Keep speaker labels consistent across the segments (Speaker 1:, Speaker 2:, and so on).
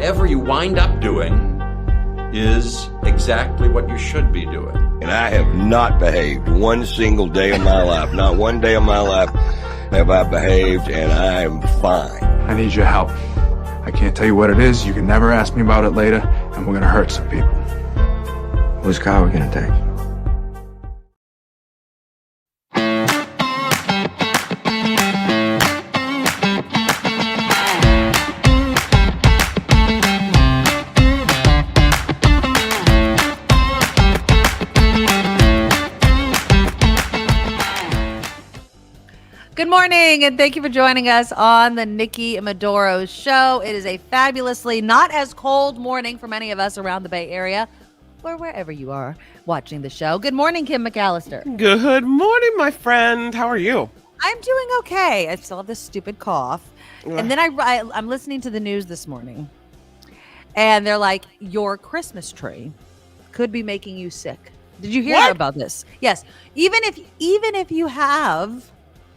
Speaker 1: whatever you wind up doing is exactly what you should be doing.
Speaker 2: And I have not behaved one single day of my life. Not one day of my life have I behaved, and I am fine.
Speaker 3: I need your help. I can't tell you what it is. You can never ask me about it later, and we're gonna hurt some people.
Speaker 4: Whose car are we gonna take?
Speaker 5: Good morning, and thank you for joining us on the Nikki Medoro Show. It is a fabulously not as cold morning for many of us around the Bay Area or wherever you are watching the show. Good morning, Kim McAllister.
Speaker 6: Good morning, my friend. How are you?
Speaker 5: I'm doing okay. I still have this stupid cough. And then I'm listening to the news this morning, and they're like, your Christmas tree could be making you sick. Did you hear about this? Yes. Even if you have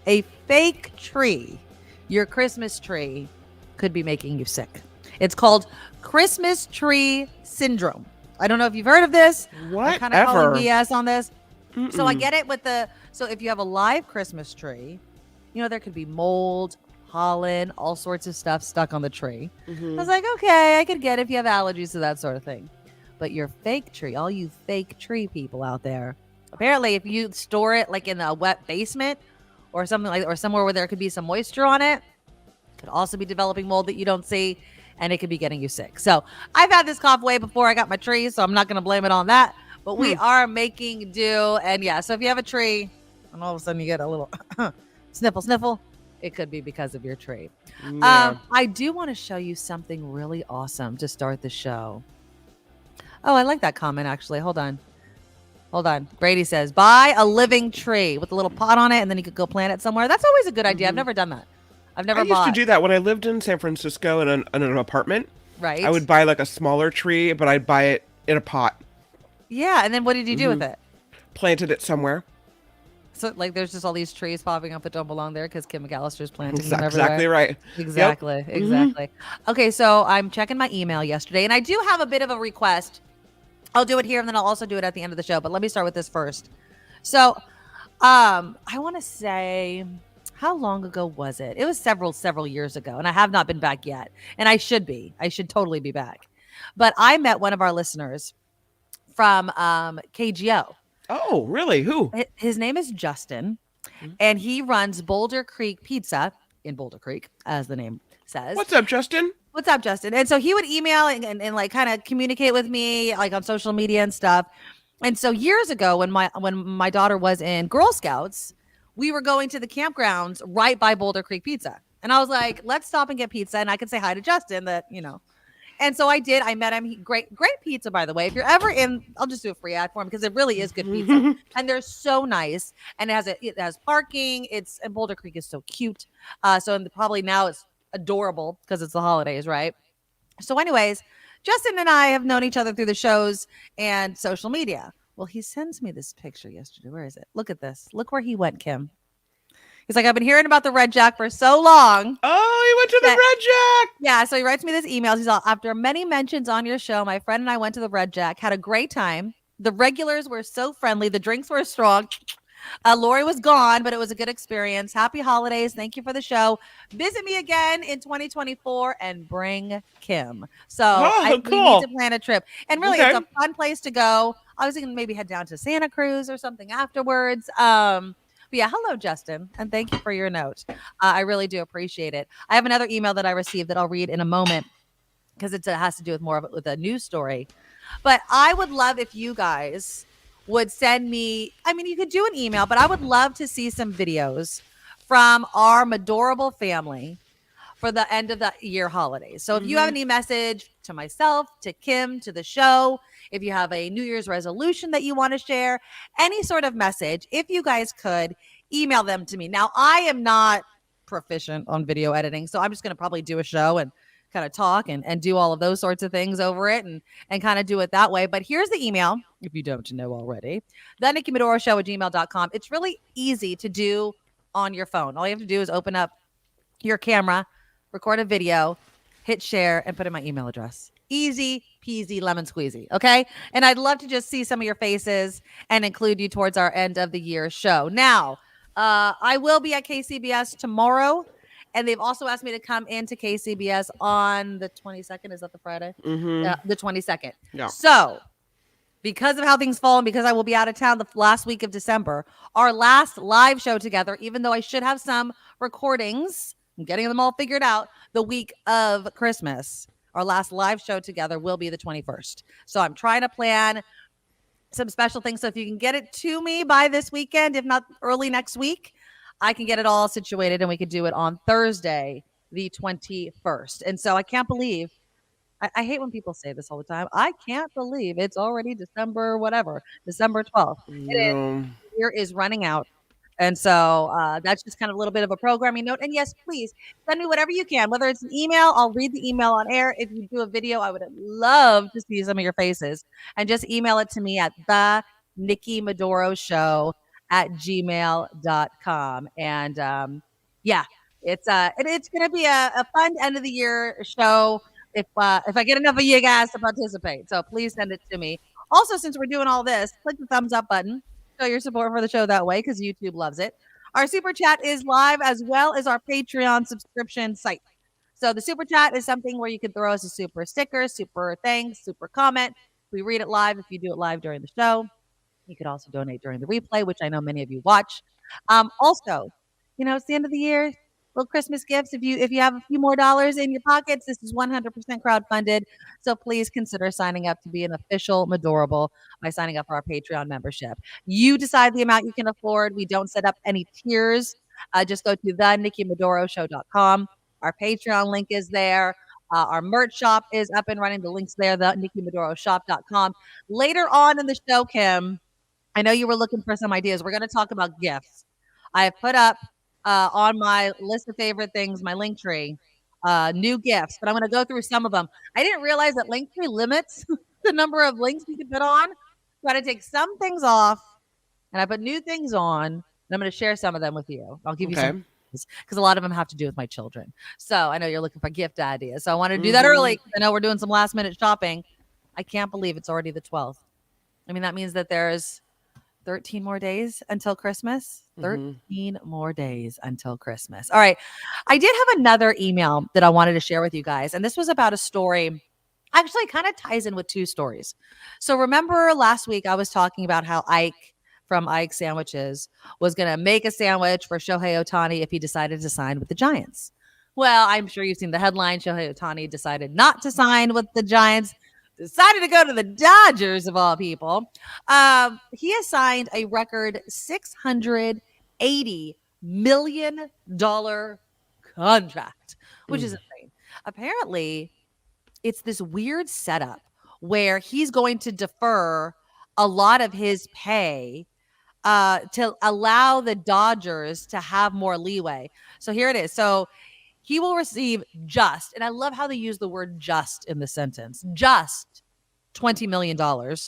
Speaker 5: a fake tree, your Christmas tree could be making you sick. It's called Christmas tree syndrome. I don't know if you've heard of this.
Speaker 6: Whatever.
Speaker 5: I'm kind of calling BS on this. So I get it so if you have a live Christmas tree, there could be mold, pollen, all sorts of stuff stuck on the tree. I was like, okay, I could get it if you have allergies to that sort of thing. But your fake tree, all you fake tree people out there, apparently if you store it like in a wet basement or something like, or somewhere where there could be some moisture on it, could also be developing mold that you don't see, and it could be getting you sick. So I've had this cough way before I got my tree, so I'm not going to blame it on that. But we are making do, and yeah. So if you have a tree, and all of a sudden you get a little sniffle, it could be because of your tree. Yeah. I do want to show you something really awesome to start the show. Oh, I like that comment actually. Hold on. Brady says, buy a living tree with a little pot on it, and then you could go plant it somewhere. That's always a good idea. I've never done that. I
Speaker 6: used to do that when I lived in San Francisco in an apartment.
Speaker 5: Right.
Speaker 6: I would buy like a smaller tree, but I'd buy it in a pot.
Speaker 5: Yeah, and then what did you do with it?
Speaker 6: Planted it somewhere.
Speaker 5: So like there's just all these trees popping up that don't belong there because Kim McAllister's planting them everywhere.
Speaker 6: Exactly right.
Speaker 5: Exactly.
Speaker 6: Yep.
Speaker 5: Exactly. Okay, so I'm checking my email yesterday, and I do have a bit of a request. I'll do it here, and then I'll also do it at the end of the show. But let me start with this first. So I want to say, how long ago was it? It was several years ago, and I have not been back yet. And I should be. I should totally be back. But I met one of our listeners from KGO.
Speaker 6: Oh, really? Who?
Speaker 5: His name is Justin, and he runs Boulder Creek Pizza in Boulder Creek, as the name says.
Speaker 6: What's up, Justin?
Speaker 5: What's up, Justin? And so he would email and like kind of communicate with me like on social media and stuff. And so years ago when my daughter was in Girl Scouts, we were going to the campgrounds right by Boulder Creek Pizza. And I was like, let's stop and get pizza. And I could say hi to Justin And so I did. I met him. Great pizza, by the way. If you're ever in, I'll just do a free ad for him because it really is good pizza. And they're so nice. And it has parking. And Boulder Creek is so cute. Probably now it's adorable because it's the holidays, right? So anyways, Justin and I have known each other through the shows and social media. Well, he sends me this picture yesterday. Where is it? Look at this. Look where he went, Kim. He's like, I've been hearing about the Red Jack for so long.
Speaker 6: Oh, he went to the Red Jack.
Speaker 5: Yeah, so he writes me this email. He's all, after many mentions on your show, my friend and I went to the Red Jack, had a great time. The regulars were so friendly. The drinks were strong. Lori was gone, but it was a good experience. Happy holidays. Thank you for the show. Visit me again in 2024 and bring Kim. So
Speaker 6: cool.
Speaker 5: We need to plan a trip. And really, It's a fun place to go. I was thinking maybe head down to Santa Cruz or something afterwards. But yeah, hello, Justin. And thank you for your note. I really do appreciate it. I have another email that I received that I'll read in a moment because it has to do with a news story. But I would love if you guys would send me, you could do an email, but I would love to see some videos from our Medorable family for the end of the year holidays. So if you have any message to myself, to Kim, to the show, if you have a New Year's resolution that you want to share, any sort of message, if you guys could email them to me. Now, I am not proficient on video editing, so I'm just going to probably do a show and kind of talk and do all of those sorts of things over it and kind of do it that way. But here's the email, if you don't know already, the NikkiMedoroShow@gmail.com. It's really easy to do on your phone. All you have to do is open up your camera, record a video, hit share, and put in my email address. Easy peasy lemon squeezy. Okay. And I'd love to just see some of your faces and include you towards our end of the year show. Now, I will be at KCBS tomorrow. And they've also asked me to come into KCBS on the 22nd. Is that the Friday? The 22nd.
Speaker 6: Yeah.
Speaker 5: So because of how things fall and because I will be out of town the last week of December, our last live show together, even though I should have some recordings, I'm getting them all figured out, the week of Christmas, our last live show together will be the 21st. So I'm trying to plan some special things. So if you can get it to me by this weekend, if not early next week, I can get it all situated and we could do it on Thursday, the 21st. And so I can't believe, I hate when people say this all the time. I can't believe it's already December 12th.
Speaker 6: No.
Speaker 5: The year is running out. And so that's just kind of a little bit of a programming note. And yes, please send me whatever you can, whether it's an email, I'll read the email on air. If you do a video, I would love to see some of your faces, and just email it to me at the Nikki Medoro Show @gmail.com. And yeah, it's going to be a fun end of the year show if I get enough of you guys to participate. So please send it to me. Also, since we're doing all this, click the thumbs up button. Show your support for the show that way because YouTube loves it. Our super chat is live as well as our Patreon subscription site. So the super chat is something where you can throw us a super sticker, super thanks, super comment. We read it live if you do it live during the show. You could also donate during the replay, which I know many of you watch. Also, it's the end of the year. Little Christmas gifts. If you have a few more dollars in your pockets, this is 100% crowdfunded. So please consider signing up to be an official Medorable by signing up for our Patreon membership. You decide the amount you can afford. We don't set up any tiers. Just go to thenikkimedoroshow.com. Our Patreon link is there. Our merch shop is up and running. The link's there, thenikkimedoroshop.com. Later on in the show, Kim, I know you were looking for some ideas. We're going to talk about gifts. I have put up on my list of favorite things, my Linktree, new gifts, but I'm going to go through some of them. I didn't realize that Linktree limits the number of links you can put on. So I had to take some things off, and I put new things on, and I'm going to share some of them with you. I'll give you some, because a lot of them have to do with my children. So I know you're looking for gift ideas. So I wanted to do that early because I know we're doing some last minute shopping. I can't believe it's already the 12th. I mean, that means that there's 13 more days until Christmas. 13 more days until Christmas. All right. I did have another email that I wanted to share with you guys. And this was about a story. Actually, kind of ties in with two stories. So remember last week I was talking about how Ike from Ike Sandwiches was going to make a sandwich for Shohei Otani if he decided to sign with the Giants. Well, I'm sure you've seen the headline. Shohei Otani decided not to sign with the Giants. Decided to go to the Dodgers, of all people. He has signed a record $680 million contract, which is insane. Apparently, it's this weird setup where he's going to defer a lot of his pay to allow the Dodgers to have more leeway. So here it is. So he will receive just, and I love how they use the word just in the sentence, just $20 million of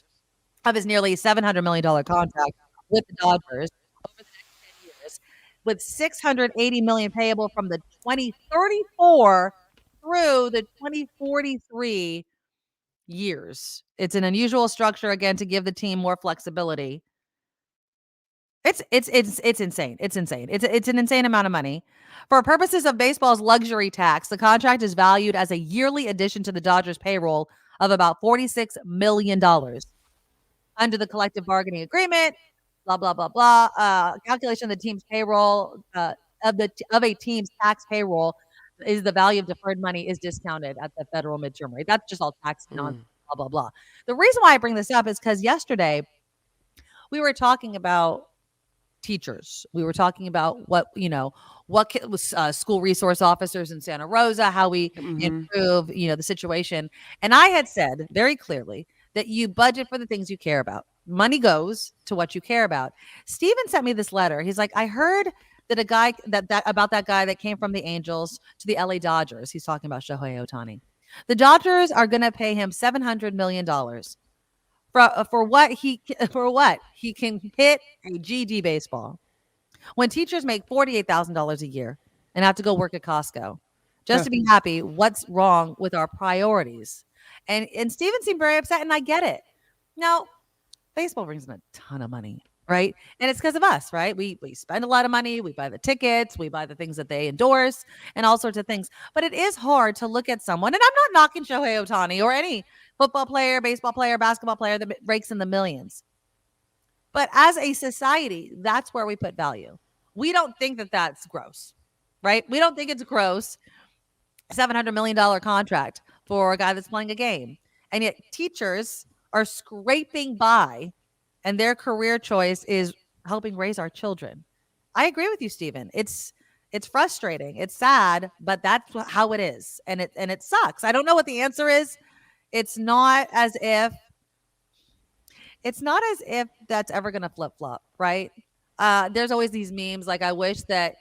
Speaker 5: his nearly $700 million contract with the Dodgers over the next 10 years, with $680 million payable from the 2034 through the 2043 years. It's an unusual structure, again, to give the team more flexibility. It's insane. It's insane. It's an insane amount of money. For purposes of baseball's luxury tax, the contract is valued as a yearly addition to the Dodgers payroll of about $46 million. Under the collective bargaining agreement, blah, blah, blah, blah. Calculation of the team's payroll, of a team's tax payroll, is the value of deferred money is discounted at the federal midterm rate. That's just all tax nonsense, blah, blah, blah. The reason why I bring this up is because yesterday we were talking about teachers. We were talking about what school resource officers in Santa Rosa, how we improve, the situation. And I had said very clearly that you budget for the things you care about. Money goes to what you care about. Steven sent me this letter. He's like, I heard that a guy about that guy that came from the Angels to the LA Dodgers. He's talking about Shohei Otani. The Dodgers are going to pay him $700 million. For what he can hit a GD baseball. When teachers make $48,000 a year and have to go work at Costco, just to be happy. What's wrong with our priorities? And Steven seemed very upset, and I get it. Now, baseball brings in a ton of money, right? And it's because of us, right? We spend a lot of money. We buy the tickets. We buy the things that they endorse and all sorts of things. But it is hard to look at someone, and I'm not knocking Shohei Otani or any football player, baseball player, basketball player that breaks in the millions. But as a society, that's where we put value. We don't think that that's gross, right? We don't think it's gross. $700 million contract for a guy that's playing a game. And yet teachers are scraping by, and their career choice is helping raise our children. I agree with you, Stephen. It's frustrating. It's sad, but that's how it is. And it sucks. I don't know what the answer is. It's not as if that's ever going to flip-flop, right? There's always these memes like, I wish that,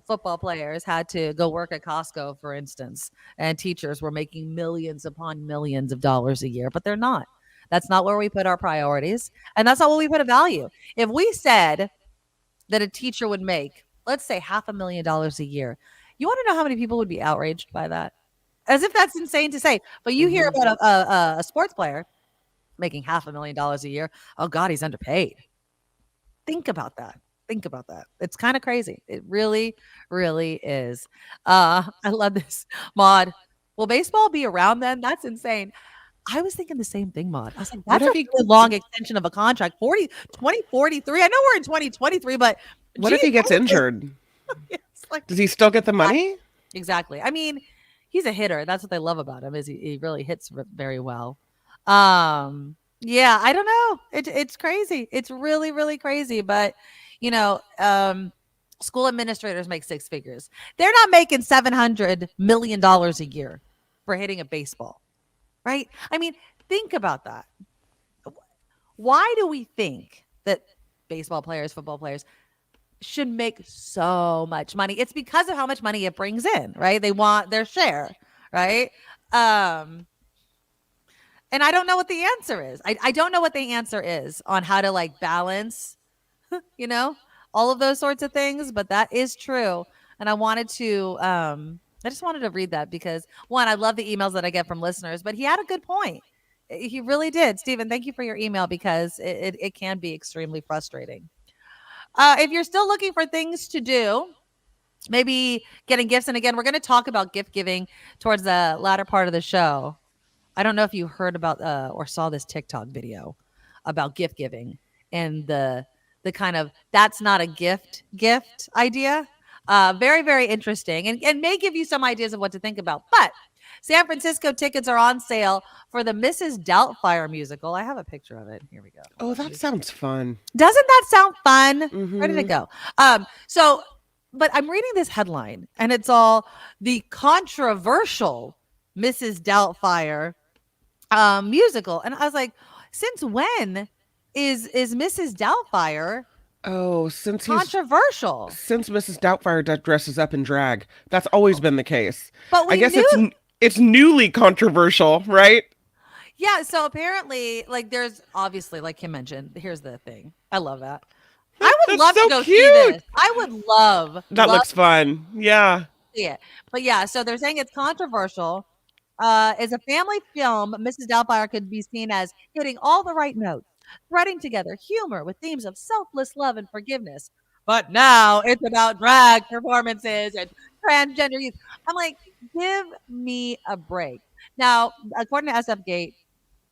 Speaker 5: football players had to go work at Costco, for instance, and teachers were making millions upon millions of dollars a year, but they're not. That's not where we put our priorities, and that's not what we put a value. If we said that a teacher would make, let's say, $500,000 a year, you want to know how many people would be outraged by that? As if that's insane to say. But you hear about a sports player making $500,000 a year. Oh God, he's underpaid. Think about that. It's kind of crazy. It really, really is. I love this. Maud, will baseball be around then? That's insane. I was thinking the same thing, Maud. I was like, that's a really long extension of a contract. 2043. I know we're in 2023, but
Speaker 6: what if he gets injured? Does he still get the money?
Speaker 5: Exactly. I mean, he's a hitter. That's what they love about him, is he really hits very well. Yeah, I don't know. It's crazy. It's really, really crazy. But, school administrators make six figures. They're not making $700 million a year for hitting a baseball, right? I mean, think about that. Why do we think that baseball players, football players should make so much money? It's because of how much money it brings in, right? They want their share, right? And I don't know what the answer is. I don't know what the answer is on how to balance, all of those sorts of things. But that is true. And I just wanted to read that because, one, I love the emails that I get from listeners, but he had a good point. He really did. Stephen, thank you for your email because it can be extremely frustrating. If you're still looking for things to do, maybe getting gifts. And again, we're going to talk about gift giving towards the latter part of the show. I don't know if you heard about or saw this TikTok video about gift giving and the kind of that's not a gift idea. Very, very interesting and may give you some ideas of what to think about. But San Francisco tickets are on sale for the Mrs. Doubtfire musical. I have a picture of it. Here we go.
Speaker 6: Oh, that sounds fun.
Speaker 5: Doesn't that sound fun? Mm-hmm. Where did it go? But I'm reading this headline and it's all the controversial Mrs. Doubtfire musical. And I was like, since when is Mrs. Doubtfire
Speaker 6: since
Speaker 5: controversial?
Speaker 6: Since Mrs. Doubtfire dresses up in drag. That's always been the case.
Speaker 5: But I guess
Speaker 6: it's newly controversial, right?
Speaker 5: Yeah, so apparently, there's obviously, like Kim mentioned, here's the thing. I love that. I would love to go see this. I would love.
Speaker 6: That looks fun. Yeah.
Speaker 5: Yeah. But yeah, so they're saying it's controversial. As a family film, Mrs. Doubtfire could be seen as hitting all the right notes, threading together humor with themes of selfless love and forgiveness. But now it's about drag performances and transgender youth. I'm like, give me a break. Now, according to SFGate,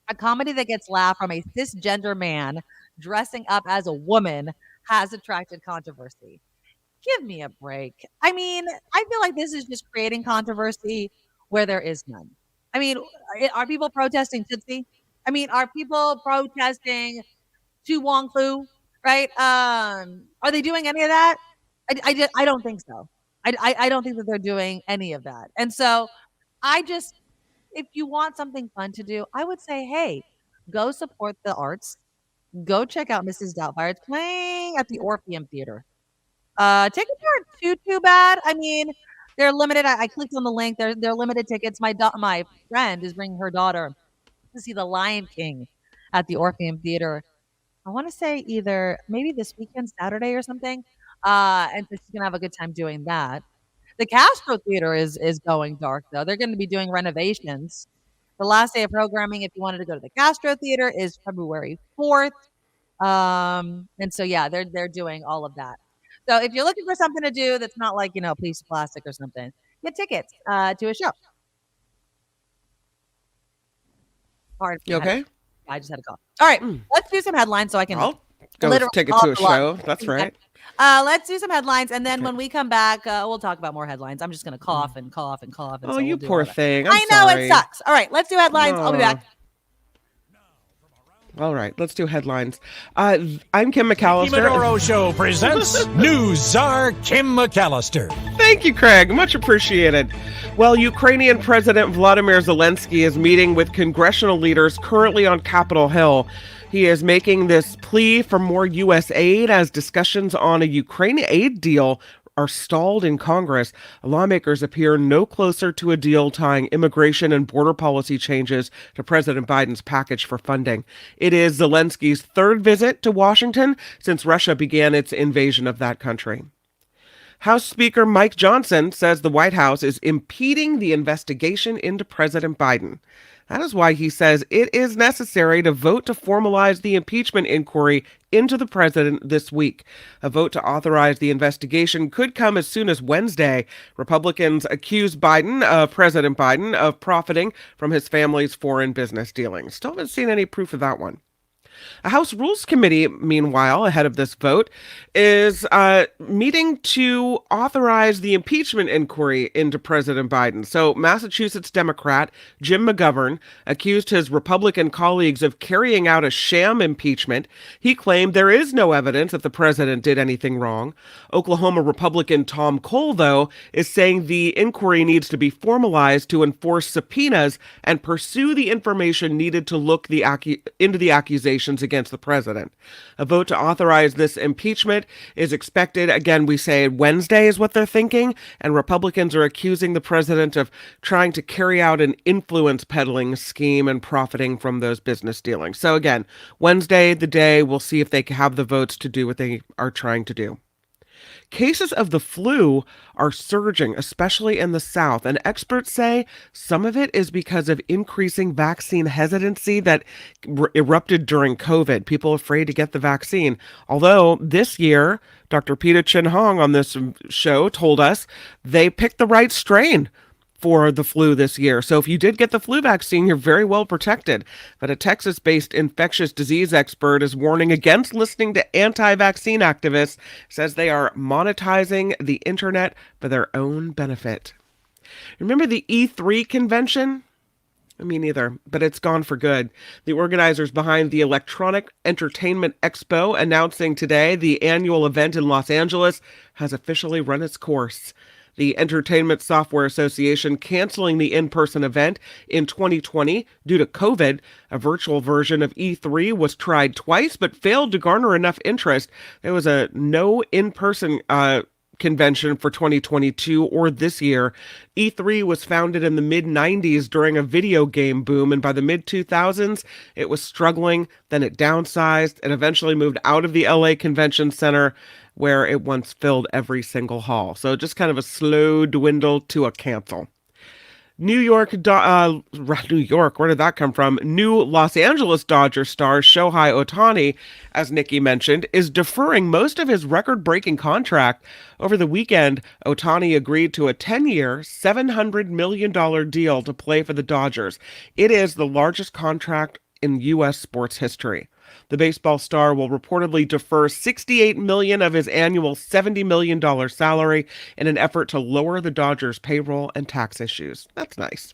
Speaker 5: a comedy that gets laughed from a cisgender man dressing up as a woman has attracted controversy. Give me a break. I mean, I feel like this is just creating controversy where there is none. I mean, are people protesting Tootsie? I mean, are people protesting Tu Wong Fu? Right? Are they doing any of that? I don't think so. I don't think that they're doing any of that. And so if you want something fun to do, I would say, hey, go support the arts. Go check out Mrs. Doubtfire. It's playing at the Orpheum Theater. Tickets aren't too bad. I mean, they're limited. I clicked on the link. They're limited tickets. My friend is bringing her daughter to see The Lion King at the Orpheum Theater. I want to say maybe this weekend, Saturday or something. And so she's going to have a good time doing that. The Castro Theater is going dark, though. They're going to be doing renovations. The last day of programming, if you wanted to go to the Castro Theater, is February 4th. And so yeah, they're doing all of that. So if you're looking for something to do that's not like, a piece of plastic or something, get tickets to a show. Hard.
Speaker 6: You okay?
Speaker 5: I just had a call. All right, let's do some headlines so I can
Speaker 6: I'll go take it to a show. That's right.
Speaker 5: Let's do some headlines, and then when we come back, we'll talk about more headlines. I'm just going to cough and cough and cough. And
Speaker 6: oh,
Speaker 5: so
Speaker 6: you
Speaker 5: we'll
Speaker 6: poor thing.
Speaker 5: I know it sucks. All right, let's do headlines. I'll be back.
Speaker 6: All right, let's do headlines. I'm Kim McAllister.
Speaker 7: Nikki Medoro Show presents News Czar Kim McAllister.
Speaker 6: Thank you, Craig. Much appreciated. Well, Ukrainian President Vladimir Zelensky is meeting with congressional leaders currently on Capitol Hill. He is making this plea for more U.S. aid as discussions on a Ukraine aid deal are stalled in Congress. Lawmakers appear no closer to a deal tying immigration and border policy changes to President Biden's package for funding. It is Zelensky's third visit to Washington since Russia began its invasion of that country. House Speaker Mike Johnson says the White House is impeding the investigation into President Biden. That is why he says it is necessary to vote to formalize the impeachment inquiry into the president this week. A vote to authorize the investigation could come as soon as Wednesday. Republicans accuse President Biden, of profiting from his family's foreign business dealings. Still haven't seen any proof of that one. A House Rules Committee, meanwhile, ahead of this vote, is meeting to authorize the impeachment inquiry into President Biden. So Massachusetts Democrat Jim McGovern accused his Republican colleagues of carrying out a sham impeachment. He claimed there is no evidence that the president did anything wrong. Oklahoma Republican Tom Cole, though, is saying the inquiry needs to be formalized to enforce subpoenas and pursue the information needed to look into the accusations against the president. A vote to authorize this impeachment is expected, again, we say Wednesday is what they're thinking, and Republicans are accusing the president of trying to carry out an influence peddling scheme and profiting from those business dealings. So again, Wednesday, the day, we'll see if they have the votes to do what they are trying to do. Cases of the flu are surging, especially in the South, and experts say some of it is because of increasing vaccine hesitancy that erupted during COVID. People afraid to get the vaccine. Although this year, Dr. Peter Chin Hong on this show told us they picked the right strain for the flu this year. So if you did get the flu vaccine, you're very well protected. But a Texas-based infectious disease expert is warning against listening to anti-vaccine activists, says they are monetizing the internet for their own benefit. Remember the E3 convention? Me neither, but it's gone for good. The organizers behind the Electronic Entertainment Expo announcing today the annual event in Los Angeles has officially run its course. The Entertainment Software Association canceling the in-person event in 2020 due to COVID. A virtual version of E3 was tried twice but failed to garner enough interest. There was a no in-person convention for 2022 or this year. E3 was founded in the mid-90s during a video game boom, and by the mid-2000s, it was struggling. Then it downsized and eventually moved out of the LA Convention Center, where it once filled every single hall. So just kind of a slow dwindle to a cancel. New York, where did that come from? New Los Angeles Dodgers star Shohei Otani, as Nikki mentioned, is deferring most of his record-breaking contract. Over the weekend, Otani agreed to a 10-year, $700 million deal to play for the Dodgers. It is the largest contract in U.S. sports history. The baseball star will reportedly defer $68 million of his annual $70 million salary in an effort to lower the Dodgers' payroll and tax issues. That's nice.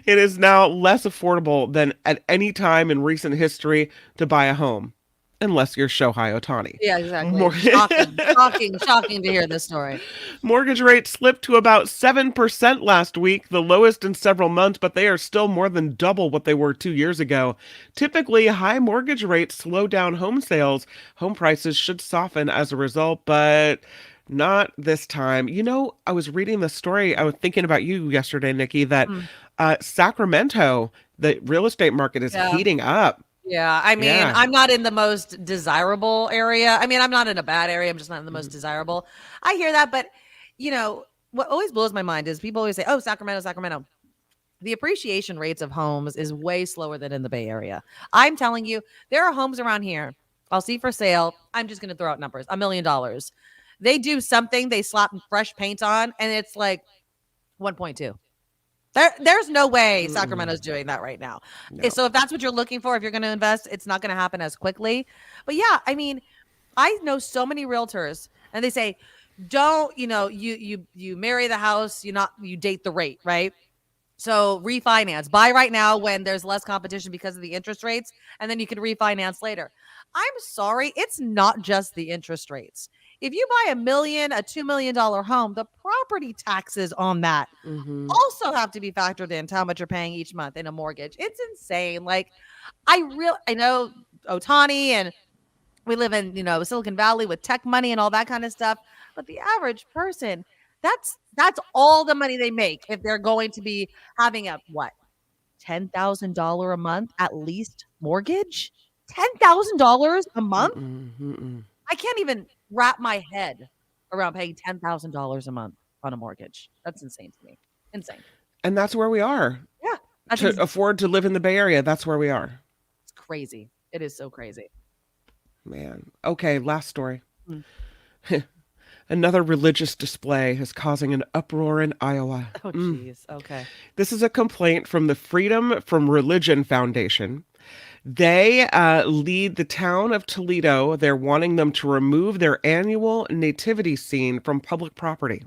Speaker 6: It is now less affordable than at any time in recent history to buy a home. Unless you're Shohei Otani.
Speaker 5: Yeah, exactly. Shocking to hear this story.
Speaker 6: Mortgage rates slipped to about 7% last week, the lowest in several months, but they are still more than double what they were 2 years ago. Typically, high mortgage rates slow down home sales. Home prices should soften as a result, but not this time. You know, I was reading the story. I was thinking about you yesterday, Nikki, that Sacramento, the real estate market is heating up.
Speaker 5: Yeah, I mean, I'm not in the most desirable area. I mean, I'm not in a bad area. I'm just not in the most desirable. I hear that, but what always blows my mind is people always say, oh, Sacramento, Sacramento. The appreciation rates of homes is way slower than in the Bay Area. I'm telling you, there are homes around here I'll see for sale. I'm just going to throw out numbers. $1 million. They do something, they slap fresh paint on, and it's like 1.2. There's no way Sacramento's doing that right now.
Speaker 6: No.
Speaker 5: So if that's what you're looking for, if you're going to invest, it's not going to happen as quickly. But yeah, I mean, I know so many realtors, and they say, don't, you marry the house, you date the rate, right? So refinance, buy right now when there's less competition because of the interest rates, and then you can refinance later. I'm sorry, it's not just the interest rates. If you buy a $2 million home, the property taxes on that also have to be factored into how much you're paying each month in a mortgage. It's insane. Like, I know Otani, and we live in, Silicon Valley with tech money and all that kind of stuff. But the average person, that's all the money they make if they're going to be having a $10,000 a month at least mortgage. $10,000 a month. I can't even wrap my head around paying $10,000 a month on a mortgage. That's insane to me. Insane.
Speaker 6: And that's where we are.
Speaker 5: Yeah.
Speaker 6: To afford to live in the Bay Area, that's where we are.
Speaker 5: It's crazy. It is so crazy.
Speaker 6: Man. Okay, last story. Another religious display is causing an uproar in Iowa.
Speaker 5: Oh, geez. Okay.
Speaker 6: This is a complaint from the Freedom from Religion Foundation. They lead the town of Toledo. They're wanting them to remove their annual nativity scene from public property.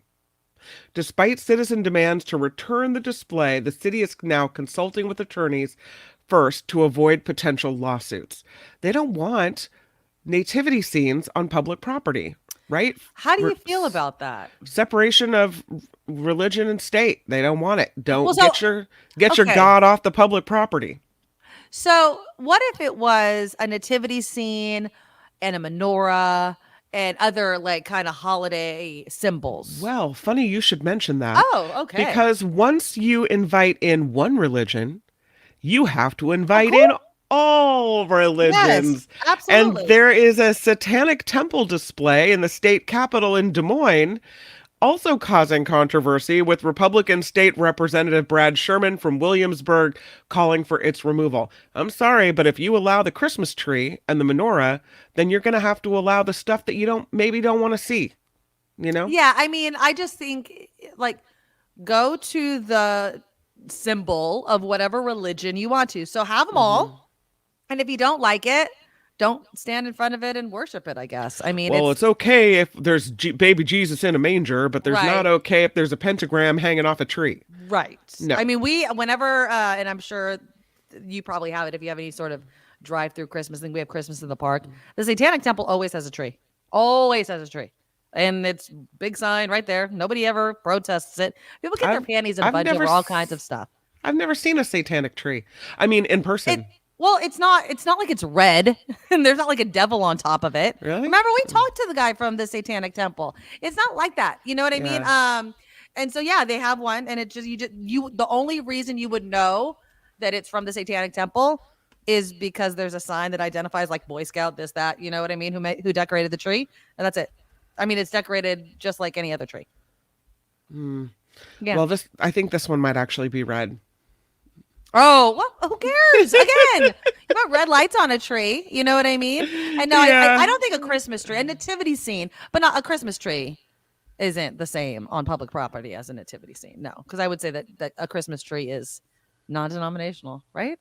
Speaker 6: Despite citizen demands to return the display, the city is now consulting with attorneys first to avoid potential lawsuits. They don't want nativity scenes on public property. Right?
Speaker 5: How do you feel about that?
Speaker 6: Separation of religion and state. They don't want it. Don't get your
Speaker 5: okay.
Speaker 6: God off the public property.
Speaker 5: So what if it was a nativity scene and a menorah and other kind of holiday symbols?
Speaker 6: Well, funny you should mention that.
Speaker 5: Oh, okay.
Speaker 6: Because once you invite in one religion, you have to invite in all religions.
Speaker 5: Yes, absolutely.
Speaker 6: And there is a satanic temple display in the state capitol in Des Moines, also causing controversy, with Republican State Representative Brad Sherman from Williamsburg calling for its removal. I'm sorry, but if you allow the Christmas tree and the menorah, then you're going to have to allow the stuff that you don't want to see,
Speaker 5: Yeah, I mean, I just think, go to the symbol of whatever religion you want to. So have them all. And if you don't like it, don't stand in front of it and worship it, I guess. I mean,
Speaker 6: it's okay if there's baby Jesus in a manger, but there's not okay if there's a pentagram hanging off a tree.
Speaker 5: Right.
Speaker 6: No.
Speaker 5: I mean, whenever, and I'm sure you probably have it if you have any sort of drive-through Christmas thing. We have Christmas in the park. The Satanic Temple always has a tree. Always has a tree. And it's big sign right there. Nobody ever protests it. People get their panties in a bunch over all kinds of stuff.
Speaker 6: I've never seen a satanic tree. I mean, in person.
Speaker 5: It's not like it's red and there's not like a devil on top of it.
Speaker 6: Really?
Speaker 5: Remember, we talked to the guy from the Satanic Temple. It's not like that. You know what I mean? And so, yeah, they have one, and it just, the only reason you would know that it's from the Satanic Temple is because there's a sign that identifies like Boy Scout, this, that, you know what I mean? Who decorated the tree. And that's it. I mean, it's decorated just like any other tree. Yeah.
Speaker 6: Well, I think this one might actually be red.
Speaker 5: Oh, well, who cares? Again, you got red lights on a tree. You know what I mean? And no, I don't think a Christmas tree, a nativity scene, but not a Christmas tree isn't the same on public property as a nativity scene. No, because I would say that a Christmas tree is non-denominational, right?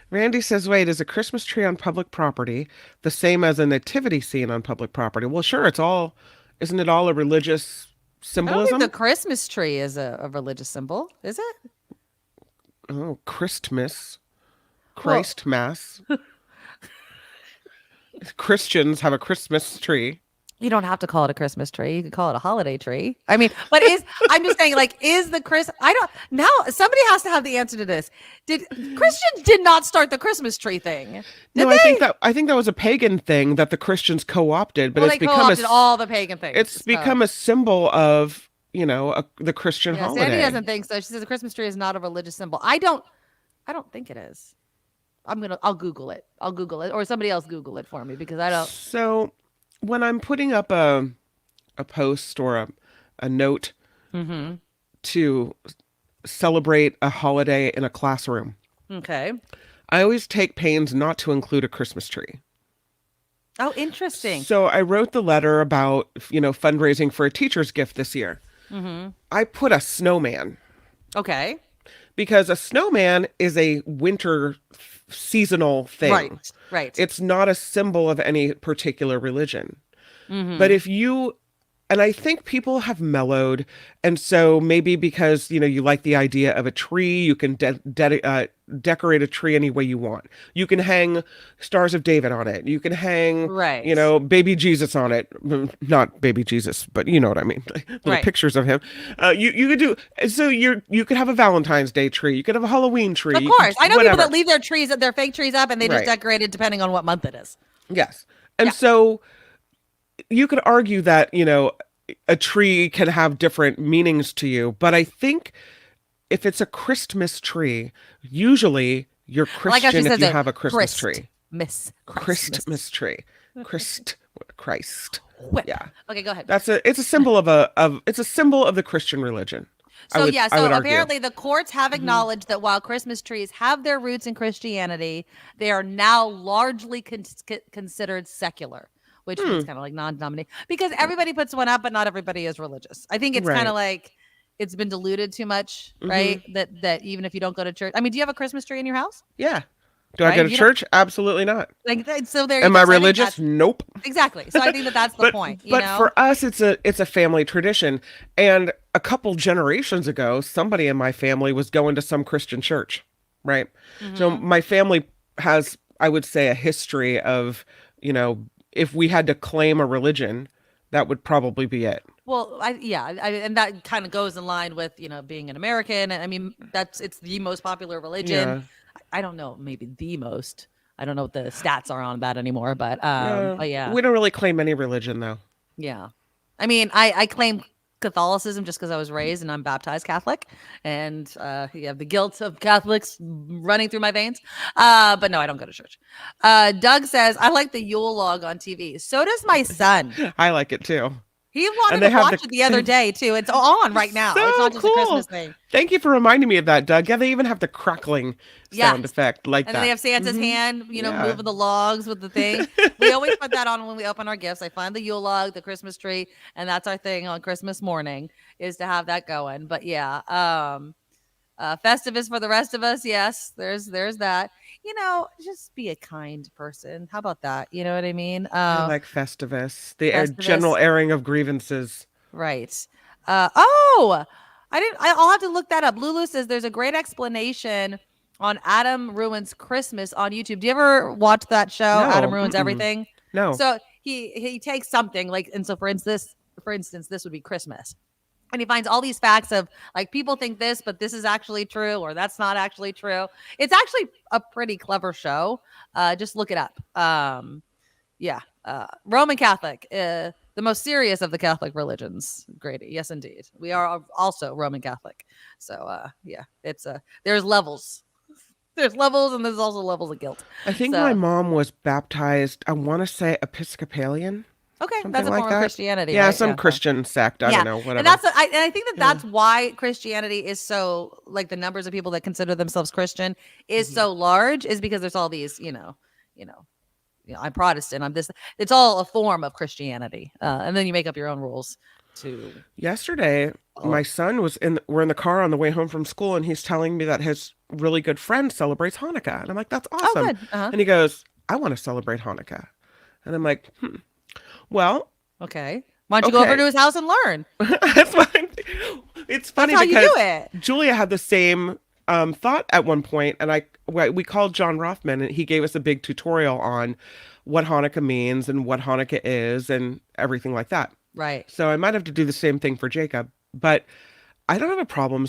Speaker 6: Randy says, wait, is a Christmas tree on public property the same as a nativity scene on public property? Well, sure, isn't it all a religious symbolism?
Speaker 5: I don't think the Christmas tree is a religious symbol, is it?
Speaker 6: Oh, Christmas. Christmas. Christians have a Christmas tree.
Speaker 5: You don't have to call it a Christmas tree. You could call it a holiday tree. I mean, but I'm just saying, is the now somebody has to have the answer to this. Christians did not start the Christmas tree thing?
Speaker 6: I think that was a pagan thing that the Christians co-opted, but
Speaker 5: it's become all the pagan things.
Speaker 6: It's become a symbol of, the Christian holiday.
Speaker 5: Sandy doesn't think so. She says the Christmas tree is not a religious symbol. I don't think it is. I'll Google it. Or somebody else Google it for me because I don't.
Speaker 6: So when I'm putting up a post or a note to celebrate a holiday in a classroom.
Speaker 5: Okay.
Speaker 6: I always take pains not to include a Christmas tree.
Speaker 5: Oh, interesting.
Speaker 6: So I wrote the letter about, fundraising for a teacher's gift this year. I put a snowman.
Speaker 5: Okay.
Speaker 6: Because a snowman is a winter seasonal thing.
Speaker 5: Right.
Speaker 6: It's not a symbol of any particular religion. But if you, and I think people have mellowed, and so maybe because, you like the idea of a tree, you can decorate a tree any way you want. You can hang Stars of David on it. You can hang, baby Jesus on it. Not baby Jesus, but you know what I mean. Little pictures of him. You could do, so you could have a Valentine's Day tree. You could have a Halloween tree.
Speaker 5: Of course. I know people that leave their fake trees up and they just decorate it depending on what month it is.
Speaker 6: Yes. And so you could argue that, a tree can have different meanings to you, but I think if it's a Christmas tree, usually you're Christian if you have a Christmas tree. Christmas tree. Christ. Yeah.
Speaker 5: Okay, go ahead.
Speaker 6: It's a symbol of the Christian religion.
Speaker 5: So apparently the courts have acknowledged that while Christmas trees have their roots in Christianity, they are now largely considered secular. Which means kind of like non-denominational, because everybody puts one up, but not everybody is religious. I think it's kind of like it's been diluted too much, right? That even if you don't go to church, I mean, do you have a Christmas tree in your house?
Speaker 6: Yeah. Do I go to church? Absolutely not.
Speaker 5: So there.
Speaker 6: Am I religious? Nope.
Speaker 5: Exactly. So I think that's the point.
Speaker 6: But for us, it's a family tradition, and a couple generations ago, somebody in my family was going to some Christian church, right? So my family has, I would say, a history of, if we had to claim a religion, that would probably be it.
Speaker 5: Well, and that kind of goes in line with, being an American. I mean, it's the most popular religion.
Speaker 6: Yeah.
Speaker 5: I don't know, maybe the most. I don't know what the stats are on that anymore, but yeah.
Speaker 6: We don't really claim any religion, though.
Speaker 5: Yeah. I mean, I claim Catholicism just because I was raised and I'm baptized Catholic, and you have the guilt of Catholics running through my veins. But no, I don't go to church. Doug says, I like the Yule log on TV. So does my son.
Speaker 6: I like it too.
Speaker 5: He wanted to watch it the other day too. It's on right now.
Speaker 6: So
Speaker 5: it's not just a Christmas thing.
Speaker 6: Thank you for reminding me of that, Doug. Yeah, they even have the crackling sound effect like that.
Speaker 5: And then they have Santa's hand, moving the logs with the thing. We always put that on when we open our gifts. I find the Yule log, the Christmas tree, and that's our thing on Christmas morning, is to have that going. But yeah, Festivus for the rest of us. Yes, there's that. Just be a kind person. How about that? You know what I mean?
Speaker 6: I like Festivus, the general airing of grievances.
Speaker 5: Right. I'll have to look that up. Lulu says there's a great explanation on Adam Ruins Christmas on YouTube. Do you ever watch that show? No. Adam Ruins Everything?
Speaker 6: No.
Speaker 5: So he takes something and so for instance, this would be Christmas. And he finds all these facts of like, people think this, but this is actually true, or that's not actually true. It's actually a pretty clever show. Just look it up. Roman Catholic, the most serious of the Catholic religions. Grady. Yes, indeed. We are also Roman Catholic. So it's there's levels. There's levels, and there's also levels of guilt.
Speaker 6: I think my mom was baptized, I want to say Episcopalian.
Speaker 5: Okay, that's a form of Christianity.
Speaker 6: Yeah, right? Some Christian sect. I don't know, whatever.
Speaker 5: And I think that's why Christianity is so, like, the numbers of people that consider themselves Christian is so large, is because there's all these, I'm Protestant, I'm this. It's all a form of Christianity, and then you make up your own rules.
Speaker 6: Yesterday, my son we're in the car on the way home from school, and he's telling me that his really good friend celebrates Hanukkah, and I'm like, that's awesome.
Speaker 5: Oh, good.
Speaker 6: And he goes, I want to celebrate Hanukkah, and I'm like, Well,
Speaker 5: okay. Why don't you go over to his house and learn?
Speaker 6: That's fine. It's funny
Speaker 5: because
Speaker 6: you do it. Julia had the same thought at one point, and we called John Rothman, and he gave us a big tutorial on what Hanukkah means and what Hanukkah is and everything like that.
Speaker 5: Right.
Speaker 6: So I might have to do the same thing for Jacob, but I don't have a problem.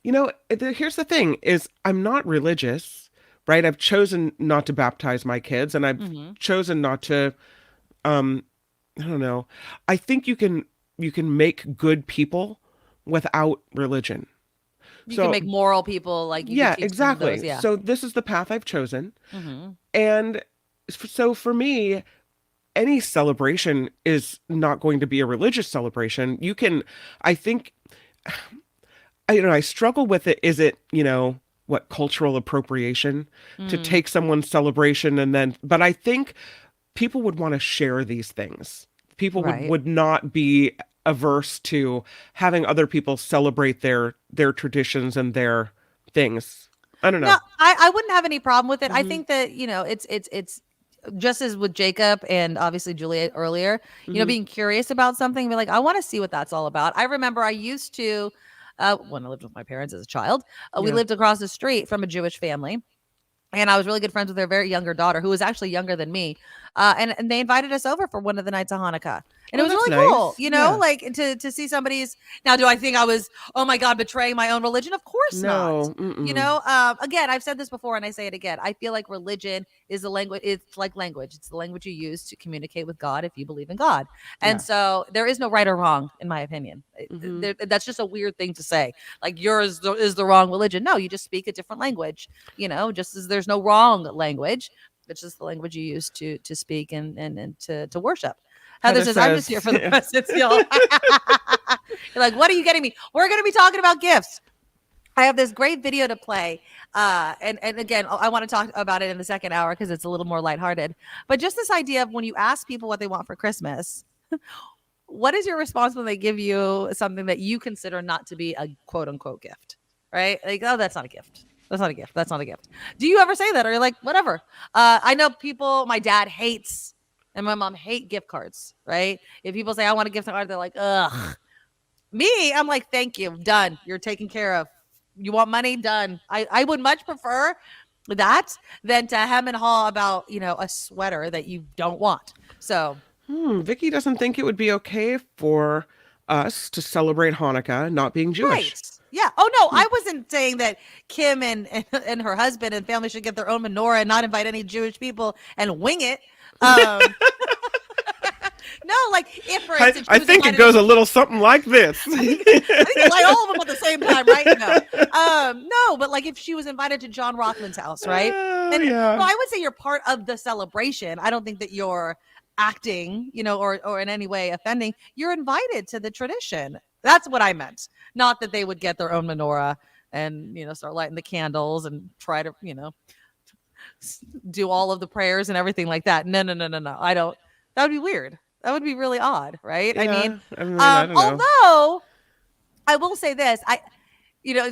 Speaker 6: Here's the thing: is I'm not religious, right? I've chosen not to baptize my kids, and I've chosen not to. I don't know. I think you can make good people without religion.
Speaker 5: You can make moral people, like,
Speaker 6: exactly. So this is the path I've chosen. And so for me, any celebration is not going to be a religious celebration. You can, I think, I struggle with it. Is it, what, cultural appropriation to take someone's celebration and then, but I think people would want to share these things. People would not be averse to having other people celebrate their traditions and their things. I don't know.
Speaker 5: No, I wouldn't have any problem with it. I think that, it's just as with Jacob and obviously Juliet earlier, being curious about something, be like, I want to see what that's all about. I remember I used to, when I lived with my parents as a child, we lived across the street from a Jewish family. And I was really good friends with their very younger daughter, who was actually younger than me. And they invited us over for one of the nights of Hanukkah. And it was really cool, like to see somebody's. Now, do I think I was, oh my God, betraying my own religion? Of course not. Again, I've said this before and I say it again. I feel like religion is the language. It's like language. It's the language you use to communicate with God if you believe in God. And so there is no right or wrong, in my opinion. That's just a weird thing to say. Like yours is the wrong religion. No, you just speak a different language, just as there's no wrong language. It's just the language you use to speak and to worship. Heather says, I'm just here for the presents, y'all. You're like, what are you getting me? We're going to be talking about gifts. I have this great video to play. And again, I want to talk about it in the second hour because it's a little more lighthearted. But just this idea of when you ask people what they want for Christmas, what is your response when they give you something that you consider not to be a quote unquote gift? Right? Like, oh, that's not a gift. That's not a gift. That's not a gift. Do you ever say that? Or you're like, whatever. I know people, my dad hates and my mom hate gift cards, right? If people say, I want a gift card, they're like, ugh. Me, I'm like, thank you. Done. You're taken care of. You want money? Done. I would much prefer that than to hem and haw about, a sweater that you don't want. So.
Speaker 6: Vicky doesn't think it would be okay for us to celebrate Hanukkah not being Jewish.
Speaker 5: Right. Yeah. Oh, no, I wasn't saying that Kim and her husband and family should get their own menorah and not invite any Jewish people and wing it. No, like if for instance,
Speaker 6: I think it goes a little something like this.
Speaker 5: I think light all of them at the same time, right? No, but like if she was invited to John Rothman's house, right? Well, I would say you're part of the celebration. I don't think that you're acting, or in any way offending. You're invited to the tradition. That's what I meant. Not that they would get their own menorah and, start lighting the candles and try to, do all of the prayers and everything like that. No. I don't. That would be weird. That would be really odd, right?
Speaker 6: Yeah,
Speaker 5: I mean,
Speaker 6: I don't know.
Speaker 5: Although I will say this,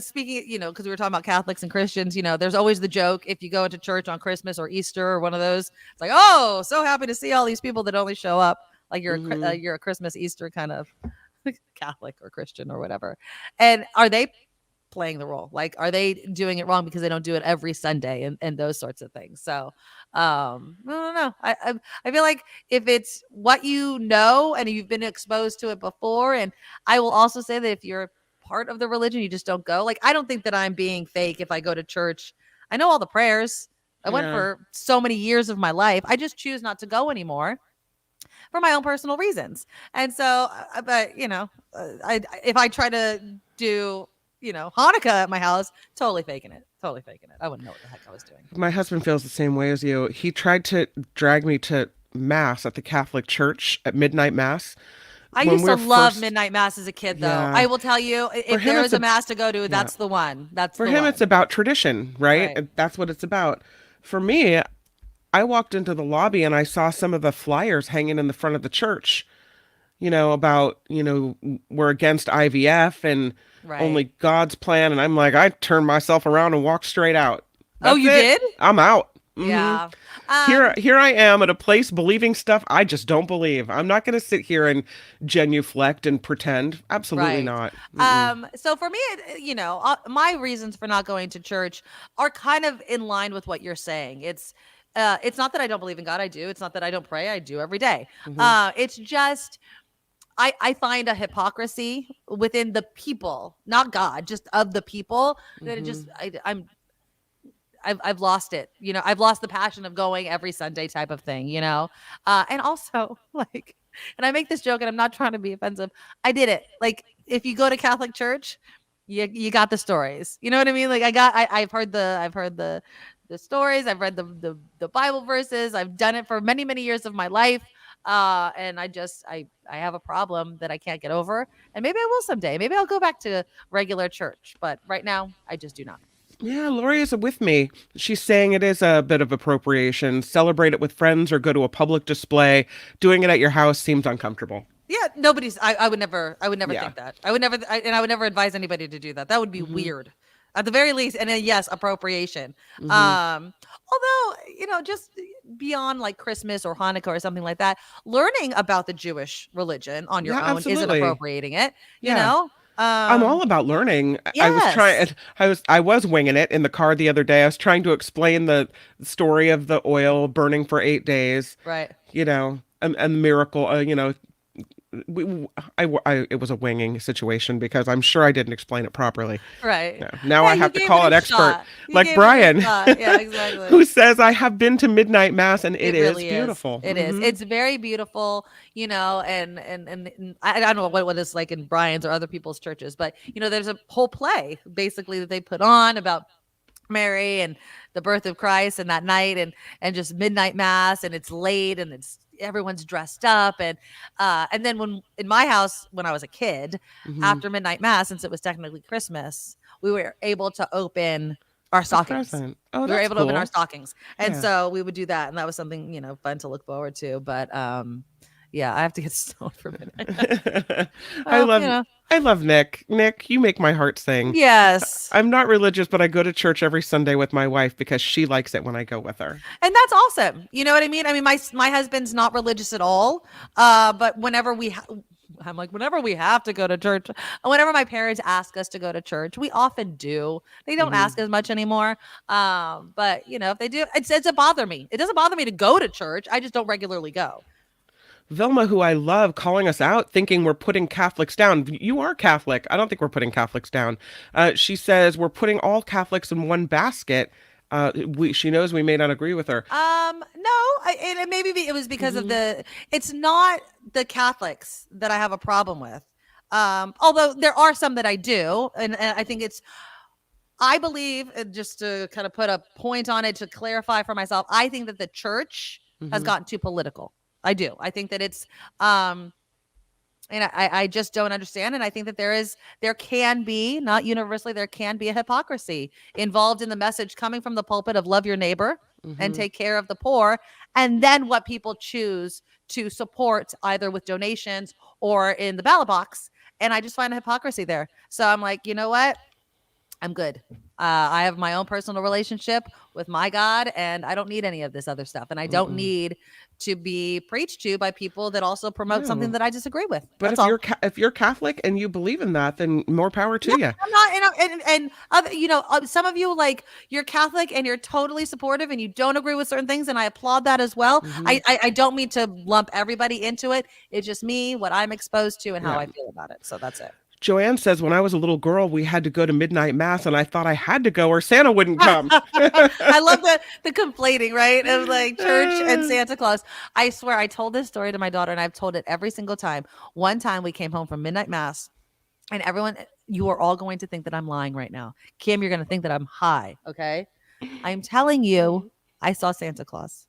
Speaker 5: speaking, because we were talking about Catholics and Christians, there's always the joke if you go into church on Christmas or Easter or one of those, it's like, oh, so happy to see all these people that only show up like you're a Christmas, Easter kind of Catholic or Christian or whatever. And are they playing the role? Like, are they doing it wrong because they don't do it every Sunday and those sorts of things? So I don't know. I feel like if it's what and you've been exposed to it before, and I will also say that if you're part of the religion, you just don't go. Like, I don't think that I'm being fake if I go to church. I know all the prayers. I went for so many years of my life. I just choose not to go anymore for my own personal reasons. And so, but if I try to do, Hanukkah at my house, totally faking it. I wouldn't know what the heck I was doing.
Speaker 6: My husband feels the same way as you. He tried to drag me to mass at the Catholic Church at midnight mass.
Speaker 5: I used to love midnight mass as a kid, though. Yeah. I will tell you, if there is a mass to go to, that's the one.
Speaker 6: For him, it's about tradition, right? That's what it's about. For me, I walked into the lobby and I saw some of the flyers hanging in the front of the church, about, we're against IVF and only God's plan. And I'm like, I turned myself around and walked straight out. That's
Speaker 5: you did?
Speaker 6: I'm out. Mm-hmm.
Speaker 5: Yeah.
Speaker 6: Here I am at a place believing stuff I just don't believe. I'm not going to sit here and genuflect and pretend. Absolutely not.
Speaker 5: So for me, my reasons for not going to church are kind of in line with what you're saying. It's not that I don't believe in God. I do. It's not that I don't pray. I do every day. Mm-hmm. It's just I find a hypocrisy within the people, not God, just of the people, that it just I've lost it. I've lost the passion of going every Sunday type of thing, and also like, and I make this joke and I'm not trying to be offensive. I did it. Like, if you go to Catholic church, you got the stories, you know what I mean? Like I've heard the stories. I've read the Bible verses. I've done it for many, many years of my life. And I have a problem that I can't get over, and maybe I will someday. Maybe I'll go back to regular church, but right now I just do not.
Speaker 6: Yeah, Lori is with me. She's saying it is a bit of appropriation. Celebrate it with friends or go to a public display. Doing it at your house seems uncomfortable.
Speaker 5: Yeah, I would never think that. I would never advise anybody to do that. That would be weird. At the very least, and then yes, appropriation. Although, just beyond like Christmas or Hanukkah or something like that, learning about the Jewish religion on your own isn't appropriating it. You know?
Speaker 6: I'm all about learning.
Speaker 5: Yes.
Speaker 6: I was winging it in the car the other day. I was trying to explain the story of the oil burning for 8 days.
Speaker 5: Right.
Speaker 6: And the miracle, it was a winging situation because I'm sure I didn't explain it properly.
Speaker 5: Right.
Speaker 6: Now I have to call an expert like Brian,
Speaker 5: yeah, exactly.
Speaker 6: who says I have been to midnight mass and it is
Speaker 5: really
Speaker 6: beautiful.
Speaker 5: It is. It's very beautiful, and I don't know what it's like in Brian's or other people's churches, but there's a whole play basically that they put on about Mary and the birth of Christ and that night and just midnight mass, and it's late and everyone's dressed up and then when in my house when I was a kid, after midnight mass, since it was technically Christmas, we were able to open our stockings. We were able to open our stockings, and so we would do that, and that was something fun to look forward to. But yeah, I have to get stoned for midnight.
Speaker 6: I love Nick. Nick, you make my heart sing.
Speaker 5: Yes.
Speaker 6: I'm not religious, but I go to church every Sunday with my wife because she likes it when I go with her.
Speaker 5: And that's awesome. You know what I mean? I mean, my husband's not religious at all. But whenever whenever we have to go to church, whenever my parents ask us to go to church, we often do. They don't ask as much anymore. But if they do, it doesn't bother me. It doesn't bother me to go to church. I just don't regularly go.
Speaker 6: Vilma, who I love, calling us out, thinking we're putting Catholics down. You are Catholic. I don't think we're putting Catholics down. She says we're putting all Catholics in one basket. She knows we may not agree with her.
Speaker 5: No, and maybe it was because of it's not the Catholics that I have a problem with. Although there are some that I do. And I think I believe, just to kind of put a point on it to clarify for myself, I think that the church has gotten too political. I do. I think that it's, and I just don't understand. And I think that there can be, not universally, there can be a hypocrisy involved in the message coming from the pulpit of love your neighbor and take care of the poor. And then what people choose to support either with donations or in the ballot box. And I just find a hypocrisy there. So I'm like, you know what? I'm good. I have my own personal relationship with my God, and I don't need any of this other stuff. And I don't need to be preached to by people that also promote something that I disagree with.
Speaker 6: But if you're Catholic and you believe in that, then more power to you.
Speaker 5: I'm not, some of you, like, you're Catholic and you're totally supportive and you don't agree with certain things, and I applaud that as well. I don't mean to lump everybody into it. It's just me, what I'm exposed to, and how I feel about it. So that's it.
Speaker 6: Joanne says, when I was a little girl, we had to go to midnight mass, and I thought I had to go or Santa wouldn't come.
Speaker 5: I love the conflating, right? Of like church and Santa Claus. I swear, I told this story to my daughter, and I've told it every single time. One time we came home from midnight mass, and everyone, you are all going to think that I'm lying right now. Kim, you're going to think that I'm high, okay? I'm telling you, I saw Santa Claus.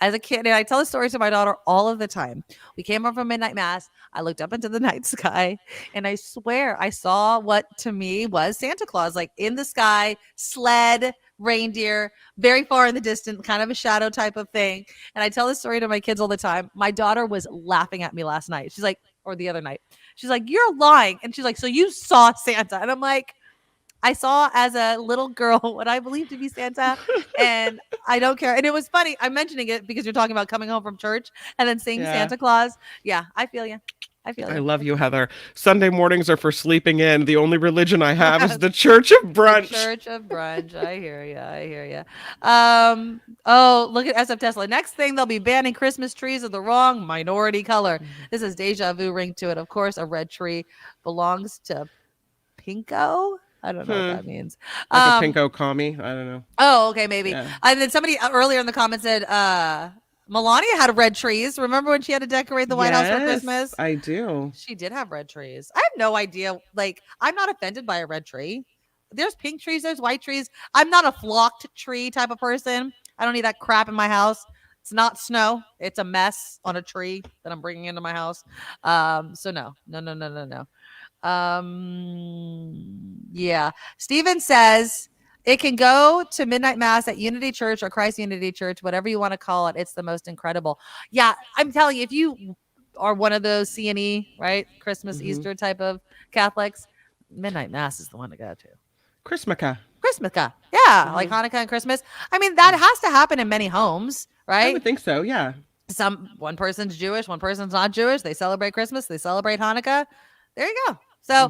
Speaker 5: As a kid, and I tell the story to my daughter all of the time. We came home from midnight mass. I looked up into the night sky, and I swear I saw what to me was Santa Claus, like in the sky, sled, reindeer, very far in the distance, kind of a shadow type of thing. And I tell this story to my kids all the time. My daughter was laughing at me last night. She's like, or the other night. She's like, you're lying. And she's like, so you saw Santa? And I'm like, I saw as a little girl what I believe to be Santa, and I don't care. And it was funny. I'm mentioning it because you're talking about coming home from church and then seeing Santa Claus. Yeah, I feel you. I
Speaker 6: love you, Heather. Sunday mornings are for sleeping in. The only religion I have is the Church of Brunch.
Speaker 5: The Church of Brunch. I hear you. Oh, look at SF Tesla. Next thing, they'll be banning Christmas trees of the wrong minority color. This is deja vu ring to it. Of course, a red tree belongs to Pinko. I don't know what that means.
Speaker 6: Like a pinko commie. I don't know.
Speaker 5: Oh, okay, maybe. Yeah. And then somebody earlier in the comments said Melania had red trees. Remember when she had to decorate the White House for Christmas?
Speaker 6: I do.
Speaker 5: She did have red trees. I have no idea. Like, I'm not offended by a red tree. There's pink trees. There's white trees. I'm not a flocked tree type of person. I don't need that crap in my house. It's not snow. It's a mess on a tree that I'm bringing into my house. So no. Yeah. Steven says it can go to midnight mass at Unity Church or Christ Unity Church, whatever you want to call it. It's the most incredible. Yeah. I'm telling you, if you are one of those C&E, right? Christmas, Easter type of Catholics, midnight mass is the one to go to.
Speaker 6: Christmaka.
Speaker 5: Yeah. Like Hanukkah and Christmas. I mean, that has to happen in many homes, right?
Speaker 6: I would think so. Yeah.
Speaker 5: One person's Jewish, one person's not Jewish. They celebrate Christmas. They celebrate Hanukkah. There you go. So,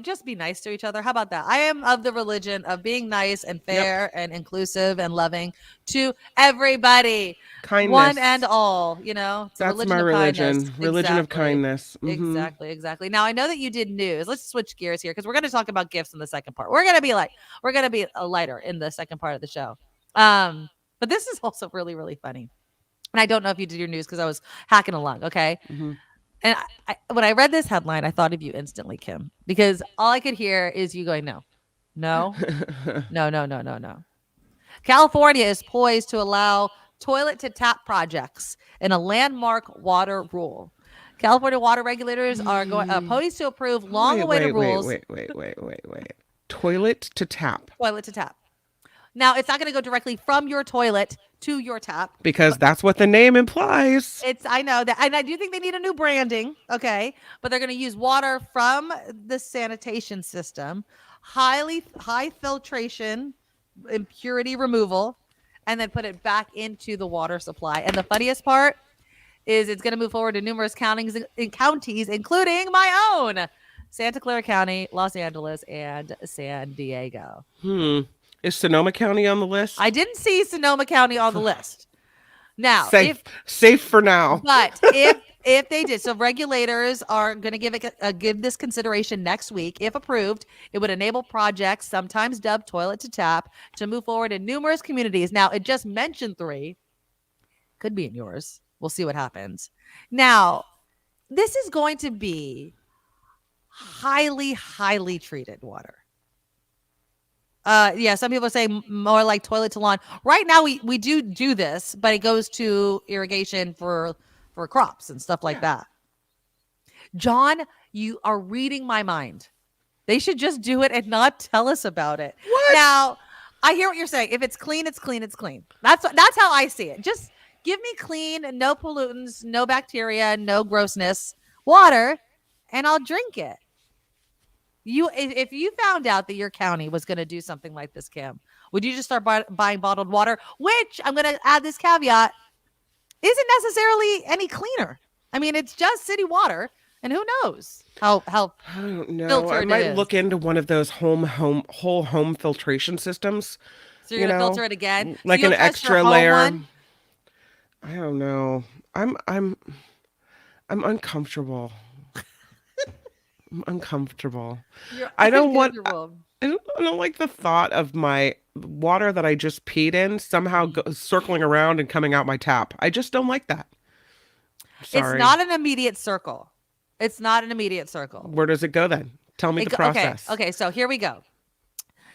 Speaker 5: just be nice to each other. How about that? I am of the religion of being nice and fair and inclusive and loving to everybody.
Speaker 6: Kindness.
Speaker 5: One and all, It's
Speaker 6: That's
Speaker 5: religion
Speaker 6: my
Speaker 5: of
Speaker 6: religion.
Speaker 5: kindness.
Speaker 6: Religion of kindness.
Speaker 5: Exactly. Now, I know that you did news. Let's switch gears here because we're going to talk about gifts in the second part. We're going to be lighter in the second part of the show. But this is also really, really funny. And I don't know if you did your news because I was hacking along. Okay. And when I read this headline, I thought of you instantly, Kim, because all I could hear is you going, no. California is poised to allow toilet-to-tap projects in a landmark water rule. California water regulators are poised to approve long-awaited rules.
Speaker 6: Wait. Toilet-to-tap.
Speaker 5: Toilet-to-tap. Now, it's not going to go directly from your toilet to your tap.
Speaker 6: Because that's what the name implies.
Speaker 5: I know that. And I do think they need a new branding. Okay. But they're going to use water from the sanitation system, high filtration, impurity removal, and then put it back into the water supply. And the funniest part is it's going to move forward to numerous counties, including my own Santa Clara County, Los Angeles, and San Diego.
Speaker 6: Is Sonoma County on the list?
Speaker 5: I didn't see Sonoma County on the list. Now,
Speaker 6: safe for now.
Speaker 5: But if they did, so regulators are going to give this consideration next week. If approved, it would enable projects, sometimes dubbed toilet-to-tap, to move forward in numerous communities. Now, it just mentioned 3. Could be in yours. We'll see what happens. Now, this is going to be highly, highly treated water. Some people say more like toilet to lawn. Right now, we do this, but it goes to irrigation for crops and stuff like that. John, you are reading my mind. They should just do it and not tell us about it.
Speaker 6: What?
Speaker 5: Now, I hear what you're saying. If it's clean, it's clean. It's clean. That's how I see it. Just give me clean, no pollutants, no bacteria, no grossness water, and I'll drink it. If you found out that your county was going to do something like this, Kim, would you just start buying bottled water, which I'm going to add this caveat, isn't necessarily any cleaner? I mean, it's just city water, and who knows how
Speaker 6: I don't know. I might look into one of those whole home filtration systems.
Speaker 5: So you're going to filter it again?
Speaker 6: Like an extra layer. One? I don't know. I'm uncomfortable. I'm uncomfortable. I don't like the thought of my water that I just peed in somehow circling around and coming out my tap. I just don't like that. Sorry.
Speaker 5: It's not an immediate circle. Where
Speaker 6: does it go then? Tell me the process.
Speaker 5: Okay, so here we go.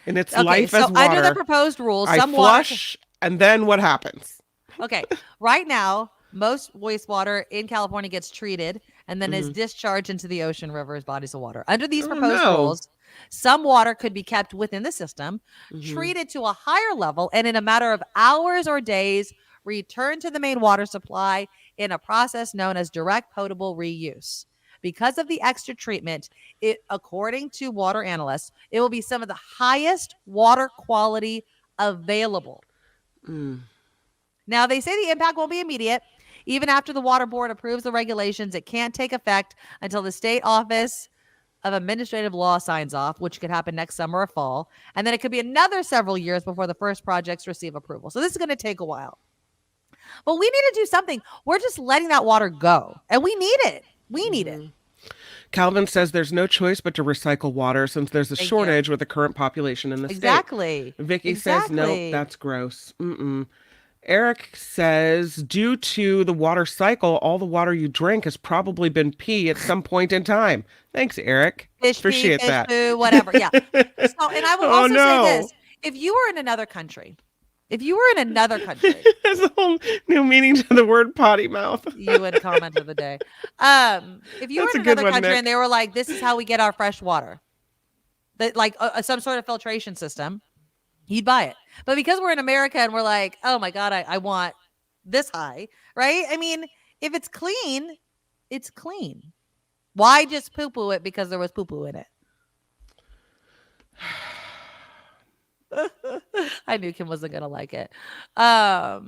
Speaker 6: And it's life as water.
Speaker 5: Under the proposed rules,
Speaker 6: I flush, and then what happens?
Speaker 5: Okay, right now, most wastewater in California gets treated and then is discharged into the ocean, rivers, bodies of water. Under these proposed rules, some water could be kept within the system, treated to a higher level, and in a matter of hours or days, returned to the main water supply in a process known as direct potable reuse. Because of the extra treatment, according to water analysts, it will be some of the highest water quality available. Now, they say the impact won't be immediate. Even after the Water Board approves the regulations, it can't take effect until the State Office of Administrative Law signs off, which could happen next summer or fall. And then it could be another several years before the first projects receive approval. So this is going to take a while. But we need to do something. We're just letting that water go. And we need it. We need it.
Speaker 6: Calvin says there's no choice but to recycle water since there's a shortage with the current population in the state.
Speaker 5: Exactly.
Speaker 6: Vicky says, no, that's gross. Eric says, due to the water cycle, all the water you drink has probably been pee at some point in time. Thanks, Eric. Appreciate that.
Speaker 5: Poo, whatever. Yeah. So, and I will also say this. If you were in another country, If you were in another country,
Speaker 6: there's a whole new meaning to the word potty mouth.
Speaker 5: you would comment of the day. If you were in another country and they were like, "This is how we get our fresh water," that like some sort of filtration system, you'd buy it. But because we're in America and we're like, "Oh my God, I want this high," right? I mean, if it's clean, it's clean. Why just poo-poo it because there was poo-poo in it? I knew Kim wasn't gonna like it. Yeah,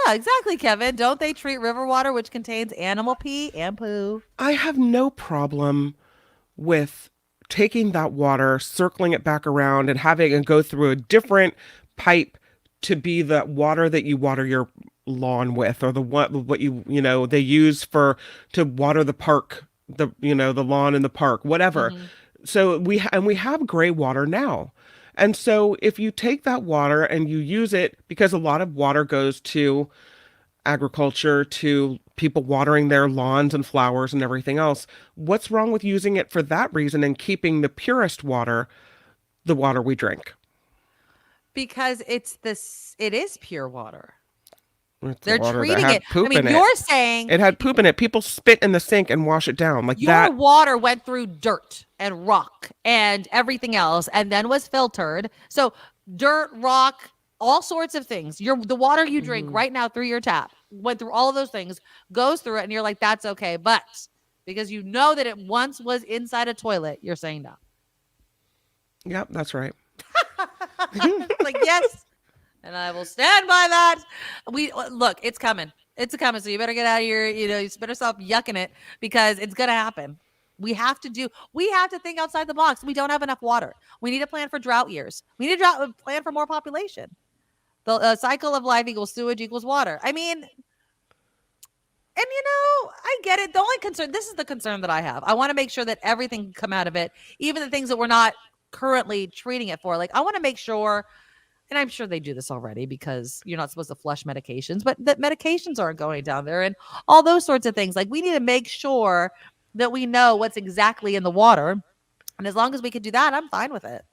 Speaker 5: exactly, Kevin. Don't they treat river water, which contains animal pee and poo?
Speaker 6: I have no problem with taking that water, circling it back around, and having it go through a different pipe to be the water that you water your lawn with, or the what you know they use to water the park, the lawn in the park, whatever. So we have gray water now. And so if you take that water and you use it, because a lot of water goes to agriculture, to people watering their lawns and flowers and everything else, what's wrong with using it for that reason and keeping the purest water, the water we drink?
Speaker 5: Because it is pure water.
Speaker 6: They're treating it.
Speaker 5: I mean, you're saying
Speaker 6: it had poop in it. People spit in the sink and wash it down like
Speaker 5: that. Your water went through dirt and rock and everything else, and then was filtered. So dirt, rock, all sorts of things. The water you drink right now through your tap went through all of those things, goes through it, and you're like, that's okay. But because you know that it once was inside a toilet, you're saying no.
Speaker 6: Yep, that's right.
Speaker 5: Like, yes. And I will stand by that. Look, it's coming. It's coming. So you better get out of here. You better stop yucking it, because it's going to happen. We have to think outside the box. We don't have enough water. We need a plan for drought years. We need a plan for more population. The cycle of life equals sewage equals water. I mean, and I get it. The only concern, this is the concern that I have. I want to make sure that everything can come out of it, even the things that we're not currently treating it for. Like, I want to make sure, and I'm sure they do this already because you're not supposed to flush medications, but that medications aren't going down there and all those sorts of things. Like, we need to make sure that we know what's exactly in the water. And as long as we can do that, I'm fine with it.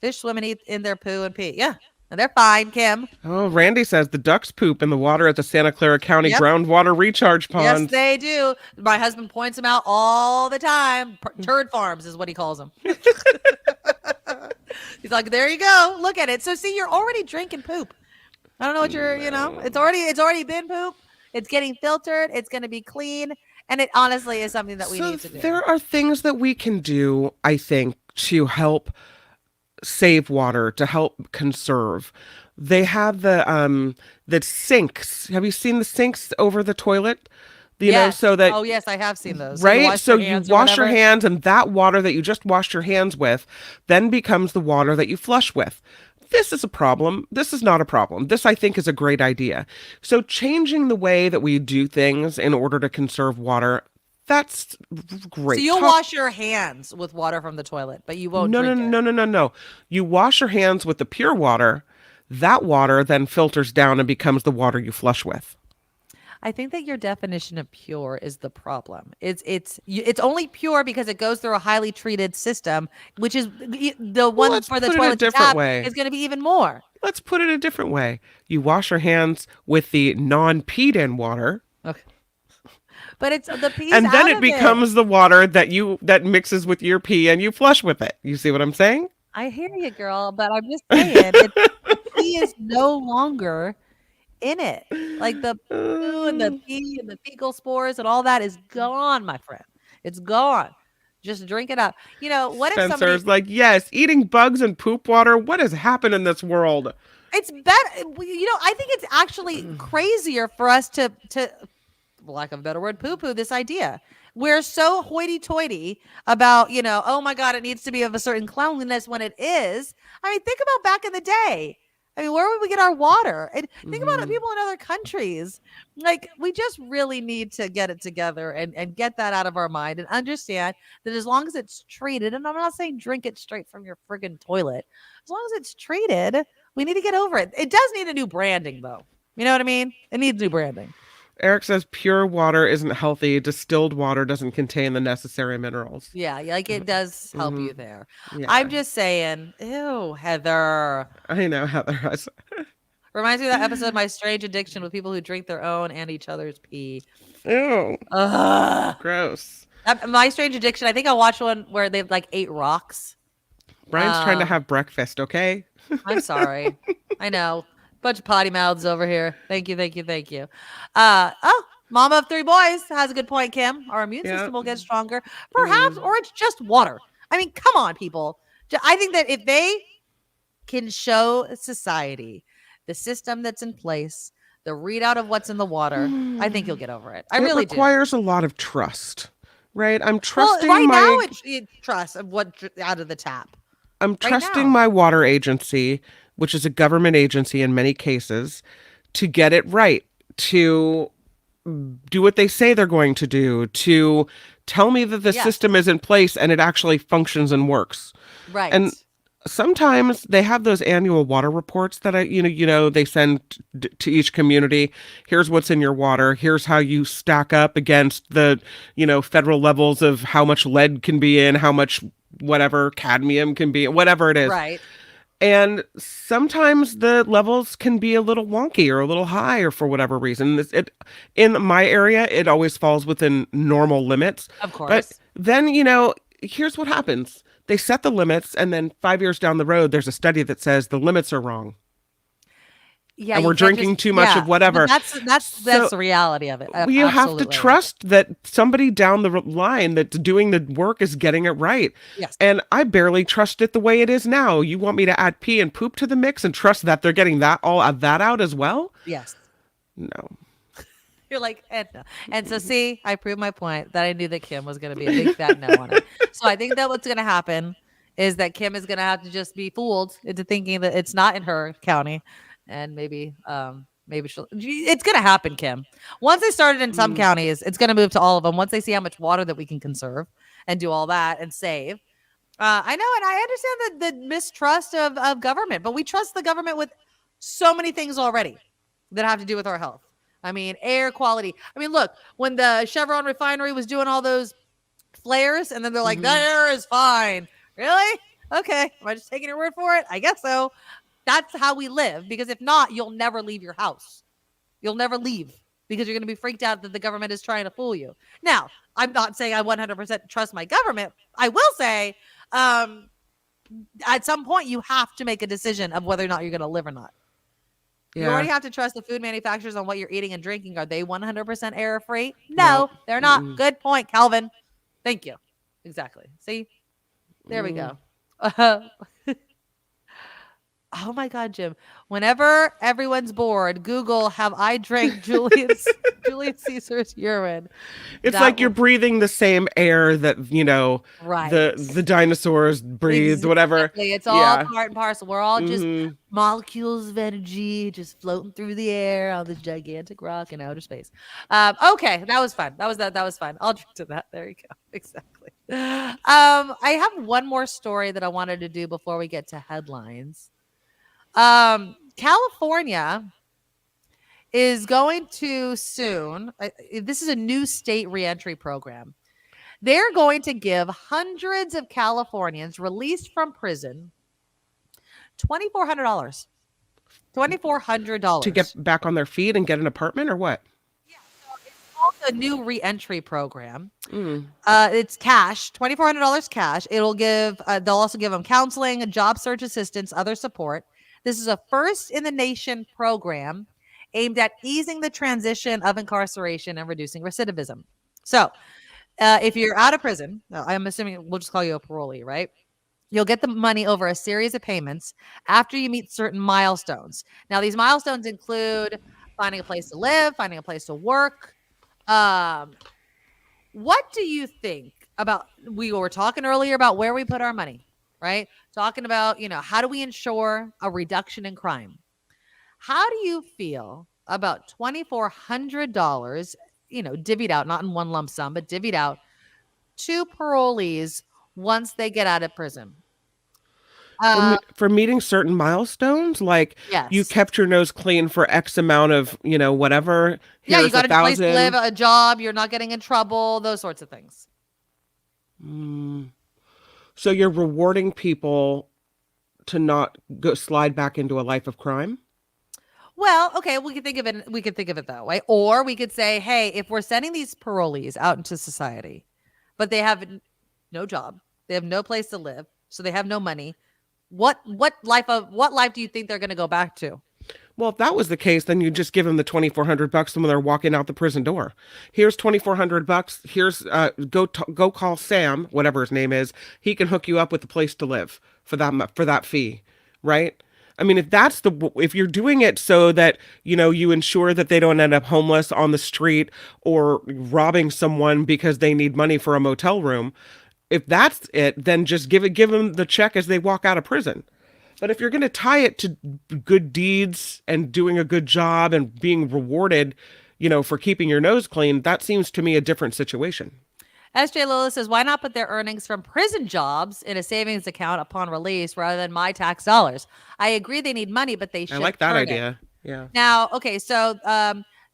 Speaker 5: Fish swim and eat in their poo and pee. Yeah. And they're fine, Kim.
Speaker 6: Oh, Randy says the ducks poop in the water at the Santa Clara County groundwater recharge ponds.
Speaker 5: Yes, they do. My husband points them out all the time. Turd farms is what he calls them. He's like, there you go. Look at it. So see, you're already drinking poop. I don't know what it's already been poop. It's getting filtered. It's going to be clean. And it honestly is something that we need to do.
Speaker 6: There are things that we can do, I think, to help save water, to help conserve. They have the sinks. Have you seen the sinks over the toilet? So that,
Speaker 5: oh yes, I have seen those.
Speaker 6: Right? So you wash your hands, and that water that you just washed your hands with then becomes the water that you flush with. This is a problem. This is not a problem. This, I think, is a great idea. So changing the way that we do things in order to conserve water, that's great.
Speaker 5: So you'll wash your hands with water from the toilet, but you won't drink it.
Speaker 6: No. You wash your hands with the pure water. That water then filters down and becomes the water you flush with.
Speaker 5: I think that your definition of pure is the problem. It's only pure because it goes through a highly treated system, which is the one for the Toilet2Tap is going to be even more.
Speaker 6: Let's put it a different way. You wash your hands with the non-peed in water.
Speaker 5: Okay. But it's the pee,
Speaker 6: and then it becomes the water that mixes with your pee, and you flush with it. You see what I'm saying?
Speaker 5: I hear you, girl, but I'm just saying the pee is no longer in it. Like the poo and the pee and the fecal spores and all that is gone, my friend. It's gone. Just drink it up. What if
Speaker 6: Spencer's like, yes, eating bugs and poop water. What has happened in this world?
Speaker 5: It's better. I think it's actually crazier for us to for lack of a better word, poo-poo this idea. We're so hoity-toity about, oh my God, it needs to be of a certain cleanliness when it is. I mean, think about back in the day. I mean, where would we get our water? And think about people in other countries. Like, we just really need to get it together and get that out of our mind and understand that as long as it's treated, and I'm not saying drink it straight from your friggin' toilet. As long as it's treated, we need to get over it. It does need a new branding, though. You know what I mean? It needs new branding.
Speaker 6: Eric says pure water isn't healthy. Distilled water doesn't contain the necessary minerals.
Speaker 5: Yeah, like it does help you there. Yeah. I'm just saying, ew, Heather.
Speaker 6: I know, Heather.
Speaker 5: Reminds me of that episode, My Strange Addiction, with people who drink their own and each other's pee.
Speaker 6: Ew.
Speaker 5: Ugh.
Speaker 6: Gross.
Speaker 5: My Strange Addiction, I think I watched one where they like ate rocks.
Speaker 6: Brian's trying to have breakfast, okay?
Speaker 5: I'm sorry. I know. Bunch of potty mouths over here. Thank you. Mama of 3 boys has a good point, Kim. Our immune system will get stronger. Perhaps, or it's just water. I mean, come on, people. I think that if they can show society the system that's in place, the readout of what's in the water, I think you'll get over it. It really
Speaker 6: requires a lot of trust, right? I'm trusting
Speaker 5: now it's trust of what out of the tap.
Speaker 6: I'm trusting my water agency, which is a government agency in many cases, to get it right, to do what they say they're going to do, to tell me that the system is in place and it actually functions and works.
Speaker 5: Right.
Speaker 6: And sometimes they have those annual water reports that they send to each community. Here's what's in your water. Here's how you stack up against the, federal levels of how much lead can be in, how much whatever cadmium can be, whatever it is.
Speaker 5: Right.
Speaker 6: And sometimes the levels can be a little wonky or a little high or for whatever reason. In my area, it always falls within normal limits.
Speaker 5: Of course.
Speaker 6: But then, here's what happens. They set the limits, and then 5 years down the road, there's a study that says the limits are wrong.
Speaker 5: Yeah,
Speaker 6: and we're drinking too much of whatever.
Speaker 5: That's the reality of it.
Speaker 6: You have to trust that somebody down the line that's doing the work is getting it right.
Speaker 5: Yes.
Speaker 6: And I barely trust it the way it is now. You want me to add pee and poop to the mix and trust that they're getting that out as well?
Speaker 5: Yes.
Speaker 6: No.
Speaker 5: You're like, Edna. And so, see, I proved my point that I knew that Kim was going to be a big fat no on it. So I think that what's going to happen is that Kim is going to have to just be fooled into thinking that it's not in her county. And maybe it's going to happen, Kim. Once they started in some counties, it's going to move to all of them. Once they see how much water that we can conserve and do all that and save. I know, and I understand the mistrust of government, but we trust the government with so many things already that have to do with our health. I mean, air quality. I mean, look, when the Chevron refinery was doing all those flares, and then they're like, the air is fine. Really? Okay. Am I just taking your word for it? I guess so. That's how we live, because if not, you'll never leave your house. You'll never leave because you're going to be freaked out that the government is trying to fool you. Now, I'm not saying I 100% trust my government. I will say at some point you have to make a decision of whether or not you're going to live or not. Yeah. You already have to trust the food manufacturers on what you're eating and drinking. Are they 100% error free? No, they're not. Good point, Calvin. Thank you. Exactly. See? There we go. Oh my God, Jim. Whenever everyone's bored, Google, have I drank Julius Caesar's urine?
Speaker 6: It's like you're breathing the same air that,
Speaker 5: right.
Speaker 6: the dinosaurs breathed, whatever.
Speaker 5: It's all part and parcel. We're all just molecules of energy just floating through the air on this gigantic rock in outer space. Okay, that was fun. That was fun. I'll drink to that. There you go. Exactly. I have one more story that I wanted to do before we get to headlines. California is going to soon. This is a new state reentry program. They're going to give hundreds of Californians released from prison $2,400. $2,400
Speaker 6: to get back on their feet and get an apartment, or what?
Speaker 5: Yeah, so it's called a new reentry program. It's cash, $2,400 cash. It'll give. They'll also give them counseling, job search assistance, other support. This is a first in the nation program aimed at easing the transition of incarceration and reducing recidivism. So if you're out of prison, I'm assuming we'll just call you a parolee, right? You'll get the money over a series of payments after you meet certain milestones. Now, these milestones include finding a place to live, finding a place to work. What do you think about, we were talking earlier about where we put our money, right? Talking about, how do we ensure a reduction in crime? How do you feel about $2,400, divvied out, not in one lump sum, but divvied out to parolees once they get out of prison?
Speaker 6: For meeting certain milestones, like you kept your nose clean for X amount of, whatever.
Speaker 5: Yeah, you got a place to live, a job, you're not getting in trouble, those sorts of things.
Speaker 6: So you're rewarding people to not slide back into a life of crime?
Speaker 5: Well, okay, we could think of it. We could think of it that way, or we could say, hey, if we're sending these parolees out into society, but they have no job, they have no place to live, so they have no money. What life do you think they're going to go back to?
Speaker 6: Well, if that was the case, then you just give them the $2,400 when they're walking out the prison door. Here's $2,400. Here's go call Sam, whatever his name is. He can hook you up with a place to live for that fee, right? I mean, if you're doing it so that, you ensure that they don't end up homeless on the street or robbing someone because they need money for a motel room, if that's it, then just give them the check as they walk out of prison. But if you're going to tie it to good deeds and doing a good job and being rewarded, for keeping your nose clean, that seems to me a different situation.
Speaker 5: SJ Lola says, why not put their earnings from prison jobs in a savings account upon release rather than my tax dollars? I agree they need money, but they should.
Speaker 6: I like that idea. Yeah.
Speaker 5: Now, okay, so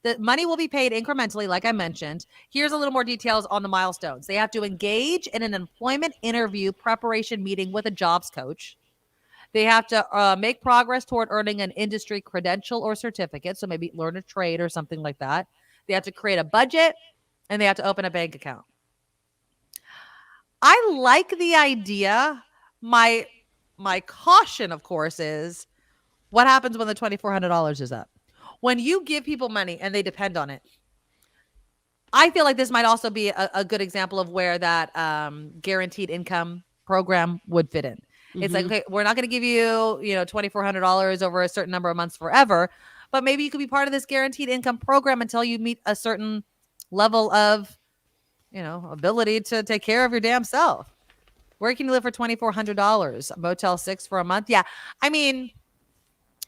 Speaker 5: the money will be paid incrementally, like I mentioned. Here's a little more details on the milestones. They have to engage in an employment interview preparation meeting with a jobs coach. They have to make progress toward earning an industry credential or certificate, so maybe learn a trade or something like that. They have to create a budget, and they have to open a bank account. I like the idea. My caution, of course, is what happens when the $2,400 is up? When you give people money and they depend on it. I feel like this might also be a good example of where that guaranteed income program would fit in. It's like, okay, we're not going to give you, $2,400 over a certain number of months forever, but maybe you could be part of this guaranteed income program until you meet a certain level of, ability to take care of your damn self. Where can you live for $2,400? Motel 6 for a month? Yeah. I mean,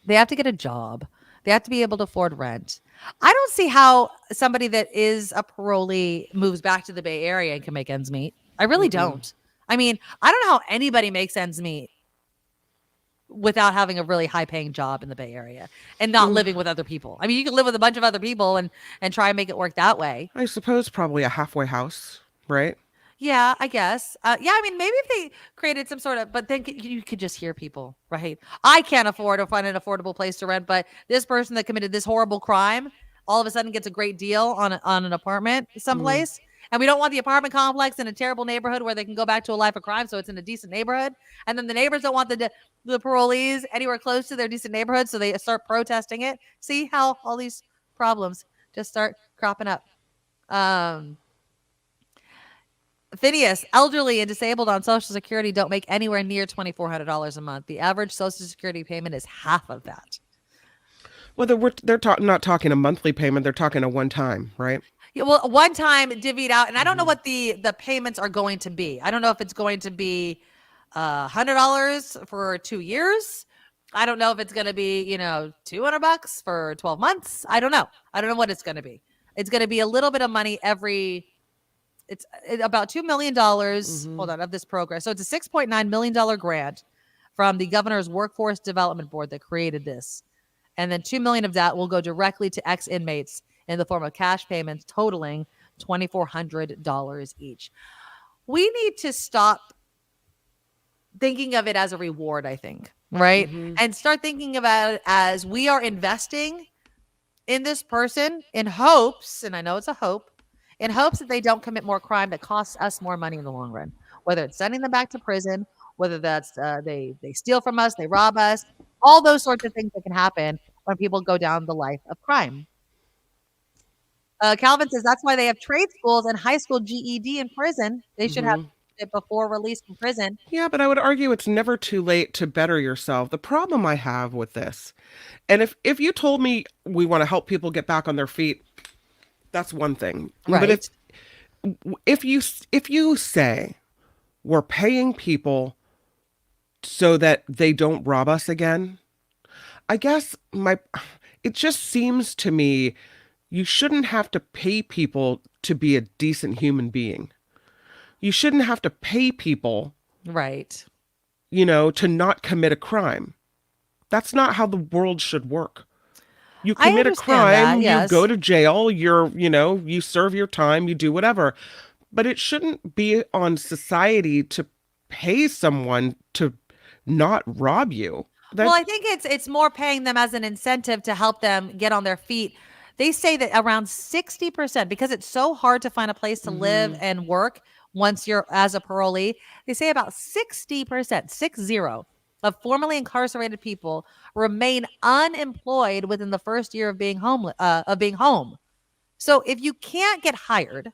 Speaker 5: they have to get a job. They have to be able to afford rent. I don't see how somebody that is a parolee moves back to the Bay Area and can make ends meet. I really don't. I mean, I don't know how anybody makes ends meet without having a really high-paying job in the Bay Area and not living with other people. I mean, you can live with a bunch of other people and try and make it work that way.
Speaker 6: I suppose probably a halfway house, right?
Speaker 5: Yeah, I guess. I mean, maybe if they created some sort of, but then you could just hear people, right? I can't afford or find an affordable place to rent, but this person that committed this horrible crime all of a sudden gets a great deal on an apartment someplace. And we don't want the apartment complex in a terrible neighborhood where they can go back to a life of crime. So it's in a decent neighborhood. And then the neighbors don't want the parolees anywhere close to their decent neighborhood. So they start protesting it. See how all these problems just start cropping up. Phineas, elderly and disabled on Social Security don't make anywhere near $2,400 a month. The average Social Security payment is half of that.
Speaker 6: Well, they're not talking a monthly payment. They're talking a one-time, right?
Speaker 5: Yeah, well, one time divvied out, and I don't know what the payments are going to be. I don't know if it's going to be $100 for 2 years. I don't know if it's going to be, $200 for 12 months. I don't know. I don't know what it's going to be. It's going to be a little bit of money it's about $2 million. Hold on, of this program. So it's a $6.9 million grant from the governor's workforce development board that created this. And then $2 million of that will go directly to ex-inmates in the form of cash payments totaling $2,400 each. We need to stop thinking of it as a reward, I think, right? And start thinking about it as we are investing in this person in hopes, and I know it's a hope, in hopes that they don't commit more crime that costs us more money in the long run, whether it's sending them back to prison, whether that's they steal from us, they rob us, all those sorts of things that can happen when people go down the life of crime. Calvin says that's why they have trade schools and high school GED in prison. They should have it before release from prison.
Speaker 6: Yeah, but I would argue it's never too late to better yourself. The problem I have with this, and if you told me we want to help people get back on their feet, that's one thing.
Speaker 5: Right.
Speaker 6: But if you say we're paying people so that they don't rob us again, I guess it just seems to me you shouldn't have to pay people to be a decent human being. You shouldn't have to pay people,
Speaker 5: right,
Speaker 6: to not commit a crime. That's not how the world should work. You commit a crime, you go to jail, you serve your time, you do whatever. But it shouldn't be on society to pay someone to not rob you.
Speaker 5: Well, I think it's more paying them as an incentive to help them get on their feet. They say that around 60%, because it's so hard to find a place to live and work once you're as a parolee, they say about 60%, 60, of formerly incarcerated people remain unemployed within the first year of being home. So if you can't get hired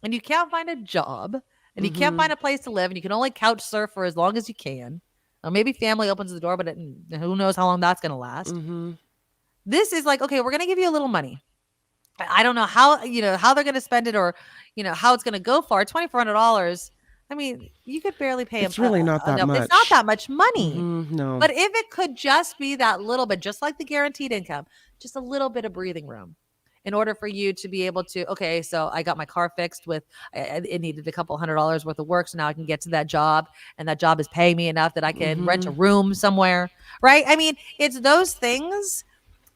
Speaker 5: and you can't find a job and you can't find a place to live and you can only couch surf for as long as you can, or maybe family opens the door, but who knows how long that's going to last. This is like, okay, we're going to give you a little money. I don't know how they're going to spend it, or, how it's going to go far. $2,400. I mean, you could barely pay
Speaker 6: It's really not that much.
Speaker 5: It's not that much money.
Speaker 6: No.
Speaker 5: But if it could just be that little bit, just like the guaranteed income, just a little bit of breathing room in order for you to be able to, okay, so I got my car fixed with, it needed a couple $100s worth of work. So now I can get to that job, and that job is paying me enough that I can rent a room somewhere, right? I mean, it's those things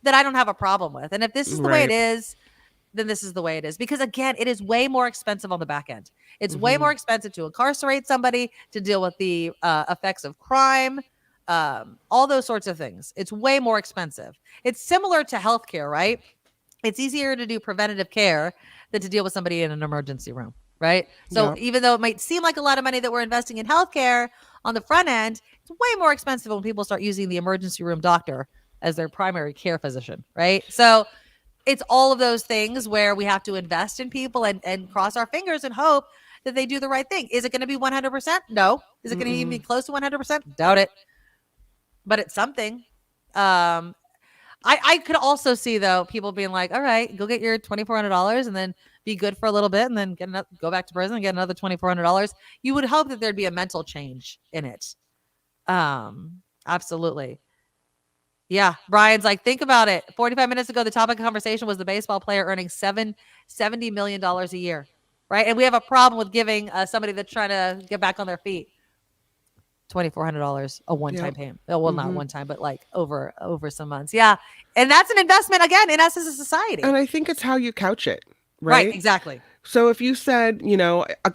Speaker 5: that I don't have a problem with. And if this is the way it is, then this is the way it is. Because again, it is way more expensive on the back end. It's way more expensive to incarcerate somebody, to deal with the effects of crime, all those sorts of things. It's way more expensive. It's similar to healthcare, right? It's easier to do preventative care than to deal with somebody in an emergency room, right? So even though it might seem like a lot of money that we're investing in healthcare on the front end, it's way more expensive when people start using the emergency room doctor as their primary care physician, right? So it's all of those things where we have to invest in people and cross our fingers and hope that they do the right thing. Is it going to be 100%? No. Is it going to even be close to 100%? Doubt it. But it's something. I could also see, though, people being like, all right, go get your $2,400 and then be good for a little bit and then go back to prison and get another $2,400. You would hope that there'd be a mental change in it. Absolutely. Yeah. Brian's like, think about it. 45 minutes ago, the topic of conversation was the baseball player earning $70 million a year. Right. And we have a problem with giving somebody that's trying to get back on their feet $2,400 a one-time payment. Well, not one time, but like over some months. Yeah. And that's an investment, again, in us as a society.
Speaker 6: And I think it's how you couch it. Right.
Speaker 5: Exactly.
Speaker 6: So if you said,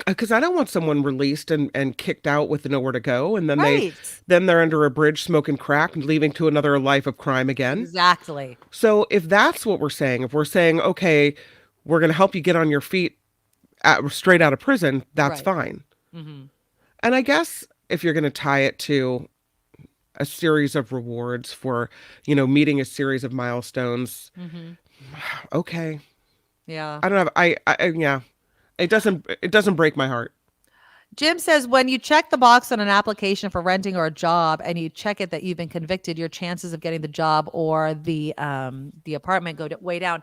Speaker 6: because I don't want someone released and kicked out with nowhere to go, and then they're under a bridge smoking crack and leaving to another life of crime again.
Speaker 5: Exactly.
Speaker 6: So if that's what we're saying, if we're saying, okay, we're going to help you get on your feet straight out of prison, that's fine. And I guess if you're going to tie it to a series of rewards for, meeting a series of milestones, okay.
Speaker 5: Yeah.
Speaker 6: I don't have, it doesn't break my heart.
Speaker 5: Jim says, when you check the box on an application for renting or a job and you check it that you've been convicted, your chances of getting the job or the apartment go way down.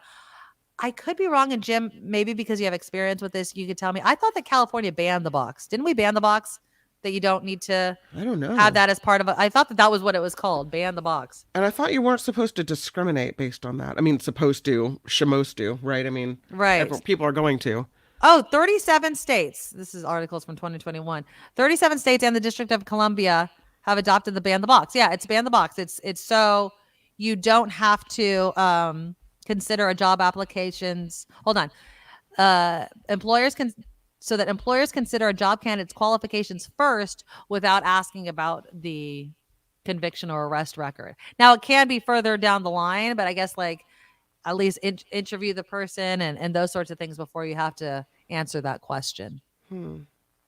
Speaker 5: I could be wrong. And Jim, maybe because you have experience with this, you could tell me. I thought that California banned the box. Didn't we ban the box? That you don't need to have that as part of it. I thought that was what it was called, ban the box.
Speaker 6: And I thought you weren't supposed to discriminate based on that. I mean, supposed to, right? I mean, people are going to.
Speaker 5: Oh, 37 states. This is articles from 2021. 37 states and the District of Columbia have adopted the ban the box. Yeah, it's ban the box. It's so you don't have to consider a job applications. Hold on. So that employers consider a job candidate's qualifications first without asking about the conviction or arrest record. Now, it can be further down the line, but I guess at least interview the person and those sorts of things before you have to answer that question.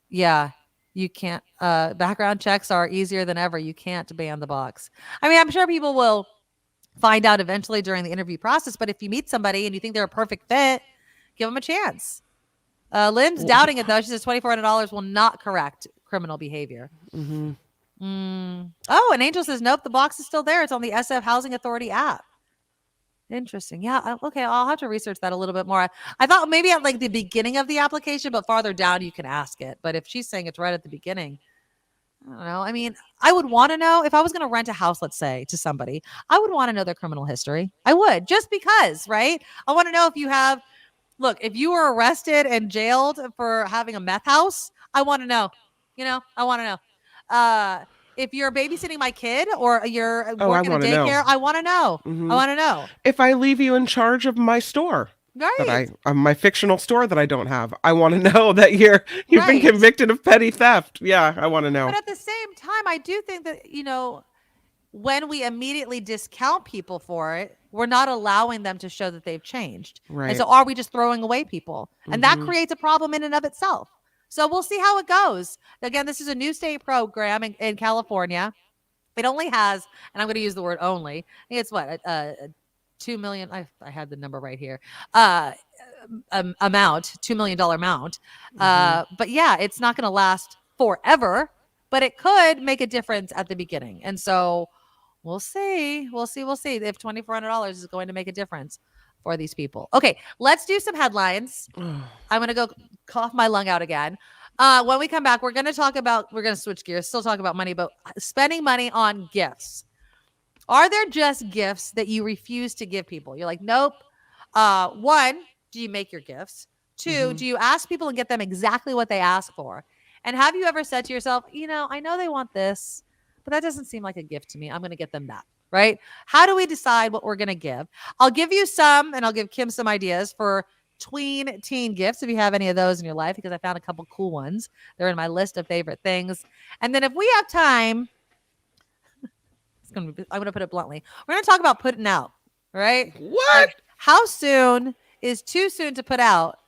Speaker 5: Yeah, you can't. Background checks are easier than ever. You can't ban the box. I mean, I'm sure people will find out eventually during the interview process, but if you meet somebody and you think they're a perfect fit, give them a chance. Lynn's doubting it, though. She says $2,400 will not correct criminal behavior. Oh, and Angel says, nope, the box is still there. It's on the SF Housing Authority app. Interesting. Yeah. Okay. I'll have to research that a little bit more. I thought maybe at the beginning of the application, but farther down, you can ask it. But if she's saying it's right at the beginning, I don't know. I mean, I would want to know if I was going to rent a house, let's say, to somebody, I would want to know their criminal history. I would, just because, right? I want to know if you have. Look, if you were arrested and jailed for having a meth house, I want to know. I want to know. If you're babysitting my kid or you're working in daycare, I want to know. I want to know.
Speaker 6: If I leave you in charge of my store, my fictional store that I don't have, I want to know that you've been convicted of petty theft. Yeah, I want to know.
Speaker 5: But at the same time, I do think that, when we immediately discount people for it, we're not allowing them to show that they've changed.
Speaker 6: Right.
Speaker 5: And so are we just throwing away people? And that creates a problem in and of itself. So we'll see how it goes. Again, this is a new state program in California. It only has, and I'm going to use the word only, I think it's what, 2 million. I had the number right here. Amount, $2 million amount. But yeah, it's not going to last forever, but it could make a difference at the beginning. And so we'll see. We'll see if $2,400 is going to make a difference for these people. Okay, let's do some headlines. I'm going to go cough my lung out again. When we come back, we're going to switch gears, still talk about money, but spending money on gifts. Are there just gifts that you refuse to give people? You're like, nope. One, do you make your gifts? Two, do you ask people and get them exactly what they ask for? And have you ever said to yourself, I know they want this, but that doesn't seem like a gift to me. I'm going to get them that, right? How do we decide what we're going to give? I'll give you some, and I'll give Kim some ideas for teen gifts if you have any of those in your life, because I found a couple cool ones. They're in my list of favorite things. And then if we have time, I'm going to put it bluntly, we're going to talk about putting out, right?
Speaker 6: What?
Speaker 5: Like, how soon is too soon to put out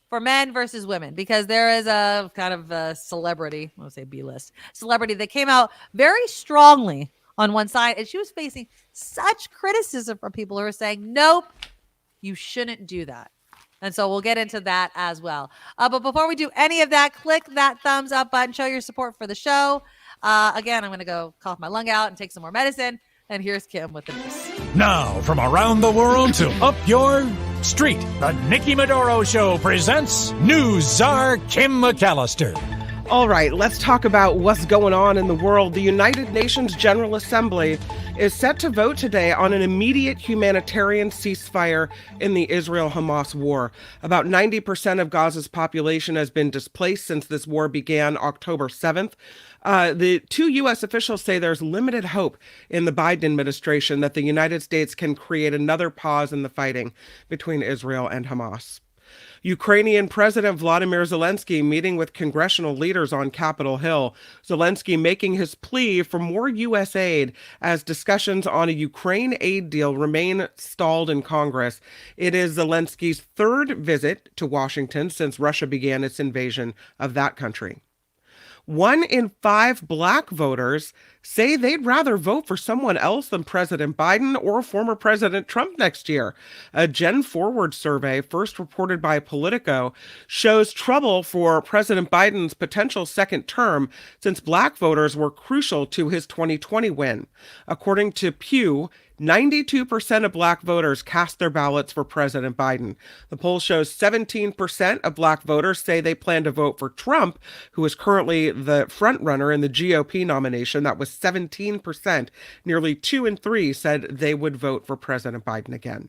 Speaker 5: for men versus women? Because there is a kind of a celebrity, I want to say B-list celebrity that came out very strongly on one side, and she was facing such criticism from people who are saying, nope, you shouldn't do that. And so we'll get into that as well. But before we do any of that, click that thumbs up button, show your support for the show. Again, I'm going to go cough my lung out and take some more medicine. And here's Kim with the news.
Speaker 7: Now, from around the world to up your street, the Nikki Medoro Show presents News Czar Kim McAllister.
Speaker 6: All right, let's talk about what's going on in the world. The United Nations General Assembly is set to vote today on an immediate humanitarian ceasefire in the Israel-Hamas war. About 90% of Gaza's population has been displaced since this war began October 7th. The two U.S. officials say there's limited hope in the Biden administration that the United States can create another pause in the fighting between Israel and Hamas. Ukrainian President Vladimir Zelensky meeting with congressional leaders on Capitol Hill. Zelensky making his plea for more U.S. aid as discussions on a Ukraine aid deal remain stalled in Congress. It is Zelensky's third visit to Washington since Russia began its invasion of that country. 1 in 5 black voters say they'd rather vote for someone else than President Biden or former President Trump next year. A Gen Forward survey, first reported by Politico, shows trouble for President Biden's potential second term since black voters were crucial to his 2020 win. According to Pew, 92% of black voters cast their ballots for President Biden. The poll shows 17% of black voters say they plan to vote for Trump, who is currently the frontrunner in the GOP nomination. That was 17%. Nearly 2 in 3 said they would vote for President Biden again.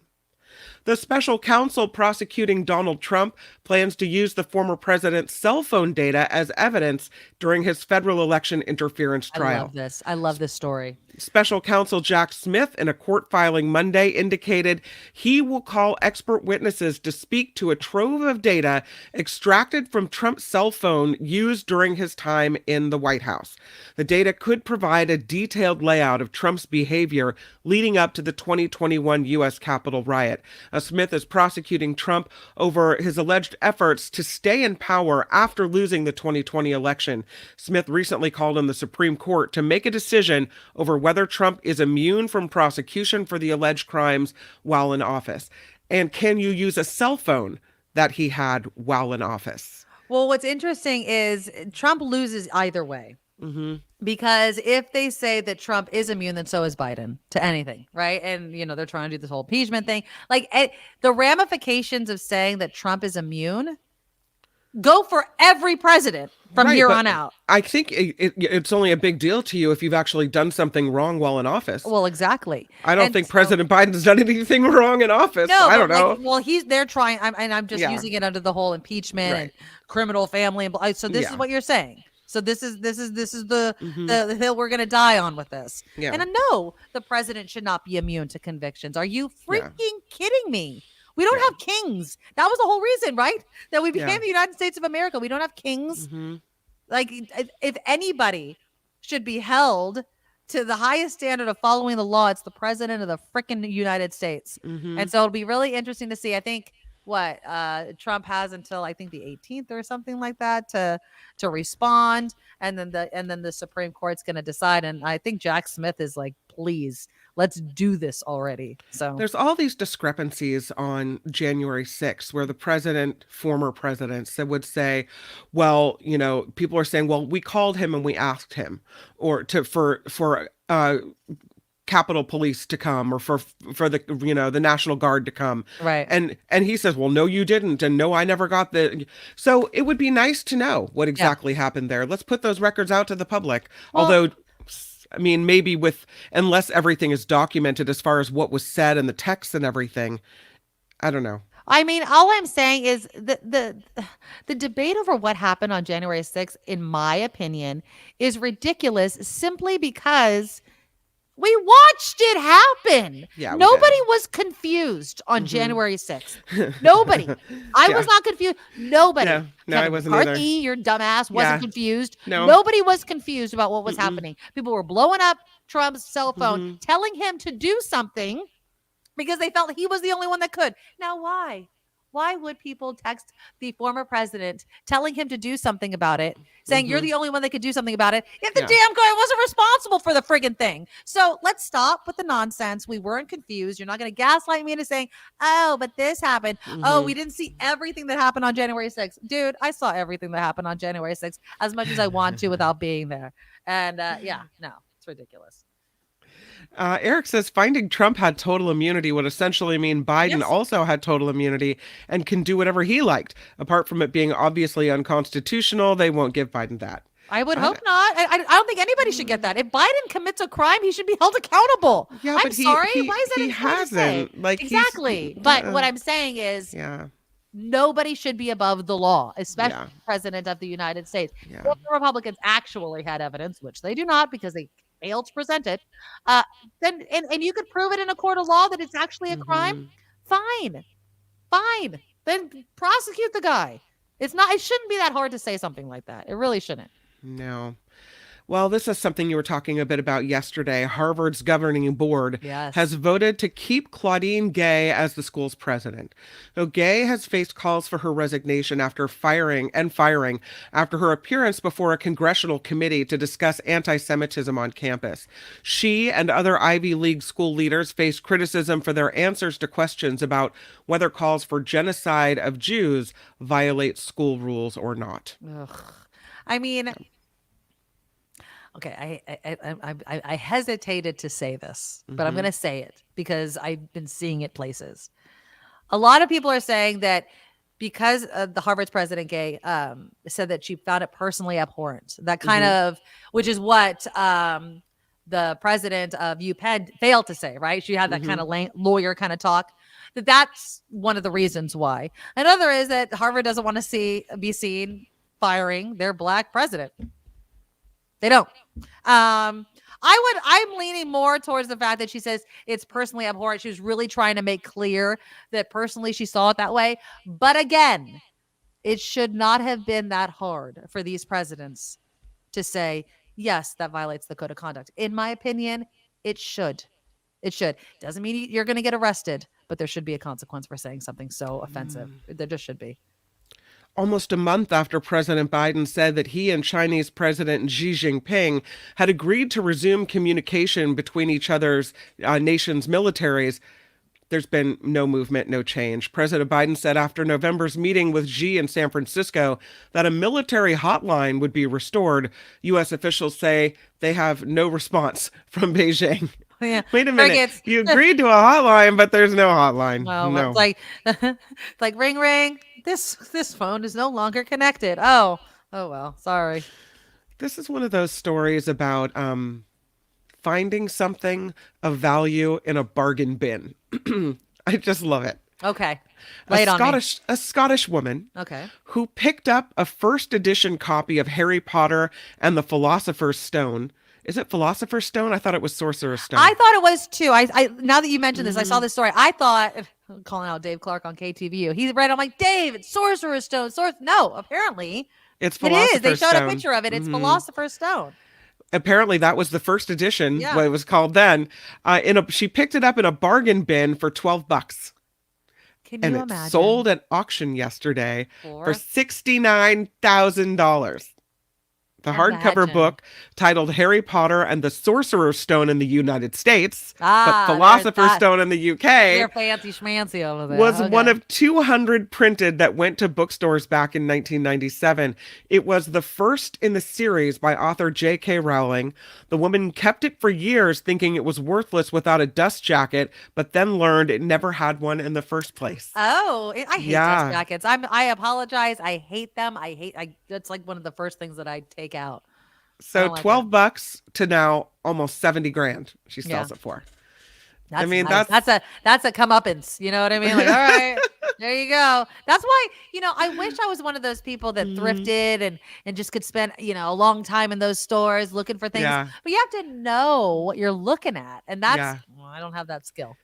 Speaker 6: The special counsel prosecuting Donald Trump plans to use the former president's cell phone data as evidence during his federal election interference trial.
Speaker 5: I love this story.
Speaker 6: Special counsel Jack Smith, in a court filing Monday, indicated he will call expert witnesses to speak to a trove of data extracted from Trump's cell phone used during his time in the White House. The data could provide a detailed layout of Trump's behavior leading up to the 2021 U.S. Capitol riot. Smith is prosecuting Trump over his alleged efforts to stay in power after losing the 2020 election. Smith recently called on the Supreme Court to make a decision over whether Trump is immune from prosecution for the alleged crimes while in office. And can you use a cell phone that he had while in office?
Speaker 5: Well, what's interesting is Trump loses either way. Because if they say that Trump is immune, then so is Biden to anything, right? And, they're trying to do this whole impeachment thing. Like, the ramifications of saying that Trump is immune go for every president from here on out.
Speaker 6: I think it's only a big deal to you if you've actually done something wrong while in office.
Speaker 5: Well, exactly.
Speaker 6: I don't think President Biden's done anything wrong in office.
Speaker 5: No,
Speaker 6: I don't know.
Speaker 5: They're trying, I'm just using it under the whole impeachment and criminal family. So this is what you're saying. So this is the hill we're going to die on with this. Yeah. And no, the president should not be immune to convictions. Are you freaking kidding me? We don't have kings. That was the whole reason, right? That we became the United States of America. We don't have kings. Like, if anybody should be held to the highest standard of following the law. It's the president of the freaking United States.
Speaker 6: Mm-hmm.
Speaker 5: And so it'll be really interesting to see. I think Trump has until I think the 18th or something like that to respond. And then the Supreme Court's going to decide. And I think Jack Smith is like, please, let's do this already. So
Speaker 6: there's all these discrepancies on January 6th where the former presidents would say, well, people are saying, well, we called him and we asked him for Capitol Police to come or for the, the National Guard to come.
Speaker 5: Right.
Speaker 6: And he says, well, no, you didn't. And no, I never got so it would be nice to know what exactly happened there. Let's put those records out to the public. Well, although, I mean, maybe unless everything is documented as far as what was said and the text and everything, I don't know.
Speaker 5: I mean, all I'm saying is the debate over what happened on January 6th, in my opinion, is ridiculous simply because we watched it happen.
Speaker 6: Yeah,
Speaker 5: nobody was confused on January 6th. Nobody. I was not confused. Nobody.
Speaker 6: No,
Speaker 5: Kevin
Speaker 6: I wasn't
Speaker 5: McCarthy,
Speaker 6: either.
Speaker 5: your dumbass, wasn't confused.
Speaker 6: No.
Speaker 5: Nobody was confused about what was happening. People were blowing up Trump's cell phone, telling him to do something because they felt he was the only one that could. Now, why? Why would people text the former president telling him to do something about it, saying you're the only one that could do something about it, if the damn guy wasn't responsible for the friggin' thing? So let's stop with the nonsense. We weren't confused. You're not going to gaslight me into saying, oh, but this happened. Oh, we didn't see everything that happened on January 6th. Dude, I saw everything that happened on January 6th as much as I want to without being there. And no, it's ridiculous.
Speaker 6: Eric says finding Trump had total immunity would essentially mean Biden also had total immunity and can do whatever he liked. Apart from it being obviously unconstitutional, they won't give Biden that.
Speaker 5: I would hope not. I don't think anybody should get that. If Biden commits a crime, he should be held accountable.
Speaker 6: Yeah,
Speaker 5: I'm sorry. Why is that
Speaker 6: he hasn't.
Speaker 5: Exactly. But what I'm saying is nobody should be above the law, especially the president of the United States. If the Republicans actually had evidence, which they do not because they failed to present it, then and you could prove it in a court of law that it's actually a crime, fine. Then prosecute the guy. It shouldn't be that hard to say something like that. It really shouldn't.
Speaker 6: No. Well, this is something you were talking a bit about yesterday. Harvard's governing board has voted to keep Claudine Gay as the school's president. So Gay has faced calls for her resignation after firing after her appearance before a congressional committee to discuss anti-Semitism on campus. She and other Ivy League school leaders faced criticism for their answers to questions about whether calls for genocide of Jews violate school rules or not.
Speaker 5: Ugh. I mean, okay, I hesitated to say this, but I'm going to say it because I've been seeing it places. A lot of people are saying that because the Harvard's president Gay said that she found it personally abhorrent. That kind of, which is what the president of UPenn failed to say, right? She had that kind of lawyer kind of talk. That's one of the reasons why. Another is that Harvard doesn't want to be seen firing their black president. They don't. I'm leaning more towards the fact that she says it's personally abhorrent. She was really trying to make clear that personally she saw it that way. But again, it should not have been that hard for these presidents to say, yes, that violates the code of conduct. In my opinion, it should. It should. Doesn't mean you're going to get arrested, but there should be a consequence for saying something so offensive. There just should be.
Speaker 6: Almost a month after President Biden said that he and Chinese President Xi Jinping had agreed to resume communication between each other's nations' militaries, there's been no movement, no change. President Biden said after November's meeting with Xi in San Francisco that a military hotline would be restored. U.S. officials say they have no response from Beijing.
Speaker 5: Yeah.
Speaker 6: Wait a minute. You agreed to a hotline, but there's no hotline.
Speaker 5: Well,
Speaker 6: no.
Speaker 5: It's like ring, ring. This phone is no longer connected. Oh well, sorry.
Speaker 6: This is one of those stories about finding something of value in a bargain bin. I just love it.
Speaker 5: Okay.
Speaker 6: A Scottish woman who picked up a first edition copy of Harry Potter and the Philosopher's Stone. Is it Philosopher's Stone? I thought it was Sorcerer's Stone.
Speaker 5: I thought it was too. I now that you mentioned this, I saw this story. I thought, I'm calling out Dave Clark on KTVU. He's right. I'm like, Dave, it's Sorcerer's Stone. No, apparently
Speaker 6: it's Philosopher's Stone.
Speaker 5: They showed a picture of it. It's Philosopher's Stone.
Speaker 6: Apparently that was the first edition,
Speaker 5: Yeah.
Speaker 6: what it was called then. She picked it up in a bargain bin for $12.
Speaker 5: Can
Speaker 6: And
Speaker 5: you
Speaker 6: it
Speaker 5: imagine?
Speaker 6: sold at auction yesterday
Speaker 5: For
Speaker 6: for $69,000. The hardcover
Speaker 5: Imagine.
Speaker 6: book, titled Harry Potter and the Sorcerer's Stone in the United States,
Speaker 5: Ah,
Speaker 6: but
Speaker 5: there's
Speaker 6: Philosopher's
Speaker 5: that.
Speaker 6: Stone in the UK,
Speaker 5: You're fancy schmancy over there.
Speaker 6: was
Speaker 5: Okay.
Speaker 6: one of 200 printed that went to bookstores back in 1997. It was the first in the series by author J.K. Rowling. The woman kept it for years thinking it was worthless without a dust jacket, but then learned it never had one in the first place.
Speaker 5: Oh, I hate
Speaker 6: Yeah.
Speaker 5: dust jackets. I apologize. I hate them. That's like one of the first things that I take out.
Speaker 6: So
Speaker 5: like
Speaker 6: $12 to now almost 70 grand she sells
Speaker 5: Yeah.
Speaker 6: it for.
Speaker 5: That's
Speaker 6: mean,
Speaker 5: nice. that's a comeuppance. You know what I mean? Like, all right, there you go. That's why, I wish I was one of those people that thrifted and just could spend, a long time in those stores looking for things.
Speaker 6: Yeah.
Speaker 5: But you have to know what you're looking at. And that's, well, I don't have that skill.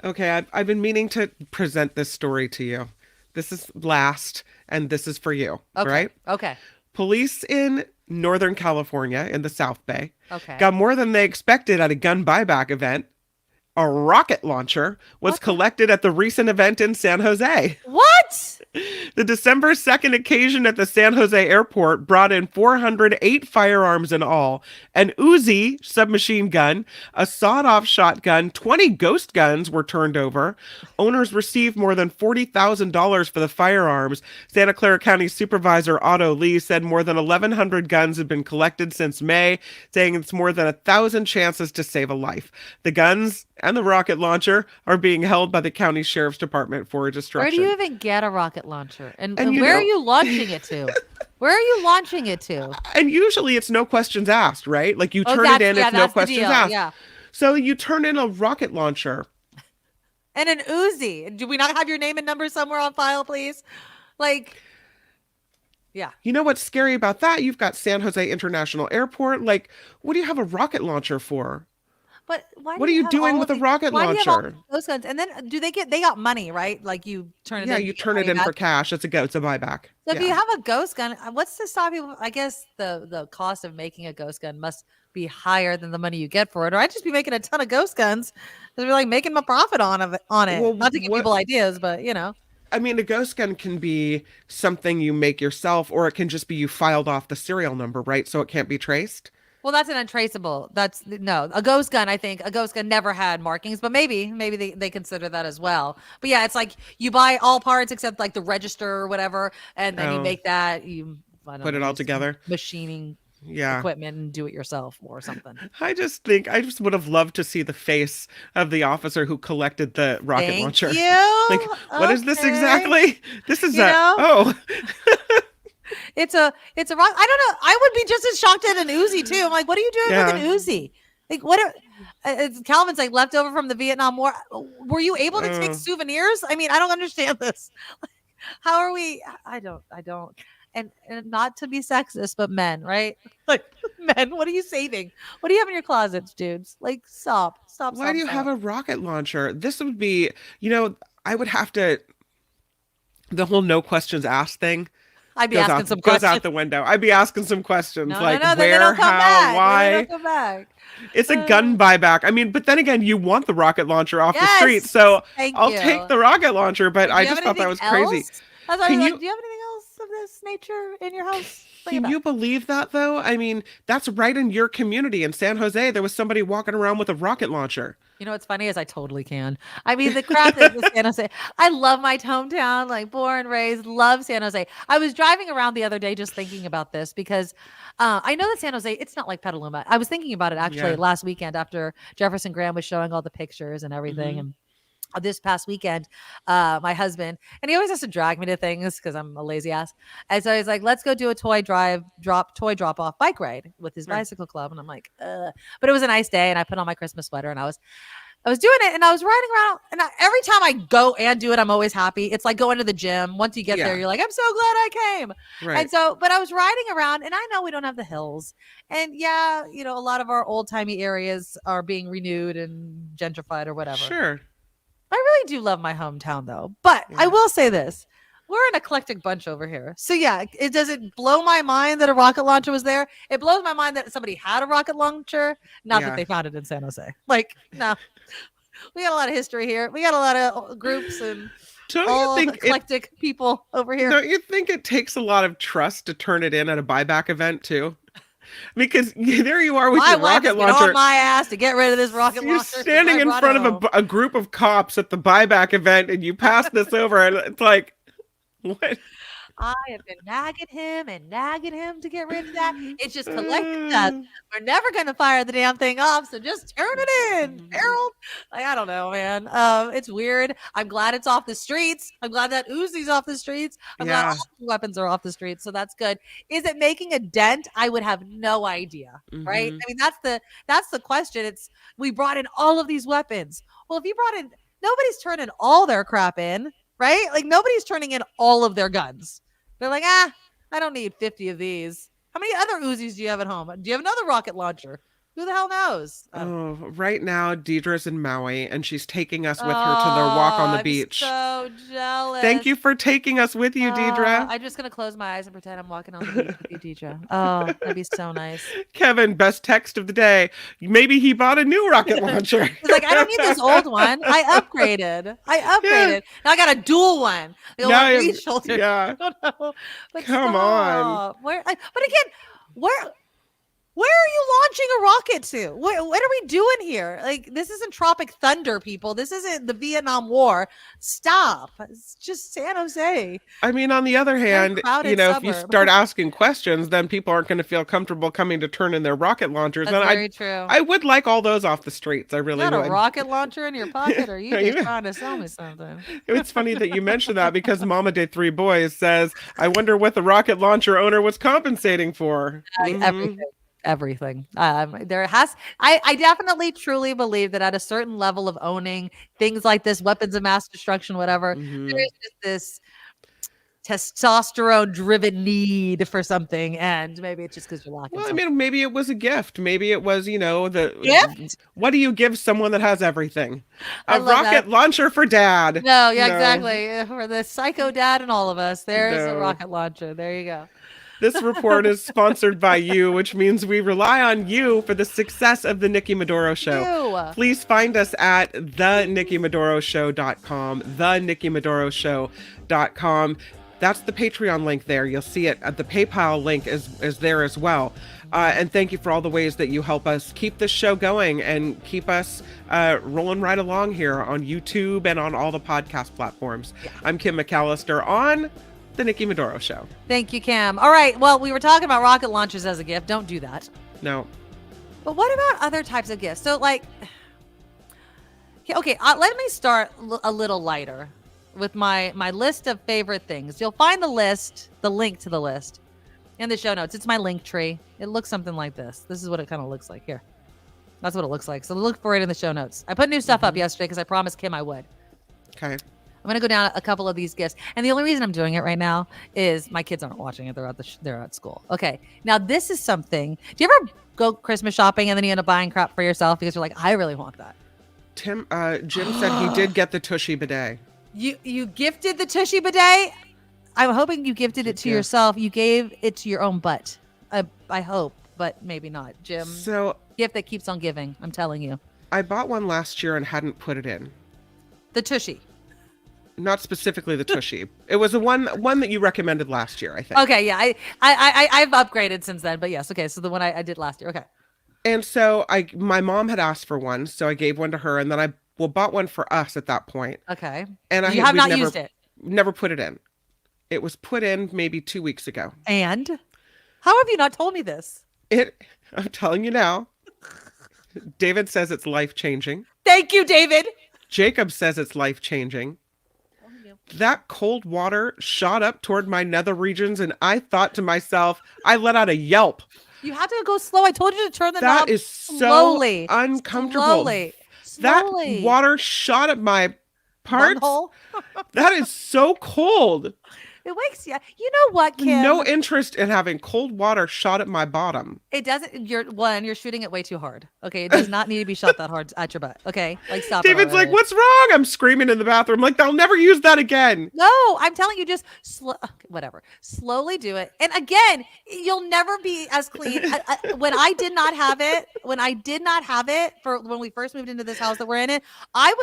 Speaker 6: Okay, I've been meaning to present this story to you. This is last, and this is for you,
Speaker 5: Okay.
Speaker 6: right?
Speaker 5: Okay.
Speaker 6: Police in Northern California in the South Bay
Speaker 5: Okay.
Speaker 6: got more than they expected at a gun buyback event. A rocket launcher was collected at the recent event in San Jose.
Speaker 5: What?
Speaker 6: The December 2nd occasion at the San Jose airport brought in 408 firearms in all, an Uzi submachine gun, a sawed-off shotgun, 20 ghost guns were turned over. Owners received more than $40,000 for the firearms. Santa Clara County Supervisor Otto Lee said more than 1,100 guns have been collected since May, saying it's more than 1,000 chances to save a life. The guns and the rocket launcher are being held by the county sheriff's department for destruction.
Speaker 5: Where do you even get a rocket launcher? And
Speaker 6: you
Speaker 5: where
Speaker 6: know-
Speaker 5: are you launching it to? Where are you launching it to?
Speaker 6: And usually it's no questions asked, right? Like you
Speaker 5: Oh,
Speaker 6: turn it in, it's no
Speaker 5: that's the
Speaker 6: questions
Speaker 5: deal.
Speaker 6: asked.
Speaker 5: Yeah.
Speaker 6: So you turn in a rocket launcher.
Speaker 5: And an Uzi. Do we not have your name and number somewhere on file, please? Like, yeah.
Speaker 6: You know what's scary about that? You've got San Jose International Airport. Like, what do you have a rocket launcher for?
Speaker 5: But why?
Speaker 6: What
Speaker 5: do
Speaker 6: are you
Speaker 5: have
Speaker 6: doing
Speaker 5: all
Speaker 6: with
Speaker 5: of
Speaker 6: a rocket
Speaker 5: why do you have all
Speaker 6: launcher?
Speaker 5: those guns, and then they got money, right? Like you turn it.
Speaker 6: Yeah,
Speaker 5: in,
Speaker 6: you
Speaker 5: get
Speaker 6: turn it
Speaker 5: money
Speaker 6: in
Speaker 5: back.
Speaker 6: for cash. It's a buyback.
Speaker 5: So if
Speaker 6: Yeah.
Speaker 5: you have a ghost gun, what's to stop you? I guess the cost of making a ghost gun must be higher than the money you get for it, or I'd just be making a ton of ghost guns. They'd be like making my profit on it.
Speaker 6: Well,
Speaker 5: Not to give people ideas, but
Speaker 6: I mean, a ghost gun can be something you make yourself, or it can just be you filed off the serial number, right? So it can't be traced.
Speaker 5: Well, that's an untraceable. That's no, a ghost gun. I think a ghost gun never had markings, but maybe they consider that as well. But yeah, it's like you buy all parts except like the register or whatever, and then you make that
Speaker 6: Put it all together.
Speaker 5: machining
Speaker 6: Yeah.
Speaker 5: equipment and do it yourself or something.
Speaker 6: I just would have loved to see the face of the officer who collected the rocket
Speaker 5: Thank
Speaker 6: launcher.
Speaker 5: you.
Speaker 6: Like, what is this
Speaker 5: Okay.
Speaker 6: exactly? This is
Speaker 5: It's a rock. I don't know. I would be just as shocked at an Uzi too. I'm like, what are you doing with an Uzi? Like, Calvin's like leftover from the Vietnam War. Were you able to take souvenirs? I mean, I don't understand this. How are we? I don't. And not to be sexist, but men, right? Like men, what are you saving? What do you have in your closets, dudes? Like, stop.
Speaker 6: Why do you have a rocket launcher? This would be, I would have to. The whole no questions asked thing.
Speaker 5: I'd be asking some questions.
Speaker 6: Goes out the window. I'd be asking some questions like
Speaker 5: where,
Speaker 6: how, why.
Speaker 5: They don't come back.
Speaker 6: It's a gun buyback. I mean, but then again, you want the rocket launcher off the street,
Speaker 5: Yes!
Speaker 6: so
Speaker 5: Thank
Speaker 6: I'll
Speaker 5: you.
Speaker 6: take the rocket launcher. But
Speaker 5: Do
Speaker 6: I
Speaker 5: you have
Speaker 6: just thought that was
Speaker 5: anything
Speaker 6: crazy.
Speaker 5: else? I was like,
Speaker 6: Can
Speaker 5: do
Speaker 6: you-
Speaker 5: you have anything else of this nature in your house?
Speaker 6: Can you believe that though? I mean, that's right in your community in San Jose. There was somebody walking around with a rocket launcher.
Speaker 5: You know what's funny is I totally can. I mean, the crap is with San Jose. I love my hometown, like born, raised, love San Jose. I was driving around the other day just thinking about this because I know that San Jose, it's not like Petaluma. I was thinking about it actually last weekend after Jefferson Graham was showing all the pictures and everything. And this past weekend, my husband, and he always has to drag me to things because I'm a lazy ass. And so he's like, let's go do a toy drop off bike ride with his bicycle club. And I'm like, but it was a nice day. And I put on my Christmas sweater and I was doing it and I was riding around. And every time I go and do it, I'm always happy. It's like going to the gym. Once you get there, you're like, I'm so glad I came.
Speaker 6: Right.
Speaker 5: And so, but I was riding around and I know we don't have the hills. And yeah, a lot of our old timey areas are being renewed and gentrified or whatever.
Speaker 6: Sure.
Speaker 5: I really do love my hometown though. But I will say this. We're an eclectic bunch over here. So yeah, it doesn't blow my mind that a rocket launcher was there. It blows my mind that somebody had a rocket launcher, not that they found it in San Jose. Like, no. We got a lot of history here. We got a lot of groups and all eclectic people over here.
Speaker 6: Don't you think it takes a lot of trust to turn it in at a buyback event too? Because there you are with your rocket launcher.
Speaker 5: On my ass to get rid of this rocket launcher.
Speaker 6: You're standing in front of a group of cops at the buyback event, and you pass this over, and it's like, what?
Speaker 5: I have been nagging him to get rid of that. It's just collecting dust. We're never going to fire the damn thing off, so just turn it in, Harold. Like, I don't know, man. It's weird. I'm glad it's off the streets. I'm glad that Uzi's off the streets. I'm glad all the weapons are off the streets, so that's good. Is it making a dent? I would have no idea, right? I mean, that's the question. It's we brought in all of these weapons. Well, if you brought in, nobody's turning all their crap in, right? Like nobody's turning in all of their guns. They're like, I don't need 50 of these. How many other Uzis do you have at home? Do you have another rocket launcher? Who the hell knows?
Speaker 6: Oh, right now, Deidre's in Maui, and she's taking us with her to their walk on the beach.
Speaker 5: I'm so jealous.
Speaker 6: Thank you for taking us with you, Deidre.
Speaker 5: I'm just going to close my eyes and pretend I'm walking on the beach with you, Deidre. Oh, that'd be so nice.
Speaker 6: Kevin, best text of the day. Maybe he bought a new rocket launcher.
Speaker 5: He's like, I don't need this old one. I upgraded. Yeah. Now I got a dual one. The old shoulder.
Speaker 6: Yeah.
Speaker 5: I don't know. But
Speaker 6: come on.
Speaker 5: But again, where are you launching a rocket to? What are we doing here? Like, this isn't Tropic Thunder, people. This isn't the Vietnam War. Stop. It's just San Jose.
Speaker 6: I mean, on the other hand, if you start asking questions, then people aren't going to feel comfortable coming to turn in their rocket launchers.
Speaker 5: That's very true.
Speaker 6: I would like all those off the streets. I really would.
Speaker 5: You got a rocket launcher in your pocket, or are you just trying to sell me something?
Speaker 6: It's funny that you mentioned that because Mama de Three Boys says, I wonder what the rocket launcher owner was compensating for.
Speaker 5: Everything. I definitely truly believe that at a certain level of owning things like this, weapons of mass destruction, whatever, there's just this testosterone driven need for something, and maybe it's just because you're locking.
Speaker 6: Well, I mean, maybe it was a gift. Maybe it was, the
Speaker 5: gift.
Speaker 6: What do you give someone that has everything? A rocket launcher for dad.
Speaker 5: No, exactly. For the psycho dad and all of us, there's a rocket launcher. There you go.
Speaker 6: This report is sponsored by you, which means we rely on you for the success of the Nikki Medoro Show. Please find us at thenikkimedoroshow.com, thenikkimedoroshow.com. That's the Patreon link there. You'll see it. The PayPal link is there as well. And thank you for all the ways that you help us keep this show going and keep us rolling right along here on YouTube and on all the podcast platforms. Yeah. I'm Kim McAllister on The Nikki Medoro Show.
Speaker 5: Thank you, Cam. All right. Well, we were talking about rocket launchers as a gift. Don't do that.
Speaker 6: No.
Speaker 5: But what about other types of gifts? So, like, okay, let me start a little lighter with my list of favorite things. You'll find the link to the list in the show notes. It's my link tree. It looks something like this. This is what it kind of looks like here. That's what it looks like. So look for it in the show notes. I put new stuff up yesterday because I promised Kim I would.
Speaker 6: Okay.
Speaker 5: I'm going to go down a couple of these gifts. And the only reason I'm doing it right now is my kids aren't watching it. They're at school. Okay. Now, this is something. Do you ever go Christmas shopping and then you end up buying crap for yourself because you're like, I really want that?
Speaker 6: Jim said he did get the Tushy bidet.
Speaker 5: You gifted the Tushy bidet? I'm hoping you gifted it to yourself. You gave it to your own butt. I hope, but maybe not. Jim, gift that keeps on giving. I'm telling you.
Speaker 6: I bought one last year and hadn't put it in.
Speaker 5: The Tushy.
Speaker 6: Not specifically the Tushy. It was the one that you recommended last year, I think.
Speaker 5: Okay, yeah. I've upgraded since then, but yes. Okay, so the one I did last year. Okay.
Speaker 6: And so my mom had asked for one, so I gave one to her, and then I bought one for us at that point.
Speaker 5: Okay.
Speaker 6: And
Speaker 5: you have not used it.
Speaker 6: Never put it in. It was put in maybe 2 weeks ago.
Speaker 5: And how have you not told me this?
Speaker 6: I'm telling you now. David says it's life-changing.
Speaker 5: Thank you, David.
Speaker 6: Jacob says it's life-changing. That cold water shot up toward my nether regions, and I thought to myself, I let out a yelp.
Speaker 5: You have to go slow. I told you to turn the knob
Speaker 6: slowly. That is so
Speaker 5: slowly.
Speaker 6: Uncomfortable.
Speaker 5: Slowly.
Speaker 6: That water shot up my parts. That is so cold.
Speaker 5: It wakes you. You know what, Kim?
Speaker 6: No interest in having cold water shot at my bottom.
Speaker 5: It doesn't. You're shooting it way too hard. Okay, it does not need to be shot that hard at your butt. Okay, like stop.
Speaker 6: David's like, "What's wrong?" I'm screaming in the bathroom, like, "They'll never use that again."
Speaker 5: No, I'm telling you, just whatever. Slowly do it, and again, you'll never be as clean. When I did not have it for when we first moved into this house that we're in, I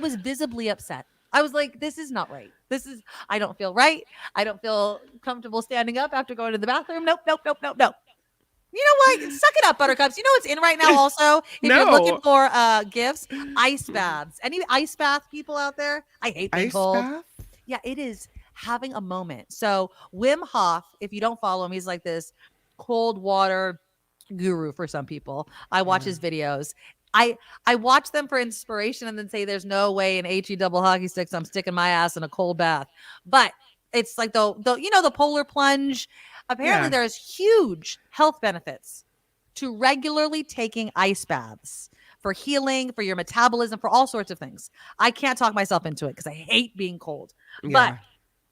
Speaker 5: was visibly upset. I was like, this is not right. I don't feel right. I don't feel comfortable standing up after going to the bathroom. Nope. You know what? Suck it up, buttercups. You know what's in right now also? If you're looking for gifts, ice baths. Any ice bath people out there? I hate being cold. Bath? Yeah, it is having a moment. So Wim Hof, if you don't follow him, he's like this cold water guru for some people. I watch his videos. I watch them for inspiration and then say there's no way in HE double hockey sticks I'm sticking my ass in a cold bath. But it's like the polar plunge. Apparently there's huge health benefits to regularly taking ice baths for healing, for your metabolism, for all sorts of things. I can't talk myself into it because I hate being cold. Yeah. But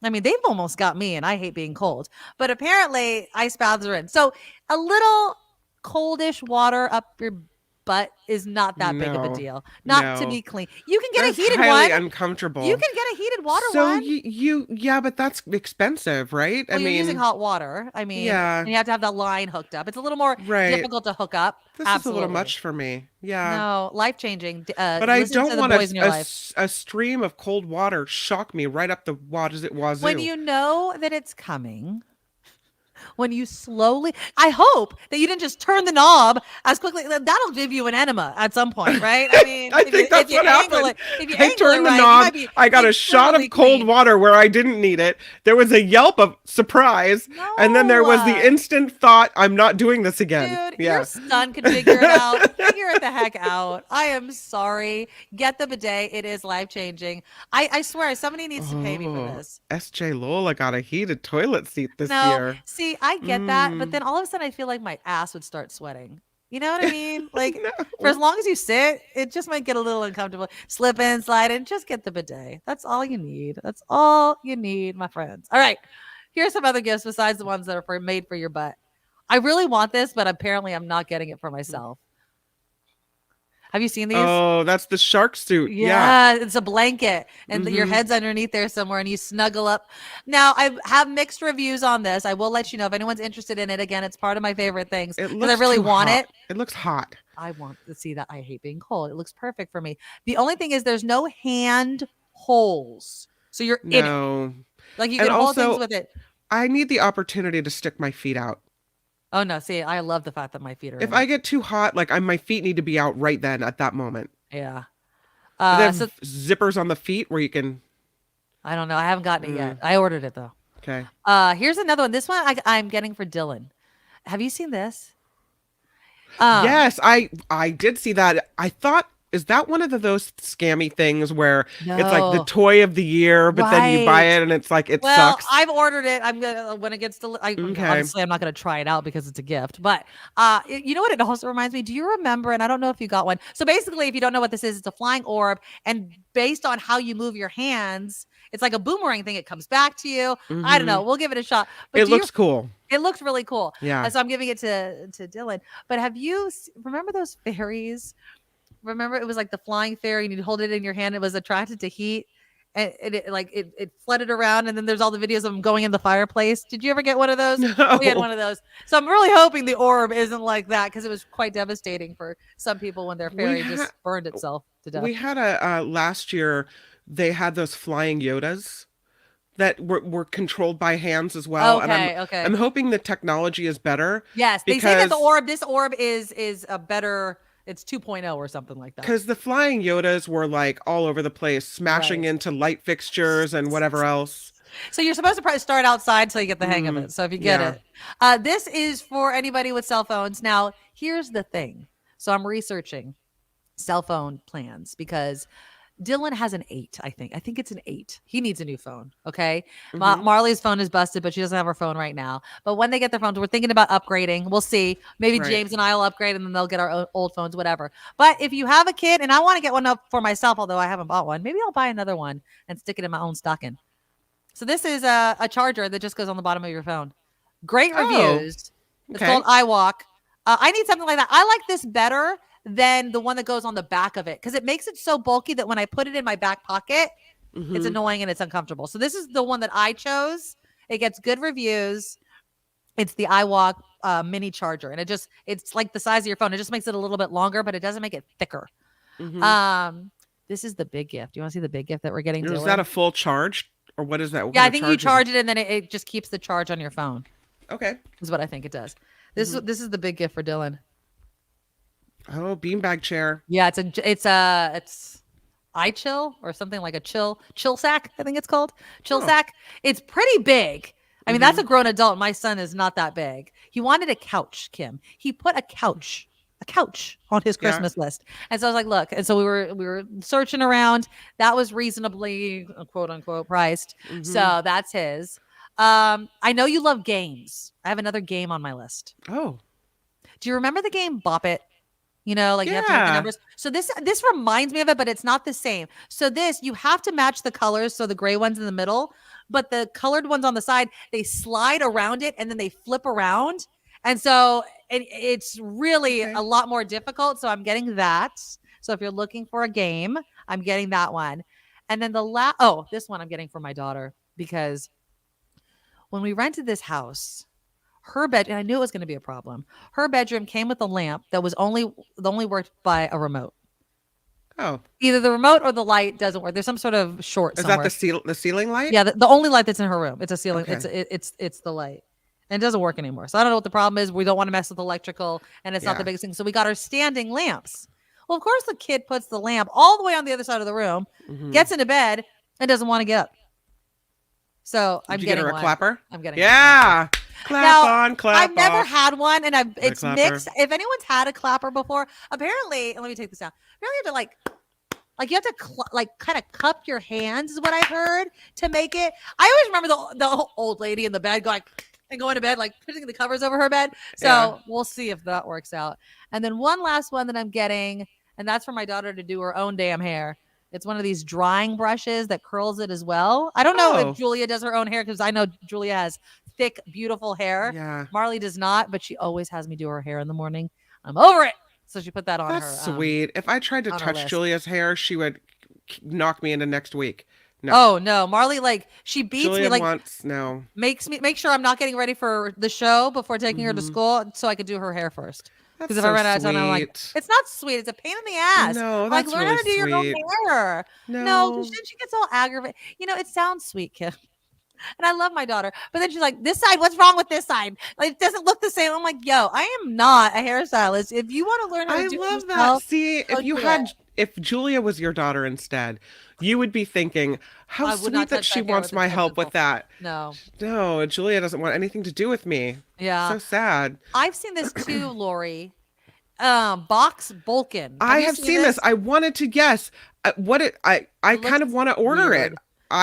Speaker 5: I mean, they've almost got me and I hate being cold. But apparently ice baths are in. So a little coldish water up your butt is not that big of a deal. To be clean. You can get a heated one.
Speaker 6: Highly uncomfortable.
Speaker 5: You can get a heated water one.
Speaker 6: So but that's expensive, right?
Speaker 5: Well, you're using hot water. I mean, and you have to have the line hooked up. It's a little more difficult to hook up.
Speaker 6: This is a little much for me. Yeah.
Speaker 5: No, life-changing.
Speaker 6: But I don't want a stream of cold water shock me right up the wazoo.
Speaker 5: When you know that it's coming, when you slowly, I hope that you didn't just turn the knob as quickly. That'll give you an enema at some point, right? I mean,
Speaker 6: I think that's what happened. I turned the knob. I got a shot of cold water where I didn't need it. There was a yelp of surprise, and then there was the instant thought, "I'm not doing this again."
Speaker 5: Dude, your son can figure it out. Figure it the heck out. I am sorry. Get the bidet. It is life changing. I swear, somebody needs to pay me for this.
Speaker 6: SJ Lola got a heated toilet seat this year.
Speaker 5: See, I get that, but then all of a sudden I feel like my ass would start sweating. You know what I mean? Like for as long as you sit, it just might get a little uncomfortable. Slip in, slide in, just get the bidet. That's all you need. That's all you need, my friends. All right. Here's some other gifts besides the ones that are made for your butt. I really want this, but apparently I'm not getting it for myself. Have you seen these?
Speaker 6: Oh, that's the shark suit.
Speaker 5: Yeah, it's a blanket and your head's underneath there somewhere and you snuggle up. Now, I have mixed reviews on this. I will let you know if anyone's interested in it. Again, it's part of my favorite things because I really want it.
Speaker 6: It looks hot.
Speaker 5: I want to see that. I hate being cold. It looks perfect for me. The only thing is there's no hand holes. So you're in it. Like you can hold things with it.
Speaker 6: I need the opportunity to stick my feet out.
Speaker 5: Oh, no. See, I love the fact that my feet are
Speaker 6: If I get too hot, like my feet need to be out right then at that moment.
Speaker 5: Yeah.
Speaker 6: So zippers on the feet where you can.
Speaker 5: I don't know. I haven't gotten it yet. I ordered it, though.
Speaker 6: Okay.
Speaker 5: Here's another one. This one I'm getting for Dylan. Have you seen this?
Speaker 6: Yes, I did see that. I thought, is that one of those scammy things where it's like the toy of the year, but then you buy it and it's like it sucks?
Speaker 5: I've ordered it. I'm gonna when it gets to. Honestly, I'm not gonna try it out because it's a gift. But you know what? It also reminds me. Do you remember? And I don't know if you got one. So basically, if you don't know what this is, it's a flying orb, and based on how you move your hands, it's like a boomerang thing. It comes back to you. I don't know. We'll give it a shot. But
Speaker 6: it looks cool.
Speaker 5: It looks really cool.
Speaker 6: Yeah.
Speaker 5: So I'm giving it to Dylan. But have you remember those fairies? Remember, it was like the flying fairy, and you'd hold it in your hand. It was attracted to heat, and it flooded around. And then there's all the videos of them going in the fireplace. Did you ever get one of those?
Speaker 6: No.
Speaker 5: We had one of those. So I'm really hoping the orb isn't like that because it was quite devastating for some people when their fairy just burned itself to death.
Speaker 6: We had a last year. They had those flying Yodas that were controlled by hands as well.
Speaker 5: Okay,
Speaker 6: and I'm hoping the technology is better.
Speaker 5: Yes, they say that this orb is a better. It's 2.0 or something like that.
Speaker 6: Because the flying Yodas were like all over the place, smashing into light fixtures and whatever else.
Speaker 5: So you're supposed to probably start outside till you get the hang of it. So if you get it. This is for anybody with cell phones. Now, here's the thing. So I'm researching cell phone plans because Dylan has an 8, I think. I think it's an 8. He needs a new phone, okay? Marley's phone is busted, but she doesn't have her phone right now. But when they get their phones, we're thinking about upgrading. We'll see. Maybe James and I will upgrade, and then they'll get our old phones, whatever. But if you have a kid, and I want to get one up for myself, although I haven't bought one, maybe I'll buy another one and stick it in my own stocking. So this is a charger that just goes on the bottom of your phone. Great
Speaker 6: Oh,
Speaker 5: reviews. It's
Speaker 6: okay.
Speaker 5: called iWalk. I need something like that. I like this better than the one that goes on the back of it because it makes it so bulky that when I put it in my back pocket, it's annoying and it's uncomfortable. So this is the one that I chose. It gets good reviews. It's the iWalk mini charger, and it's like the size of your phone. It just makes it a little bit longer, but it doesn't make it thicker. This is the big gift. You want to see the big gift that we're getting?
Speaker 6: Is that a full charge, or what is that? What
Speaker 5: Yeah,
Speaker 6: kind
Speaker 5: I
Speaker 6: of
Speaker 5: think you charge it, and then it just keeps the charge on your phone.
Speaker 6: Okay,
Speaker 5: is what I think it does. This is the big gift for Dylan.
Speaker 6: Oh, beanbag chair.
Speaker 5: Yeah, it's iChill or something like a chill sack. I think it's called chill sack. It's pretty big. I mean, that's a grown adult. My son is not that big. He wanted a couch, Kim. He put a couch on his Christmas list. And so I was like, look, and so we were searching around. That was reasonably quote unquote priced. So that's his. I know you love games. I have another game on my list.
Speaker 6: Oh.
Speaker 5: Do you remember the game Bop It? You know, like you have to make the numbers. So this reminds me of it, but it's not the same. So you have to match the colors. So the gray ones in the middle, but the colored ones on the side, they slide around it and then they flip around. And so it's really a lot more difficult. So I'm getting that. So if you're looking for a game, I'm getting that one. And then this one I'm getting for my daughter because when we rented this house, her bed, and I knew it was going to be a problem. Her bedroom came with a lamp that was only worked by a remote.
Speaker 6: Oh,
Speaker 5: either the remote or the light doesn't work. There's some sort of short.
Speaker 6: Is
Speaker 5: somewhere.
Speaker 6: that the ceiling light?
Speaker 5: Yeah, the only light that's in her room. It's a ceiling.
Speaker 6: Okay.
Speaker 5: It's the light, and it doesn't work anymore. So I don't know what the problem is. We don't want to mess with electrical, and it's not the biggest thing. So we got her standing lamps. Well, of course, the kid puts the lamp all the way on the other side of the room, gets into bed, and doesn't want to get up. So I'm getting
Speaker 6: her a clapper.
Speaker 5: I'm getting
Speaker 6: clap on.
Speaker 5: I've never had one, and it's
Speaker 6: clapper.
Speaker 5: mixed. If anyone's had a clapper before, apparently, and let me take this down. Apparently, you have to kind of cup your hands is what I've heard to make it. I always remember the old lady in the bed going to bed, like putting the covers over her bed. So we'll see if that works out. And then one last one that I'm getting, and that's for my daughter to do her own damn hair. It's one of these drying brushes that curls it as well. I don't know if Julia does her own hair because I know Julia has thick, beautiful hair.
Speaker 6: Yeah.
Speaker 5: Marley does not, but she always has me do her hair in the morning. I'm over it. So she put that on her.
Speaker 6: That's sweet. If I tried to touch Julia's hair, she would knock me into next week. No.
Speaker 5: Oh no, Marley, she beats
Speaker 6: Julia
Speaker 5: me.
Speaker 6: Makes
Speaker 5: make sure I'm not getting ready for the show before taking her to school, so I could do her hair first. Because if I run out of time, I'm like, it's not sweet. It's a pain in the ass.
Speaker 6: No,
Speaker 5: that's learn how to do your own hair. No, because then she gets all aggravated. It sounds sweet, Kim. And I love my daughter. But then she's like, this side, what's wrong with this side? It doesn't look the same. I'm like, yo, I am not a hairstylist. If you want to learn how to do it yourself,
Speaker 6: that. See, if Julia was your daughter instead, you would be thinking, how sweet that she wants my help with that.
Speaker 5: No,
Speaker 6: Julia doesn't want anything to do with me.
Speaker 5: Yeah.
Speaker 6: So sad.
Speaker 5: I've seen this too, Lori. Box Bulkin.
Speaker 6: I have seen this. I wanted to guess I kind of want to order it.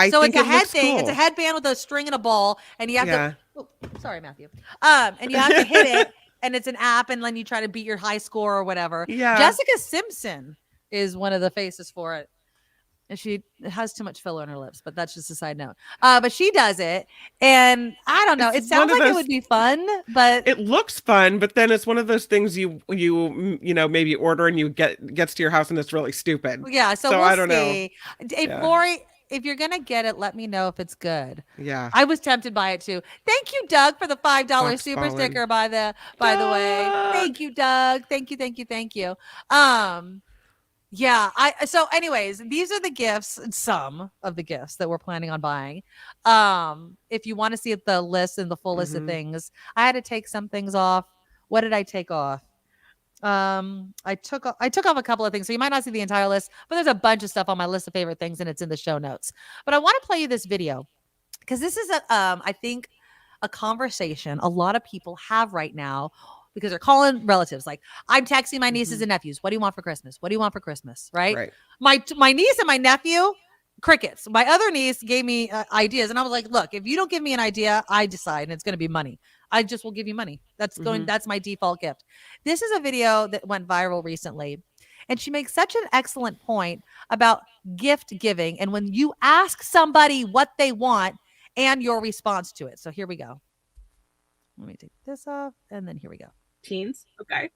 Speaker 5: So it's a head thing. Cool. It's a headband with a string and a ball, and you have to. Oh, sorry, Matthew. And you have to hit it, and it's an app, and then you try to beat your high score or whatever.
Speaker 6: Yeah.
Speaker 5: Jessica Simpson is one of the faces for it, and she has too much filler in her lips, but that's just a side note. But she does it, and I don't know. It sounds like it would be fun, but
Speaker 6: it looks fun. But then it's one of those things you maybe order and gets to your house and it's really stupid.
Speaker 5: Yeah. So we'll
Speaker 6: I don't
Speaker 5: see. Know. Lori, if you're gonna get it, let me know if it's good.
Speaker 6: Yeah.
Speaker 5: I was tempted by it too. Thank you, Doug, for the $5 super sticker. By the way, thank you, Doug. Thank you. Yeah. So anyways, these are the gifts, some of the gifts that we're planning on buying. If you want to see the list and the full list of things, I had to take some things off. What did I take off? I took off a couple of things, so you might not see the entire list, but there's a bunch of stuff on my list of favorite things, and it's in the show notes. But I want to play you this video because this is I think a conversation a lot of people have right now because they're calling relatives. Like, I'm texting my nieces and nephews. What do you want for Christmas? What do you want for Christmas? Right. My niece and my nephew, crickets. My other niece gave me ideas, and I was like, look, if you don't give me an idea, I decide, and it's going to be money. I just will give you money. That's my default gift. This is a video that went viral recently, and she makes such an excellent point about gift giving. And when you ask somebody what they want and your response to it. So here we go. Let me take this off, and then here we go.
Speaker 8: Teens, okay.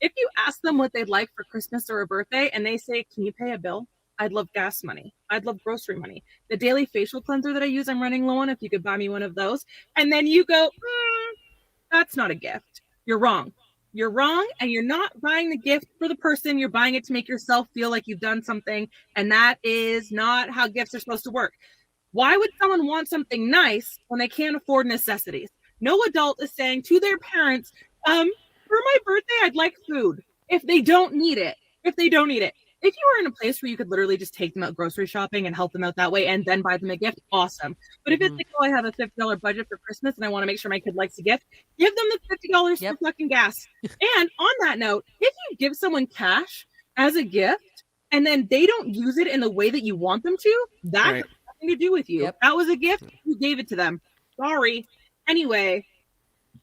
Speaker 8: If you ask them what they'd like for Christmas or a birthday, and they say, "Can you pay a bill? I'd love gas money. I'd love grocery money. The daily facial cleanser that I use, I'm running low on. If you could buy me one of those." And then you go, "That's not a gift. You're wrong. You're wrong, and you're not buying the gift for the person. You're buying it to make yourself feel like you've done something, and that is not how gifts are supposed to work. Why would someone want something nice when they can't afford necessities? No adult is saying to their parents, for my birthday, I'd like food," if they don't need it. If you were in a place where you could literally just take them out grocery shopping and help them out that way and then buy them a gift, awesome. But if it's like, "Oh, I have a $50 budget for Christmas and I want to make sure my kid likes a gift," give them the $50 for fucking gas. And on that note, if you give someone cash as a gift and then they don't use it in the way that you want them to, that has nothing to do with you. That was a gift. You gave it to them. Sorry. Anyway,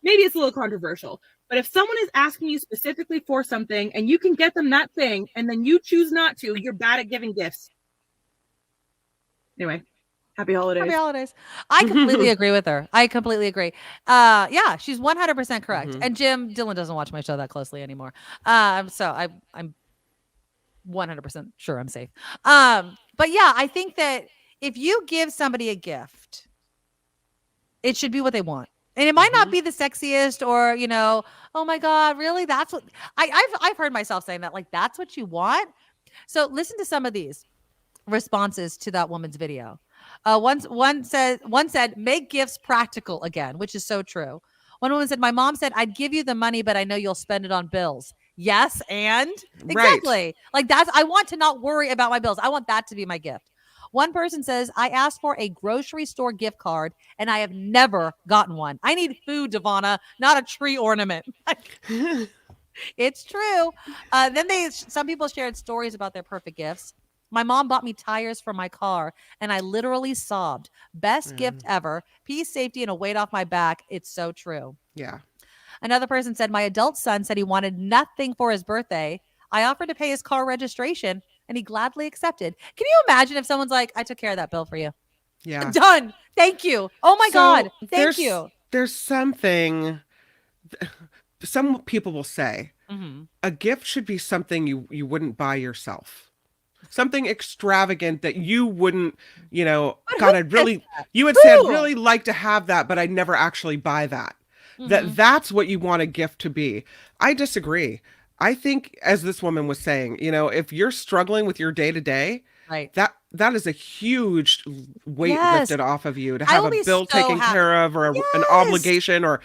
Speaker 8: maybe it's a little controversial, but if someone is asking you specifically for something and you can get them that thing and then you choose not to, you're bad at giving gifts. Anyway, happy holidays.
Speaker 5: Happy holidays. I completely agree with her. I completely agree. Yeah, she's 100% correct. And Dylan doesn't watch my show that closely anymore. So I'm 100% sure I'm safe. But yeah, I think that if you give somebody a gift, it should be what they want. And it might not be the sexiest or, oh my God, really? That's what I've heard myself saying that, like, that's what you want. So listen to some of these responses to that woman's video. One said, "Make gifts practical again," which is so true. One woman said, "My mom said, I'd give you the money, but I know you'll spend it on bills." Yes. And exactly. Like I want to not worry about my bills. I want that to be my gift. One person says, "I asked for a grocery store gift card and I have never gotten one. I need food, Devonna, not a tree ornament." It's true. Then some people shared stories about their perfect gifts. "My mom bought me tires for my car and I literally sobbed. Best gift ever. Peace, safety, and a weight off my back. It's so true."
Speaker 6: Yeah.
Speaker 5: Another person said, "My adult son said he wanted nothing for his birthday. I offered to pay his car registration and he gladly accepted." Can you imagine if someone's like, "I took care of that bill for you.
Speaker 6: Yeah.
Speaker 5: Done. Thank you. Oh my God. Thank you."
Speaker 6: There's something, some people will say, a gift should be something you wouldn't buy yourself. Something extravagant that you wouldn't, God, you would say, "I'd really like to have that, but I'd never actually buy that." That's what you want a gift to be. I disagree. I think, as this woman was saying, if you're struggling with your day-to-day,
Speaker 5: right,
Speaker 6: that is a huge weight lifted off of you to have a bill taken care of, or an obligation, or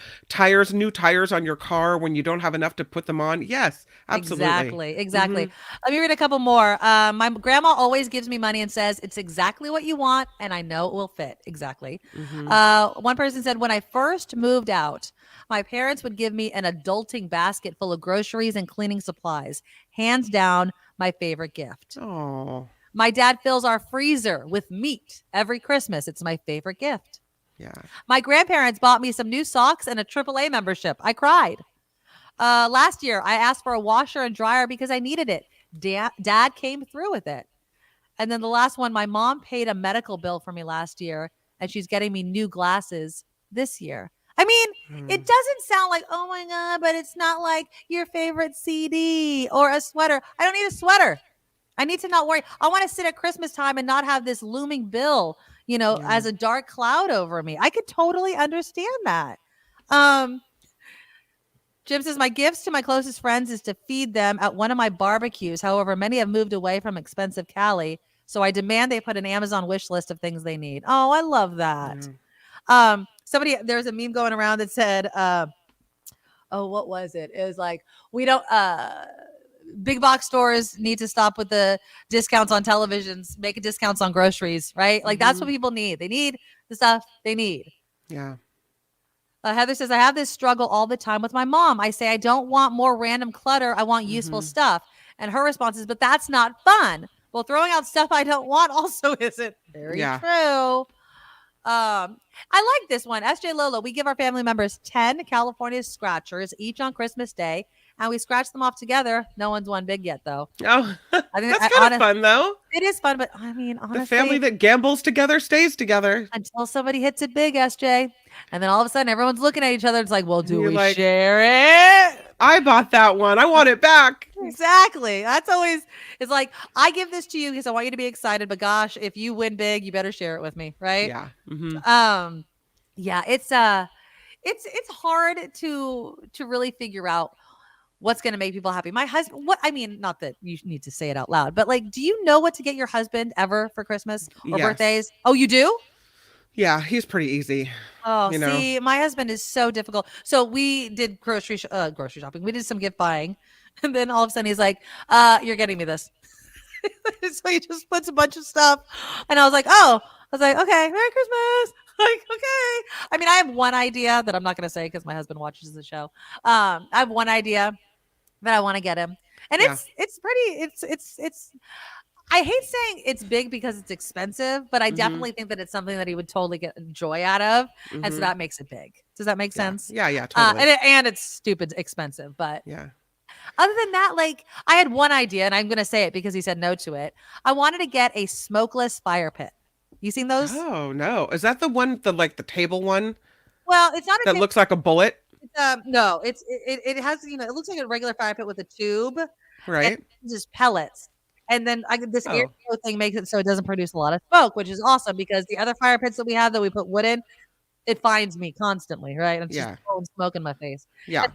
Speaker 6: new tires on your car when you don't have enough to put them on. Yes, absolutely.
Speaker 5: Exactly. Let me read a couple more. My grandma always gives me money and says, "It's exactly what you want, and I know it will fit." Exactly. One person said, "When I first moved out, my parents would give me an adulting basket full of groceries and cleaning supplies. Hands down, my favorite gift."
Speaker 6: Oh.
Speaker 5: "My dad fills our freezer with meat every Christmas. It's my favorite gift."
Speaker 6: Yeah.
Speaker 5: "My grandparents bought me some new socks and a AAA membership. I cried." Last year, I asked for a washer and dryer because I needed it. Dad came through with it. And then the last one, "My mom paid a medical bill for me last year, and she's getting me new glasses this year." I mean, it doesn't sound like, oh my God, but it's not like your favorite CD or a sweater. I don't need a sweater. I need to not worry. I want to sit at Christmas time and not have this looming bill, as a dark cloud over me. I could totally understand that. Jim says, "My gifts to my closest friends is to feed them at one of my barbecues. However, many have moved away from expensive Cali, so I demand they put an Amazon wish list of things they need." Oh, I love that. There's a meme going around that said, what was it? It was like, big box stores need to stop with the discounts on televisions, make discounts on groceries, right? Like that's what people need. They need the stuff they need.
Speaker 6: Yeah.
Speaker 5: Heather says, "I have this struggle all the time with my mom. I say, I don't want more random clutter. I want useful stuff." And her response is, "But that's not fun." Well, throwing out stuff I don't want also isn't. Very true. I like this one. SJ Lolo, "We give our family members 10 California scratchers each on Christmas Day. and we scratched them off together. No one's won big yet, though.
Speaker 6: Oh,
Speaker 5: I think
Speaker 6: that's kind of fun, though.
Speaker 5: It is fun, but I mean, honestly,
Speaker 6: the family that gambles together stays together
Speaker 5: until somebody hits it big, SJ, and then all of a sudden everyone's looking at each other. It's like, well, do we
Speaker 6: like,
Speaker 5: share it?
Speaker 6: I bought that one. I want it back.
Speaker 5: Exactly. That's always. It's like, I give this to you because I want you to be excited. But gosh, if you win big, you better share it with me, right?
Speaker 6: Yeah.
Speaker 5: Yeah. It's hard to really figure out what's going to make people happy. My husband, not that you need to say it out loud, but like, do you know what to get your husband ever for Christmas or birthdays? Oh, you do?
Speaker 6: Yeah, he's pretty easy.
Speaker 5: Oh, see, my husband is so difficult. So we did grocery shopping. We did some gift buying. And then all of a sudden he's like, you're getting me this. So he just puts a bunch of stuff. And I was like, okay, Merry Christmas. Like, okay. I mean, I have one idea that I'm not going to say because my husband watches the show. I have one idea that I want to get him. And it's I hate saying it's big because it's expensive, but I definitely think that it's something that he would totally get joy out of. And so that makes it big. Does that make sense?
Speaker 6: Yeah, totally.
Speaker 5: And it's stupid expensive, but
Speaker 6: yeah.
Speaker 5: Other than that, like, I had one idea, and I'm going to say it because he said no to it. I wanted to get a smokeless fire pit. You seen those?
Speaker 6: Oh, no. Is that the one, the table one?
Speaker 5: Well, it's not
Speaker 6: that looks like a bullet.
Speaker 5: No, it has, it looks like a regular fire pit with a tube.
Speaker 6: Right.
Speaker 5: And just pellets. And then this air flow thing makes it so it doesn't produce a lot of smoke, which is awesome because the other fire pits that we have that we put wood in, it finds me constantly, right? And it's just blowing smoke in my face.
Speaker 6: Yeah.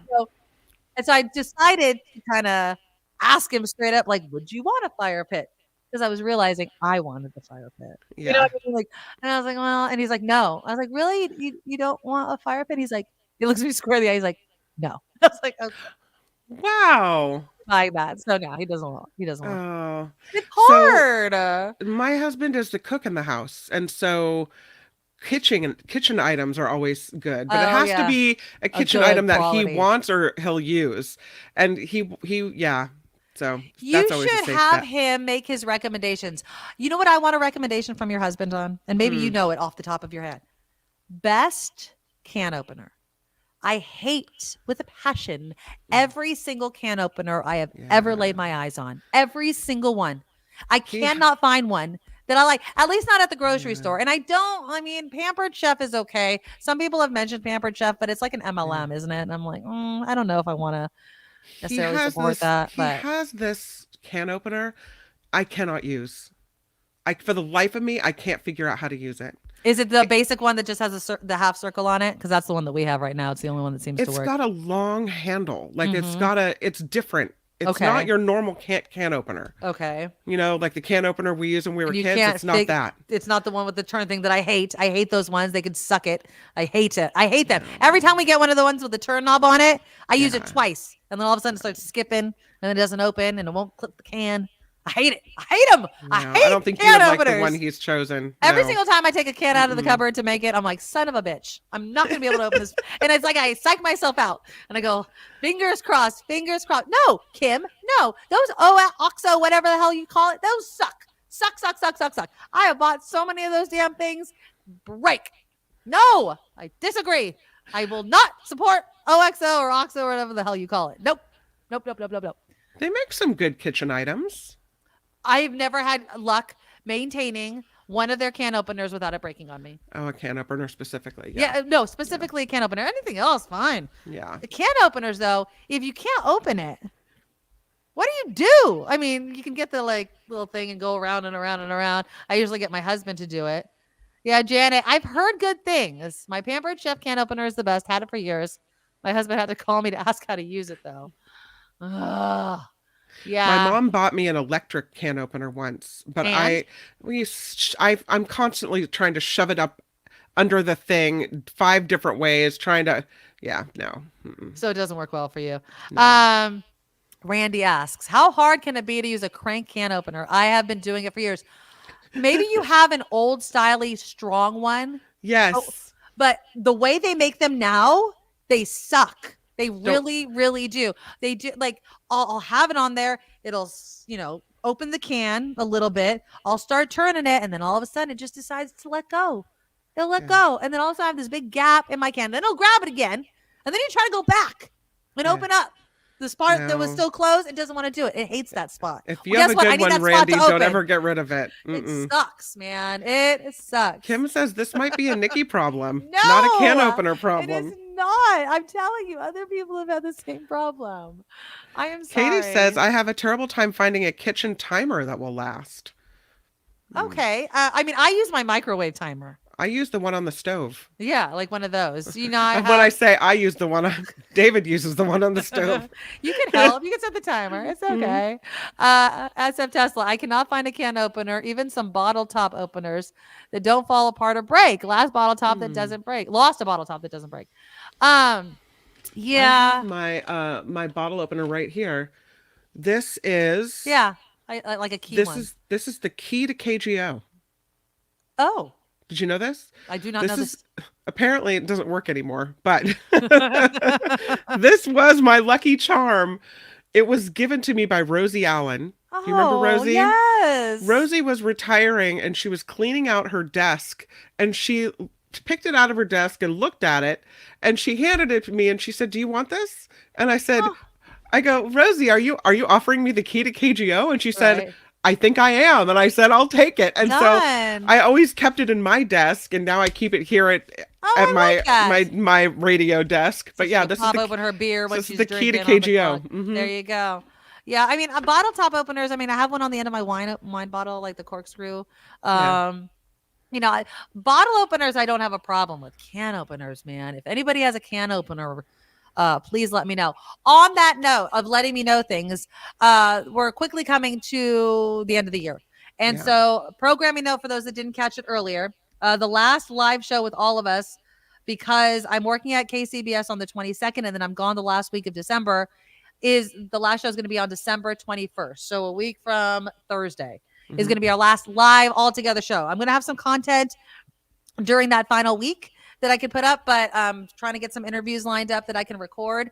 Speaker 5: And so I decided to kind of ask him straight up, like, would you want a fire pit? Because I was realizing I wanted the fire pit.
Speaker 6: Yeah.
Speaker 5: You know what I mean? Like, and I was like, well, and he's like, no. I was like, really? You don't want a fire pit? He's like, he looks at me square in the eye. He's like, no. I was like, okay.
Speaker 6: Wow.
Speaker 5: Like that. So no, he doesn't want.
Speaker 6: Oh.
Speaker 5: It's hard.
Speaker 6: So, my husband is the cook in the house. And so kitchen items are always good, but it has to be a kitchen item that he wants or he'll use. And he so
Speaker 5: you
Speaker 6: that's always
Speaker 5: should have him make his recommendations. You know what I want a recommendation from your husband on? And maybe you know it off the top of your head. Best can opener. I hate with a passion every single can opener I have ever laid my eyes on. Every single one. I cannot find one that I like, at least not at the grocery store. And Pampered Chef is okay. Some people have mentioned Pampered Chef, but it's like an MLM, isn't it? And I'm like, I don't know if I want to necessarily support that. But
Speaker 6: he has this can opener I cannot use. For the life of me, I can't figure out how to use it.
Speaker 5: Is it the basic one that just has the half circle on it? Because that's the one that we have right now. It's the only one that seems to work.
Speaker 6: It's got a long handle. Like it's different. It's not your normal can opener.
Speaker 5: Okay.
Speaker 6: Like the can opener we used when we were kids. It's not that.
Speaker 5: It's not the one with the turn thing that I hate. I hate those ones. They could suck it. I hate it. I hate them. Every time we get one of the ones with the turn knob on it, I use it twice. And then all of a sudden it starts skipping and then it doesn't open and it won't clip the can. I hate it. I hate them.
Speaker 6: No,
Speaker 5: I hate
Speaker 6: I don't think you would like the one he's chosen.
Speaker 5: Every single time I take a can out of the cupboard to make it, I'm like, son of a bitch. I'm not going to be able to open this. And it's like I psych myself out. And I go, fingers crossed, fingers crossed. No, Kim, no. Those OXO, whatever the hell you call it, those suck. Suck. I have bought so many of those damn things. Break. No, I disagree. I will not support OXO or OXO or whatever the hell you call it. Nope.
Speaker 6: They make some good kitchen items.
Speaker 5: I've never had luck maintaining one of their can openers without it breaking on me.
Speaker 6: Oh, a can opener specifically.
Speaker 5: Yeah, no, specifically a can opener. Anything else, fine.
Speaker 6: Yeah.
Speaker 5: The can openers, though, if you can't open it, what do you do? I mean, you can get the little thing and go around and around and around. I usually get my husband to do it. Yeah, Janet, I've heard good things. My Pampered Chef can opener is the best. Had it for years. My husband had to call me to ask how to use it, though. Ugh. Yeah.
Speaker 6: My mom bought me an electric can opener once, but I'm constantly trying to shove it up under the thing 5 different ways, trying to, no. Mm-mm.
Speaker 5: So it doesn't work well for you.
Speaker 6: No.
Speaker 5: Randy asks, how hard can it be to use a crank can opener? I have been doing it for years. Maybe you have an old styly strong one.
Speaker 6: Yes.
Speaker 5: But the way they make them now, they suck. They really, really do. They do. Like, I'll have it on there. It'll, open the can a little bit. I'll start turning it. And then all of a sudden it just decides to let go. It'll let go. And then all of a sudden I have this big gap in my can. Then it'll grab it again. And then you try to go back and open up. The spot that was still closed, it doesn't want to do it. It hates that spot.
Speaker 6: If you have a good one, Randy, don't ever get rid of it.
Speaker 5: It sucks, man. It sucks.
Speaker 6: Kim says this might be a Nikki problem,
Speaker 5: No,
Speaker 6: not a can opener problem.
Speaker 5: It is not. I'm telling you, other people have had the same problem. I am sorry.
Speaker 6: Katie says, I have a terrible time finding a kitchen timer that will last.
Speaker 5: Okay. I mean, I use my microwave timer.
Speaker 6: I use the one on the stove.
Speaker 5: Yeah, like one of those. You know,
Speaker 6: when I say I use the one, David uses the one on the stove.
Speaker 5: You can help. You can set the timer. It's okay. SF Tesla, I cannot find a can opener, even some bottle top openers that don't fall apart or break. Last bottle top that doesn't break. Lost a bottle top that doesn't break. Yeah.
Speaker 6: My bottle opener right here. This is
Speaker 5: I like a key one.
Speaker 6: This is the key to KGO.
Speaker 5: Oh.
Speaker 6: Did you know this?
Speaker 5: I do not know this.
Speaker 6: Apparently it doesn't work anymore, but this was my lucky charm. It was given to me by Rosie Allen. Do you remember Rosie?
Speaker 5: Yes.
Speaker 6: Rosie was retiring and she was cleaning out her desk and she picked it out of her desk and looked at it and she handed it to me and she said, "Do you want this?" And I said, I go, "Rosie, are you offering me the key to KGO?" And she said, "I think I am." And I said, "I'll take it." And so I always kept it in my desk and now I keep it here at my radio desk. But yeah, this is
Speaker 5: open her beer when she's
Speaker 6: the key to KGO.
Speaker 5: There you go. Yeah, I mean, bottle top openers. I mean, I have one on the end of my wine bottle, like the corkscrew. You know, bottle openers, I don't have a problem with. Can openers, man. If anybody has a can opener, please let me know. On that note of letting me know things, we're quickly coming to the end of the year. And so programming note for those that didn't catch it earlier, the last live show with all of us, because I'm working at KCBS on the 22nd and then I'm gone the last week of December, is the last show is going to be on December 21st. So a week from Thursday is going to be our last live all together show. I'm going to have some content during that final week that I could put up, but trying to get some interviews lined up that I can record.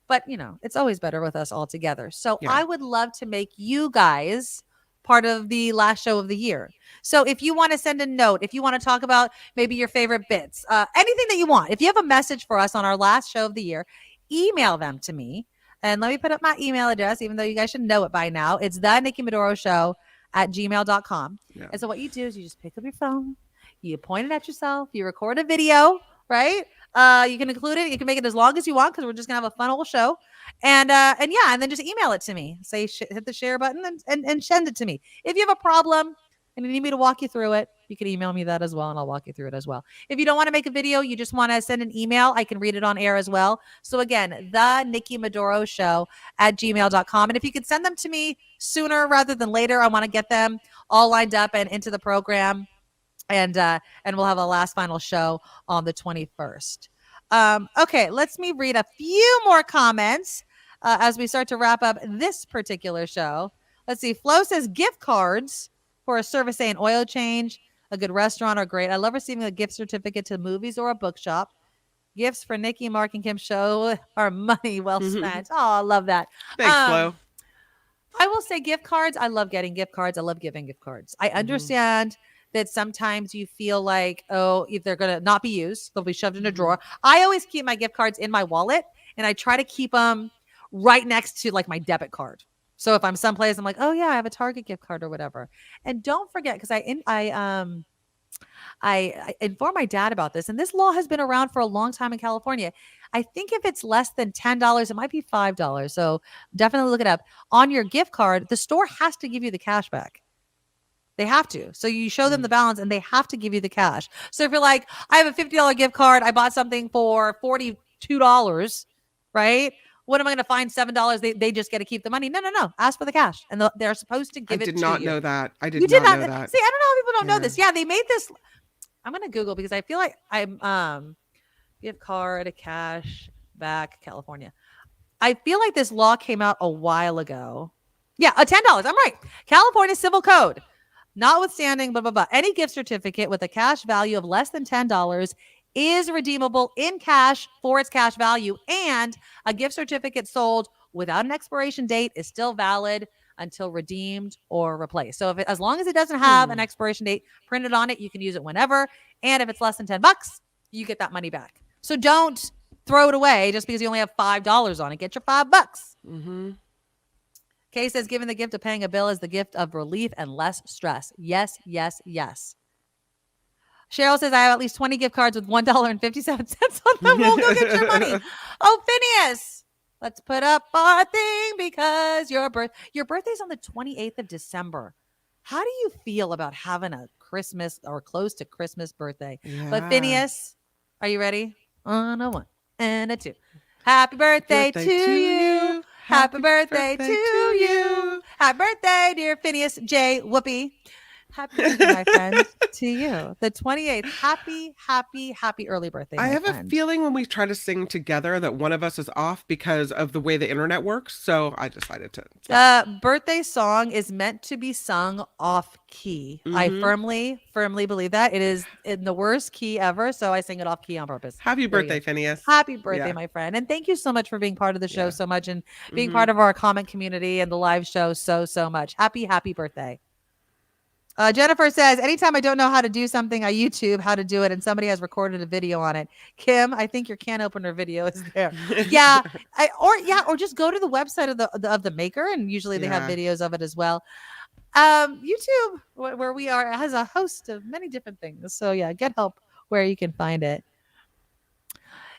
Speaker 5: But, you know, it's always better with us all together. So I would love to make you guys part of the last show of the year. So if you want to send a note, if you want to talk about maybe your favorite bits, anything that you want, if you have a message for us on our last show of the year, email them to me. And let me put up my email address, even though you guys should know it by now. It's the Nikki Medoro Show @gmail.com. And so what you do is you just pick up your phone, you point it at yourself, you record a video, right? You can include it. You can make it as long as you want because we're just gonna have a fun old show. And then just email it to me. Say hit the share button and send it to me. If you have a problem and you need me to walk you through it, you can email me that as well, and I'll walk you through it as well. If you don't want to make a video, you just want to send an email, I can read it on air as well. So again, the Nikki Medoro Show @gmail.com. And if you could send them to me sooner rather than later, I want to get them all lined up and into the program. And we'll have a last final show on the 21st. Okay, let's me read a few more comments as we start to wrap up this particular show. Let's see. Flo says gift cards for a service, say an oil change, a good restaurant are great. I love receiving a gift certificate to movies or a bookshop. Gifts for Nikki, Mark, and Kim's show are money well spent. Oh, I love that.
Speaker 6: Thanks, Flo.
Speaker 5: I will say gift cards. I love getting gift cards. I love giving gift cards. I understand that sometimes you feel like, oh, if they're going to not be used, they'll be shoved in a drawer. I always keep my gift cards in my wallet, and I try to keep them right next to like my debit card. So if I'm someplace, I'm like, oh yeah, I have a Target gift card or whatever. And don't forget, because I informed my dad about this, and this law has been around for a long time in California. I think if it's less than $10, it might be $5. So definitely look it up. On your gift card, the store has to give you the cash back. They have to. So you show them the balance and they have to give you the cash. So if you're like, I have a $50 gift card, I bought something for $42, right? What am I going to find $7? They just get to keep the money. No. Ask for the cash. And they're supposed to give it to you.
Speaker 6: I did not know that. I did not know that.
Speaker 5: See, I don't know how people don't know this. Yeah, they made this. I'm going to Google because I feel like I'm gift card, cash back, California. I feel like this law came out a while ago. Yeah, $10. I'm right. California Civil Code. Notwithstanding, blah, blah, blah. Any gift certificate with a cash value of less than $10 is redeemable in cash for its cash value, and a gift certificate sold without an expiration date is still valid until redeemed or replaced. So as long as it doesn't have an expiration date printed on it, you can use it whenever. And if it's less than $10, you get that money back. So don't throw it away just because you only have $5 on it. Get your $5.
Speaker 6: Mm-hmm.
Speaker 5: Kay says, giving the gift of paying a bill is the gift of relief and less stress. Yes, yes, yes. Cheryl says, I have at least 20 gift cards with $1.57 on them. We'll go get your money. Oh, Phineas, let's put up our thing because your birthday's on the 28th of December. How do you feel about having a Christmas or close to Christmas birthday?
Speaker 6: Yeah.
Speaker 5: But Phineas, are you ready? On a 1 and a 2. Happy birthday to you. Happy birthday to you. Happy birthday, dear Phineas J. Whoopi. Happy birthday, my friend, to you. The 28th. Happy early birthday.
Speaker 6: I have
Speaker 5: friend.
Speaker 6: a feeling when we try to sing together that one of us is off because of the way the internet works. So I decided to.
Speaker 5: Birthday song is meant to be sung off key. I firmly believe that. It is in the worst key ever. So I sing it off key on purpose.
Speaker 6: Happy birthday, Phineas.
Speaker 5: Happy birthday, my friend. And thank you so much for being part of the show so much and being part of our comment community and the live show so much. Happy birthday. Jennifer says, anytime I don't know how to do something, I YouTube how to do it, and somebody has recorded a video on it. Kim, I think your can opener video is there. Or just go to the website of the maker, and usually they have videos of it as well. YouTube, where we are, has a host of many different things. So get help where you can find it.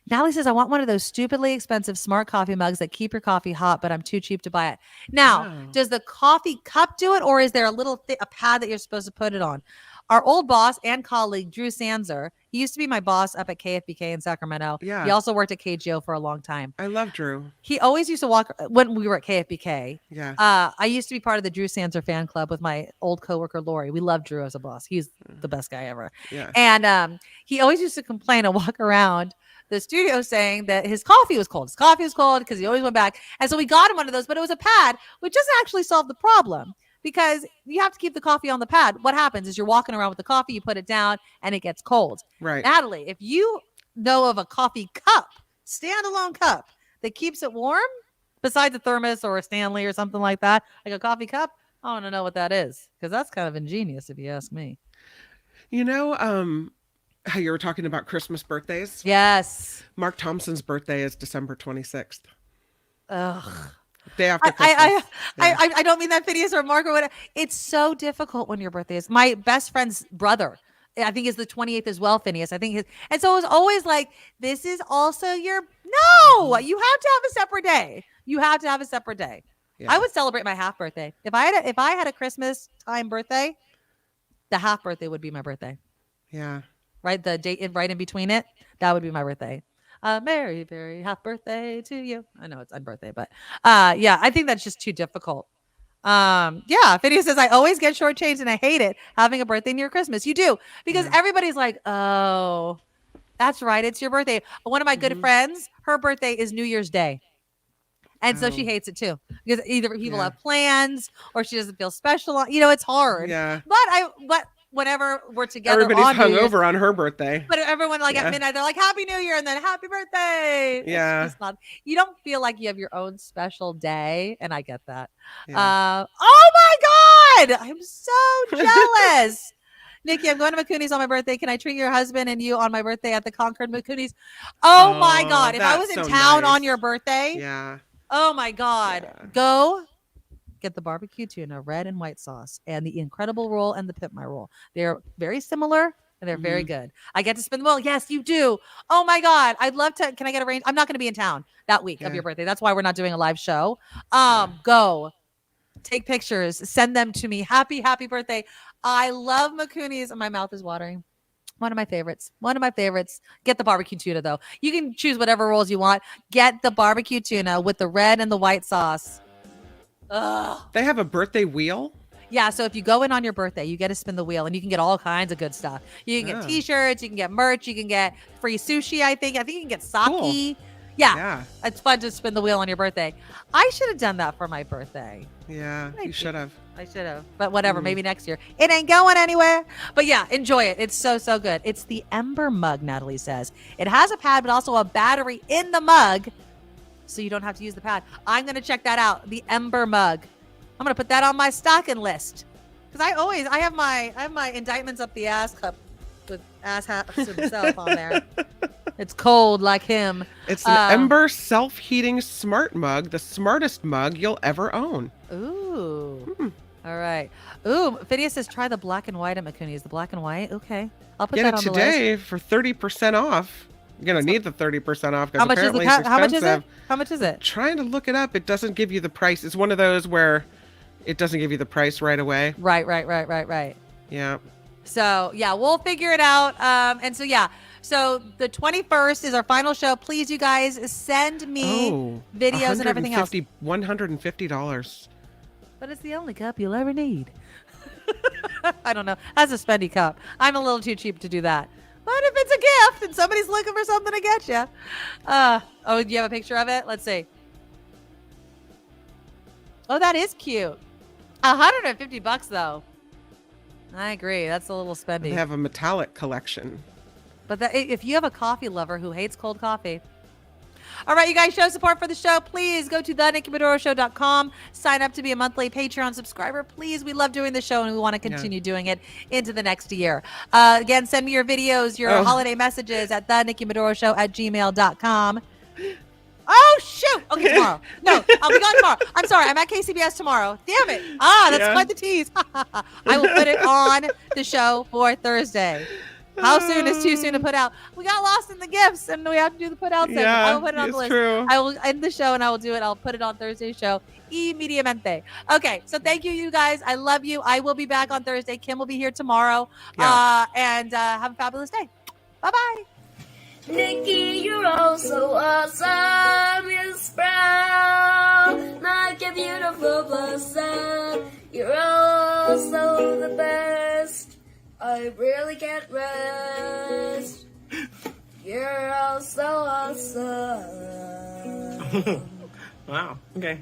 Speaker 5: Natalie says, I want one of those stupidly expensive smart coffee mugs that keep your coffee hot, but I'm too cheap to buy it. Now, does the coffee cup do it, or is there a little a pad that you're supposed to put it on? Our old boss and colleague, Drew Sanzer, he used to be my boss up at KFBK in Sacramento. Yeah. He also worked at KGO for a long time.
Speaker 6: I love Drew.
Speaker 5: He always used to walk when we were at KFBK.
Speaker 6: Yeah.
Speaker 5: I used to be part of the Drew Sanzer fan club with my old coworker, Lori. We love Drew as a boss. He's the best guy ever.
Speaker 6: Yeah.
Speaker 5: And he always used to complain and walk around the studio saying that his coffee was cold. His coffee was cold because he always went back. And so we got him one of those, but it was a pad, which doesn't actually solve the problem because you have to keep the coffee on the pad. What happens is you're walking around with the coffee, you put it down, and it gets cold.
Speaker 6: Right.
Speaker 5: Natalie, if you know of a coffee cup, standalone cup that keeps it warm, besides a thermos or a Stanley or something like that, like a coffee cup, I want to know what that is because that's kind of ingenious if you ask me.
Speaker 6: You know, how you were talking about Christmas birthdays?
Speaker 5: Yes.
Speaker 6: Mark Thompson's birthday is December 26th.
Speaker 5: Ugh.
Speaker 6: Day after Christmas.
Speaker 5: I don't mean that Phineas or Mark or whatever. It's so difficult when your birthday is. My best friend's brother, I think, is the 28th as well, Phineas. I think and so it was always like, this is also your no. You have to have a separate day. You have to have a separate day. Yeah. I would celebrate my half birthday. If I had a Christmas time birthday, the half birthday would be my birthday.
Speaker 6: Yeah.
Speaker 5: Right, the date right in between it, that would be my birthday. Merry, very happy birthday to you. I know it's unbirthday, but I think that's just too difficult. Phineas says, I always get shortchanged and I hate it having a birthday near Christmas. You do, because everybody's like, oh, that's right, it's your birthday. One of my good friends, her birthday is New Year's Day. And so she hates it too, because either people have plans or she doesn't feel special. It's hard. Yeah. But whenever we're together,
Speaker 6: everybody's hungover on her birthday.
Speaker 5: But everyone at midnight, they're like, Happy New Year, and then Happy Birthday.
Speaker 6: Yeah.
Speaker 5: It's not, you don't feel like you have your own special day, and I get that.
Speaker 6: Yeah.
Speaker 5: Oh my God, I'm so jealous. Nikki, I'm going to McCooney's on my birthday. Can I treat your husband and you on my birthday at the Concord McCooney's? Oh my God, if I was in town on your birthday.
Speaker 6: Yeah.
Speaker 5: Oh my God, go. Get the barbecue tuna, red and white sauce, and the Incredible roll and the Pip My roll. They're very similar and they're very good. I get to spin the wheel. Yes, you do. Oh my God. I'd love to. Can I get a range? I'm not going to be in town that week of your birthday. That's why we're not doing a live show. Go take pictures, send them to me. Happy birthday. I love McCooney's and my mouth is watering. One of my favorites. Get the barbecue tuna though. You can choose whatever rolls you want. Get the barbecue tuna with the red and the white sauce. Ugh.
Speaker 6: They have a birthday wheel?
Speaker 5: Yeah, so if you go in on your birthday, you get to spin the wheel and you can get all kinds of good stuff. You can get t-shirts, you can get merch, you can get free sushi, I think. You can get sake. Cool. Yeah. It's fun to spin the wheel on your birthday. I should have done that for my birthday.
Speaker 6: Yeah, you should have.
Speaker 5: I should have. But whatever, maybe next year. It ain't going anywhere. But yeah, enjoy it. It's so good. It's the Ember mug, Natalie says. It has a pad, but also a battery in the mug. So you don't have to use the pad. I'm going to check that out. The Ember mug. I'm going to put that on my stocking list. Because I have my indictments up the ass cup with ass hats himself on there. It's cold like him.
Speaker 6: It's an Ember self-heating smart mug, the smartest mug you'll ever own.
Speaker 5: Ooh. All right. Ooh, Phineas says try the black and white at McCooney's. The black and white? Okay. I'll put that on the list.
Speaker 6: Get it today for 30% off. You're going to need the 30% off because apparently
Speaker 5: is
Speaker 6: it's expensive.
Speaker 5: How much is it? How much is it?
Speaker 6: Trying to look it up. It doesn't give you the price. It's one of those where it doesn't give you the price right away.
Speaker 5: Right.
Speaker 6: Yeah.
Speaker 5: So, yeah, we'll figure it out. And so, yeah. So the 21st is our final show. Please, you guys, send me videos and everything else.
Speaker 6: $150.
Speaker 5: But it's the only cup you'll ever need. I don't know. That's a spendy cup. I'm a little too cheap to do that. But if it's a gift and somebody's looking for something to get you. Do you have a picture of it? Let's see. Oh, that is cute. $150 though. I agree. That's a little spendy.
Speaker 6: They have a metallic collection.
Speaker 5: But if you have a coffee lover who hates cold coffee. All right, you guys, show support for the show. Please go to thenikkimedoroshow.com. Sign up to be a monthly Patreon subscriber. Please, we love doing the show, and we want to continue doing it into the next year. Again, send me your videos, your holiday messages at thenikkimedoroshow@gmail.com. Oh, shoot. Okay, tomorrow. No, I'll be gone tomorrow. I'm sorry. I'm at KCBS tomorrow. Damn it. That's quite the tease. I will put it on the show for Thursday. How soon is too soon to put out? We got lost in the gifts, and we have to do the put out segment. I will put it on the list.
Speaker 6: True.
Speaker 5: I will end the show, and I will do it. I'll put it on Thursday's show. Immediatamente. Okay, so thank you, you guys. I love you. I will be back on Thursday. Kim will be here tomorrow. And have a fabulous day. Bye-bye.
Speaker 9: Nikki, you're all so awesome. Miss Brown, like a beautiful blossom. You're also the best. I really can't rest. You're all so awesome.
Speaker 10: Wow. Okay.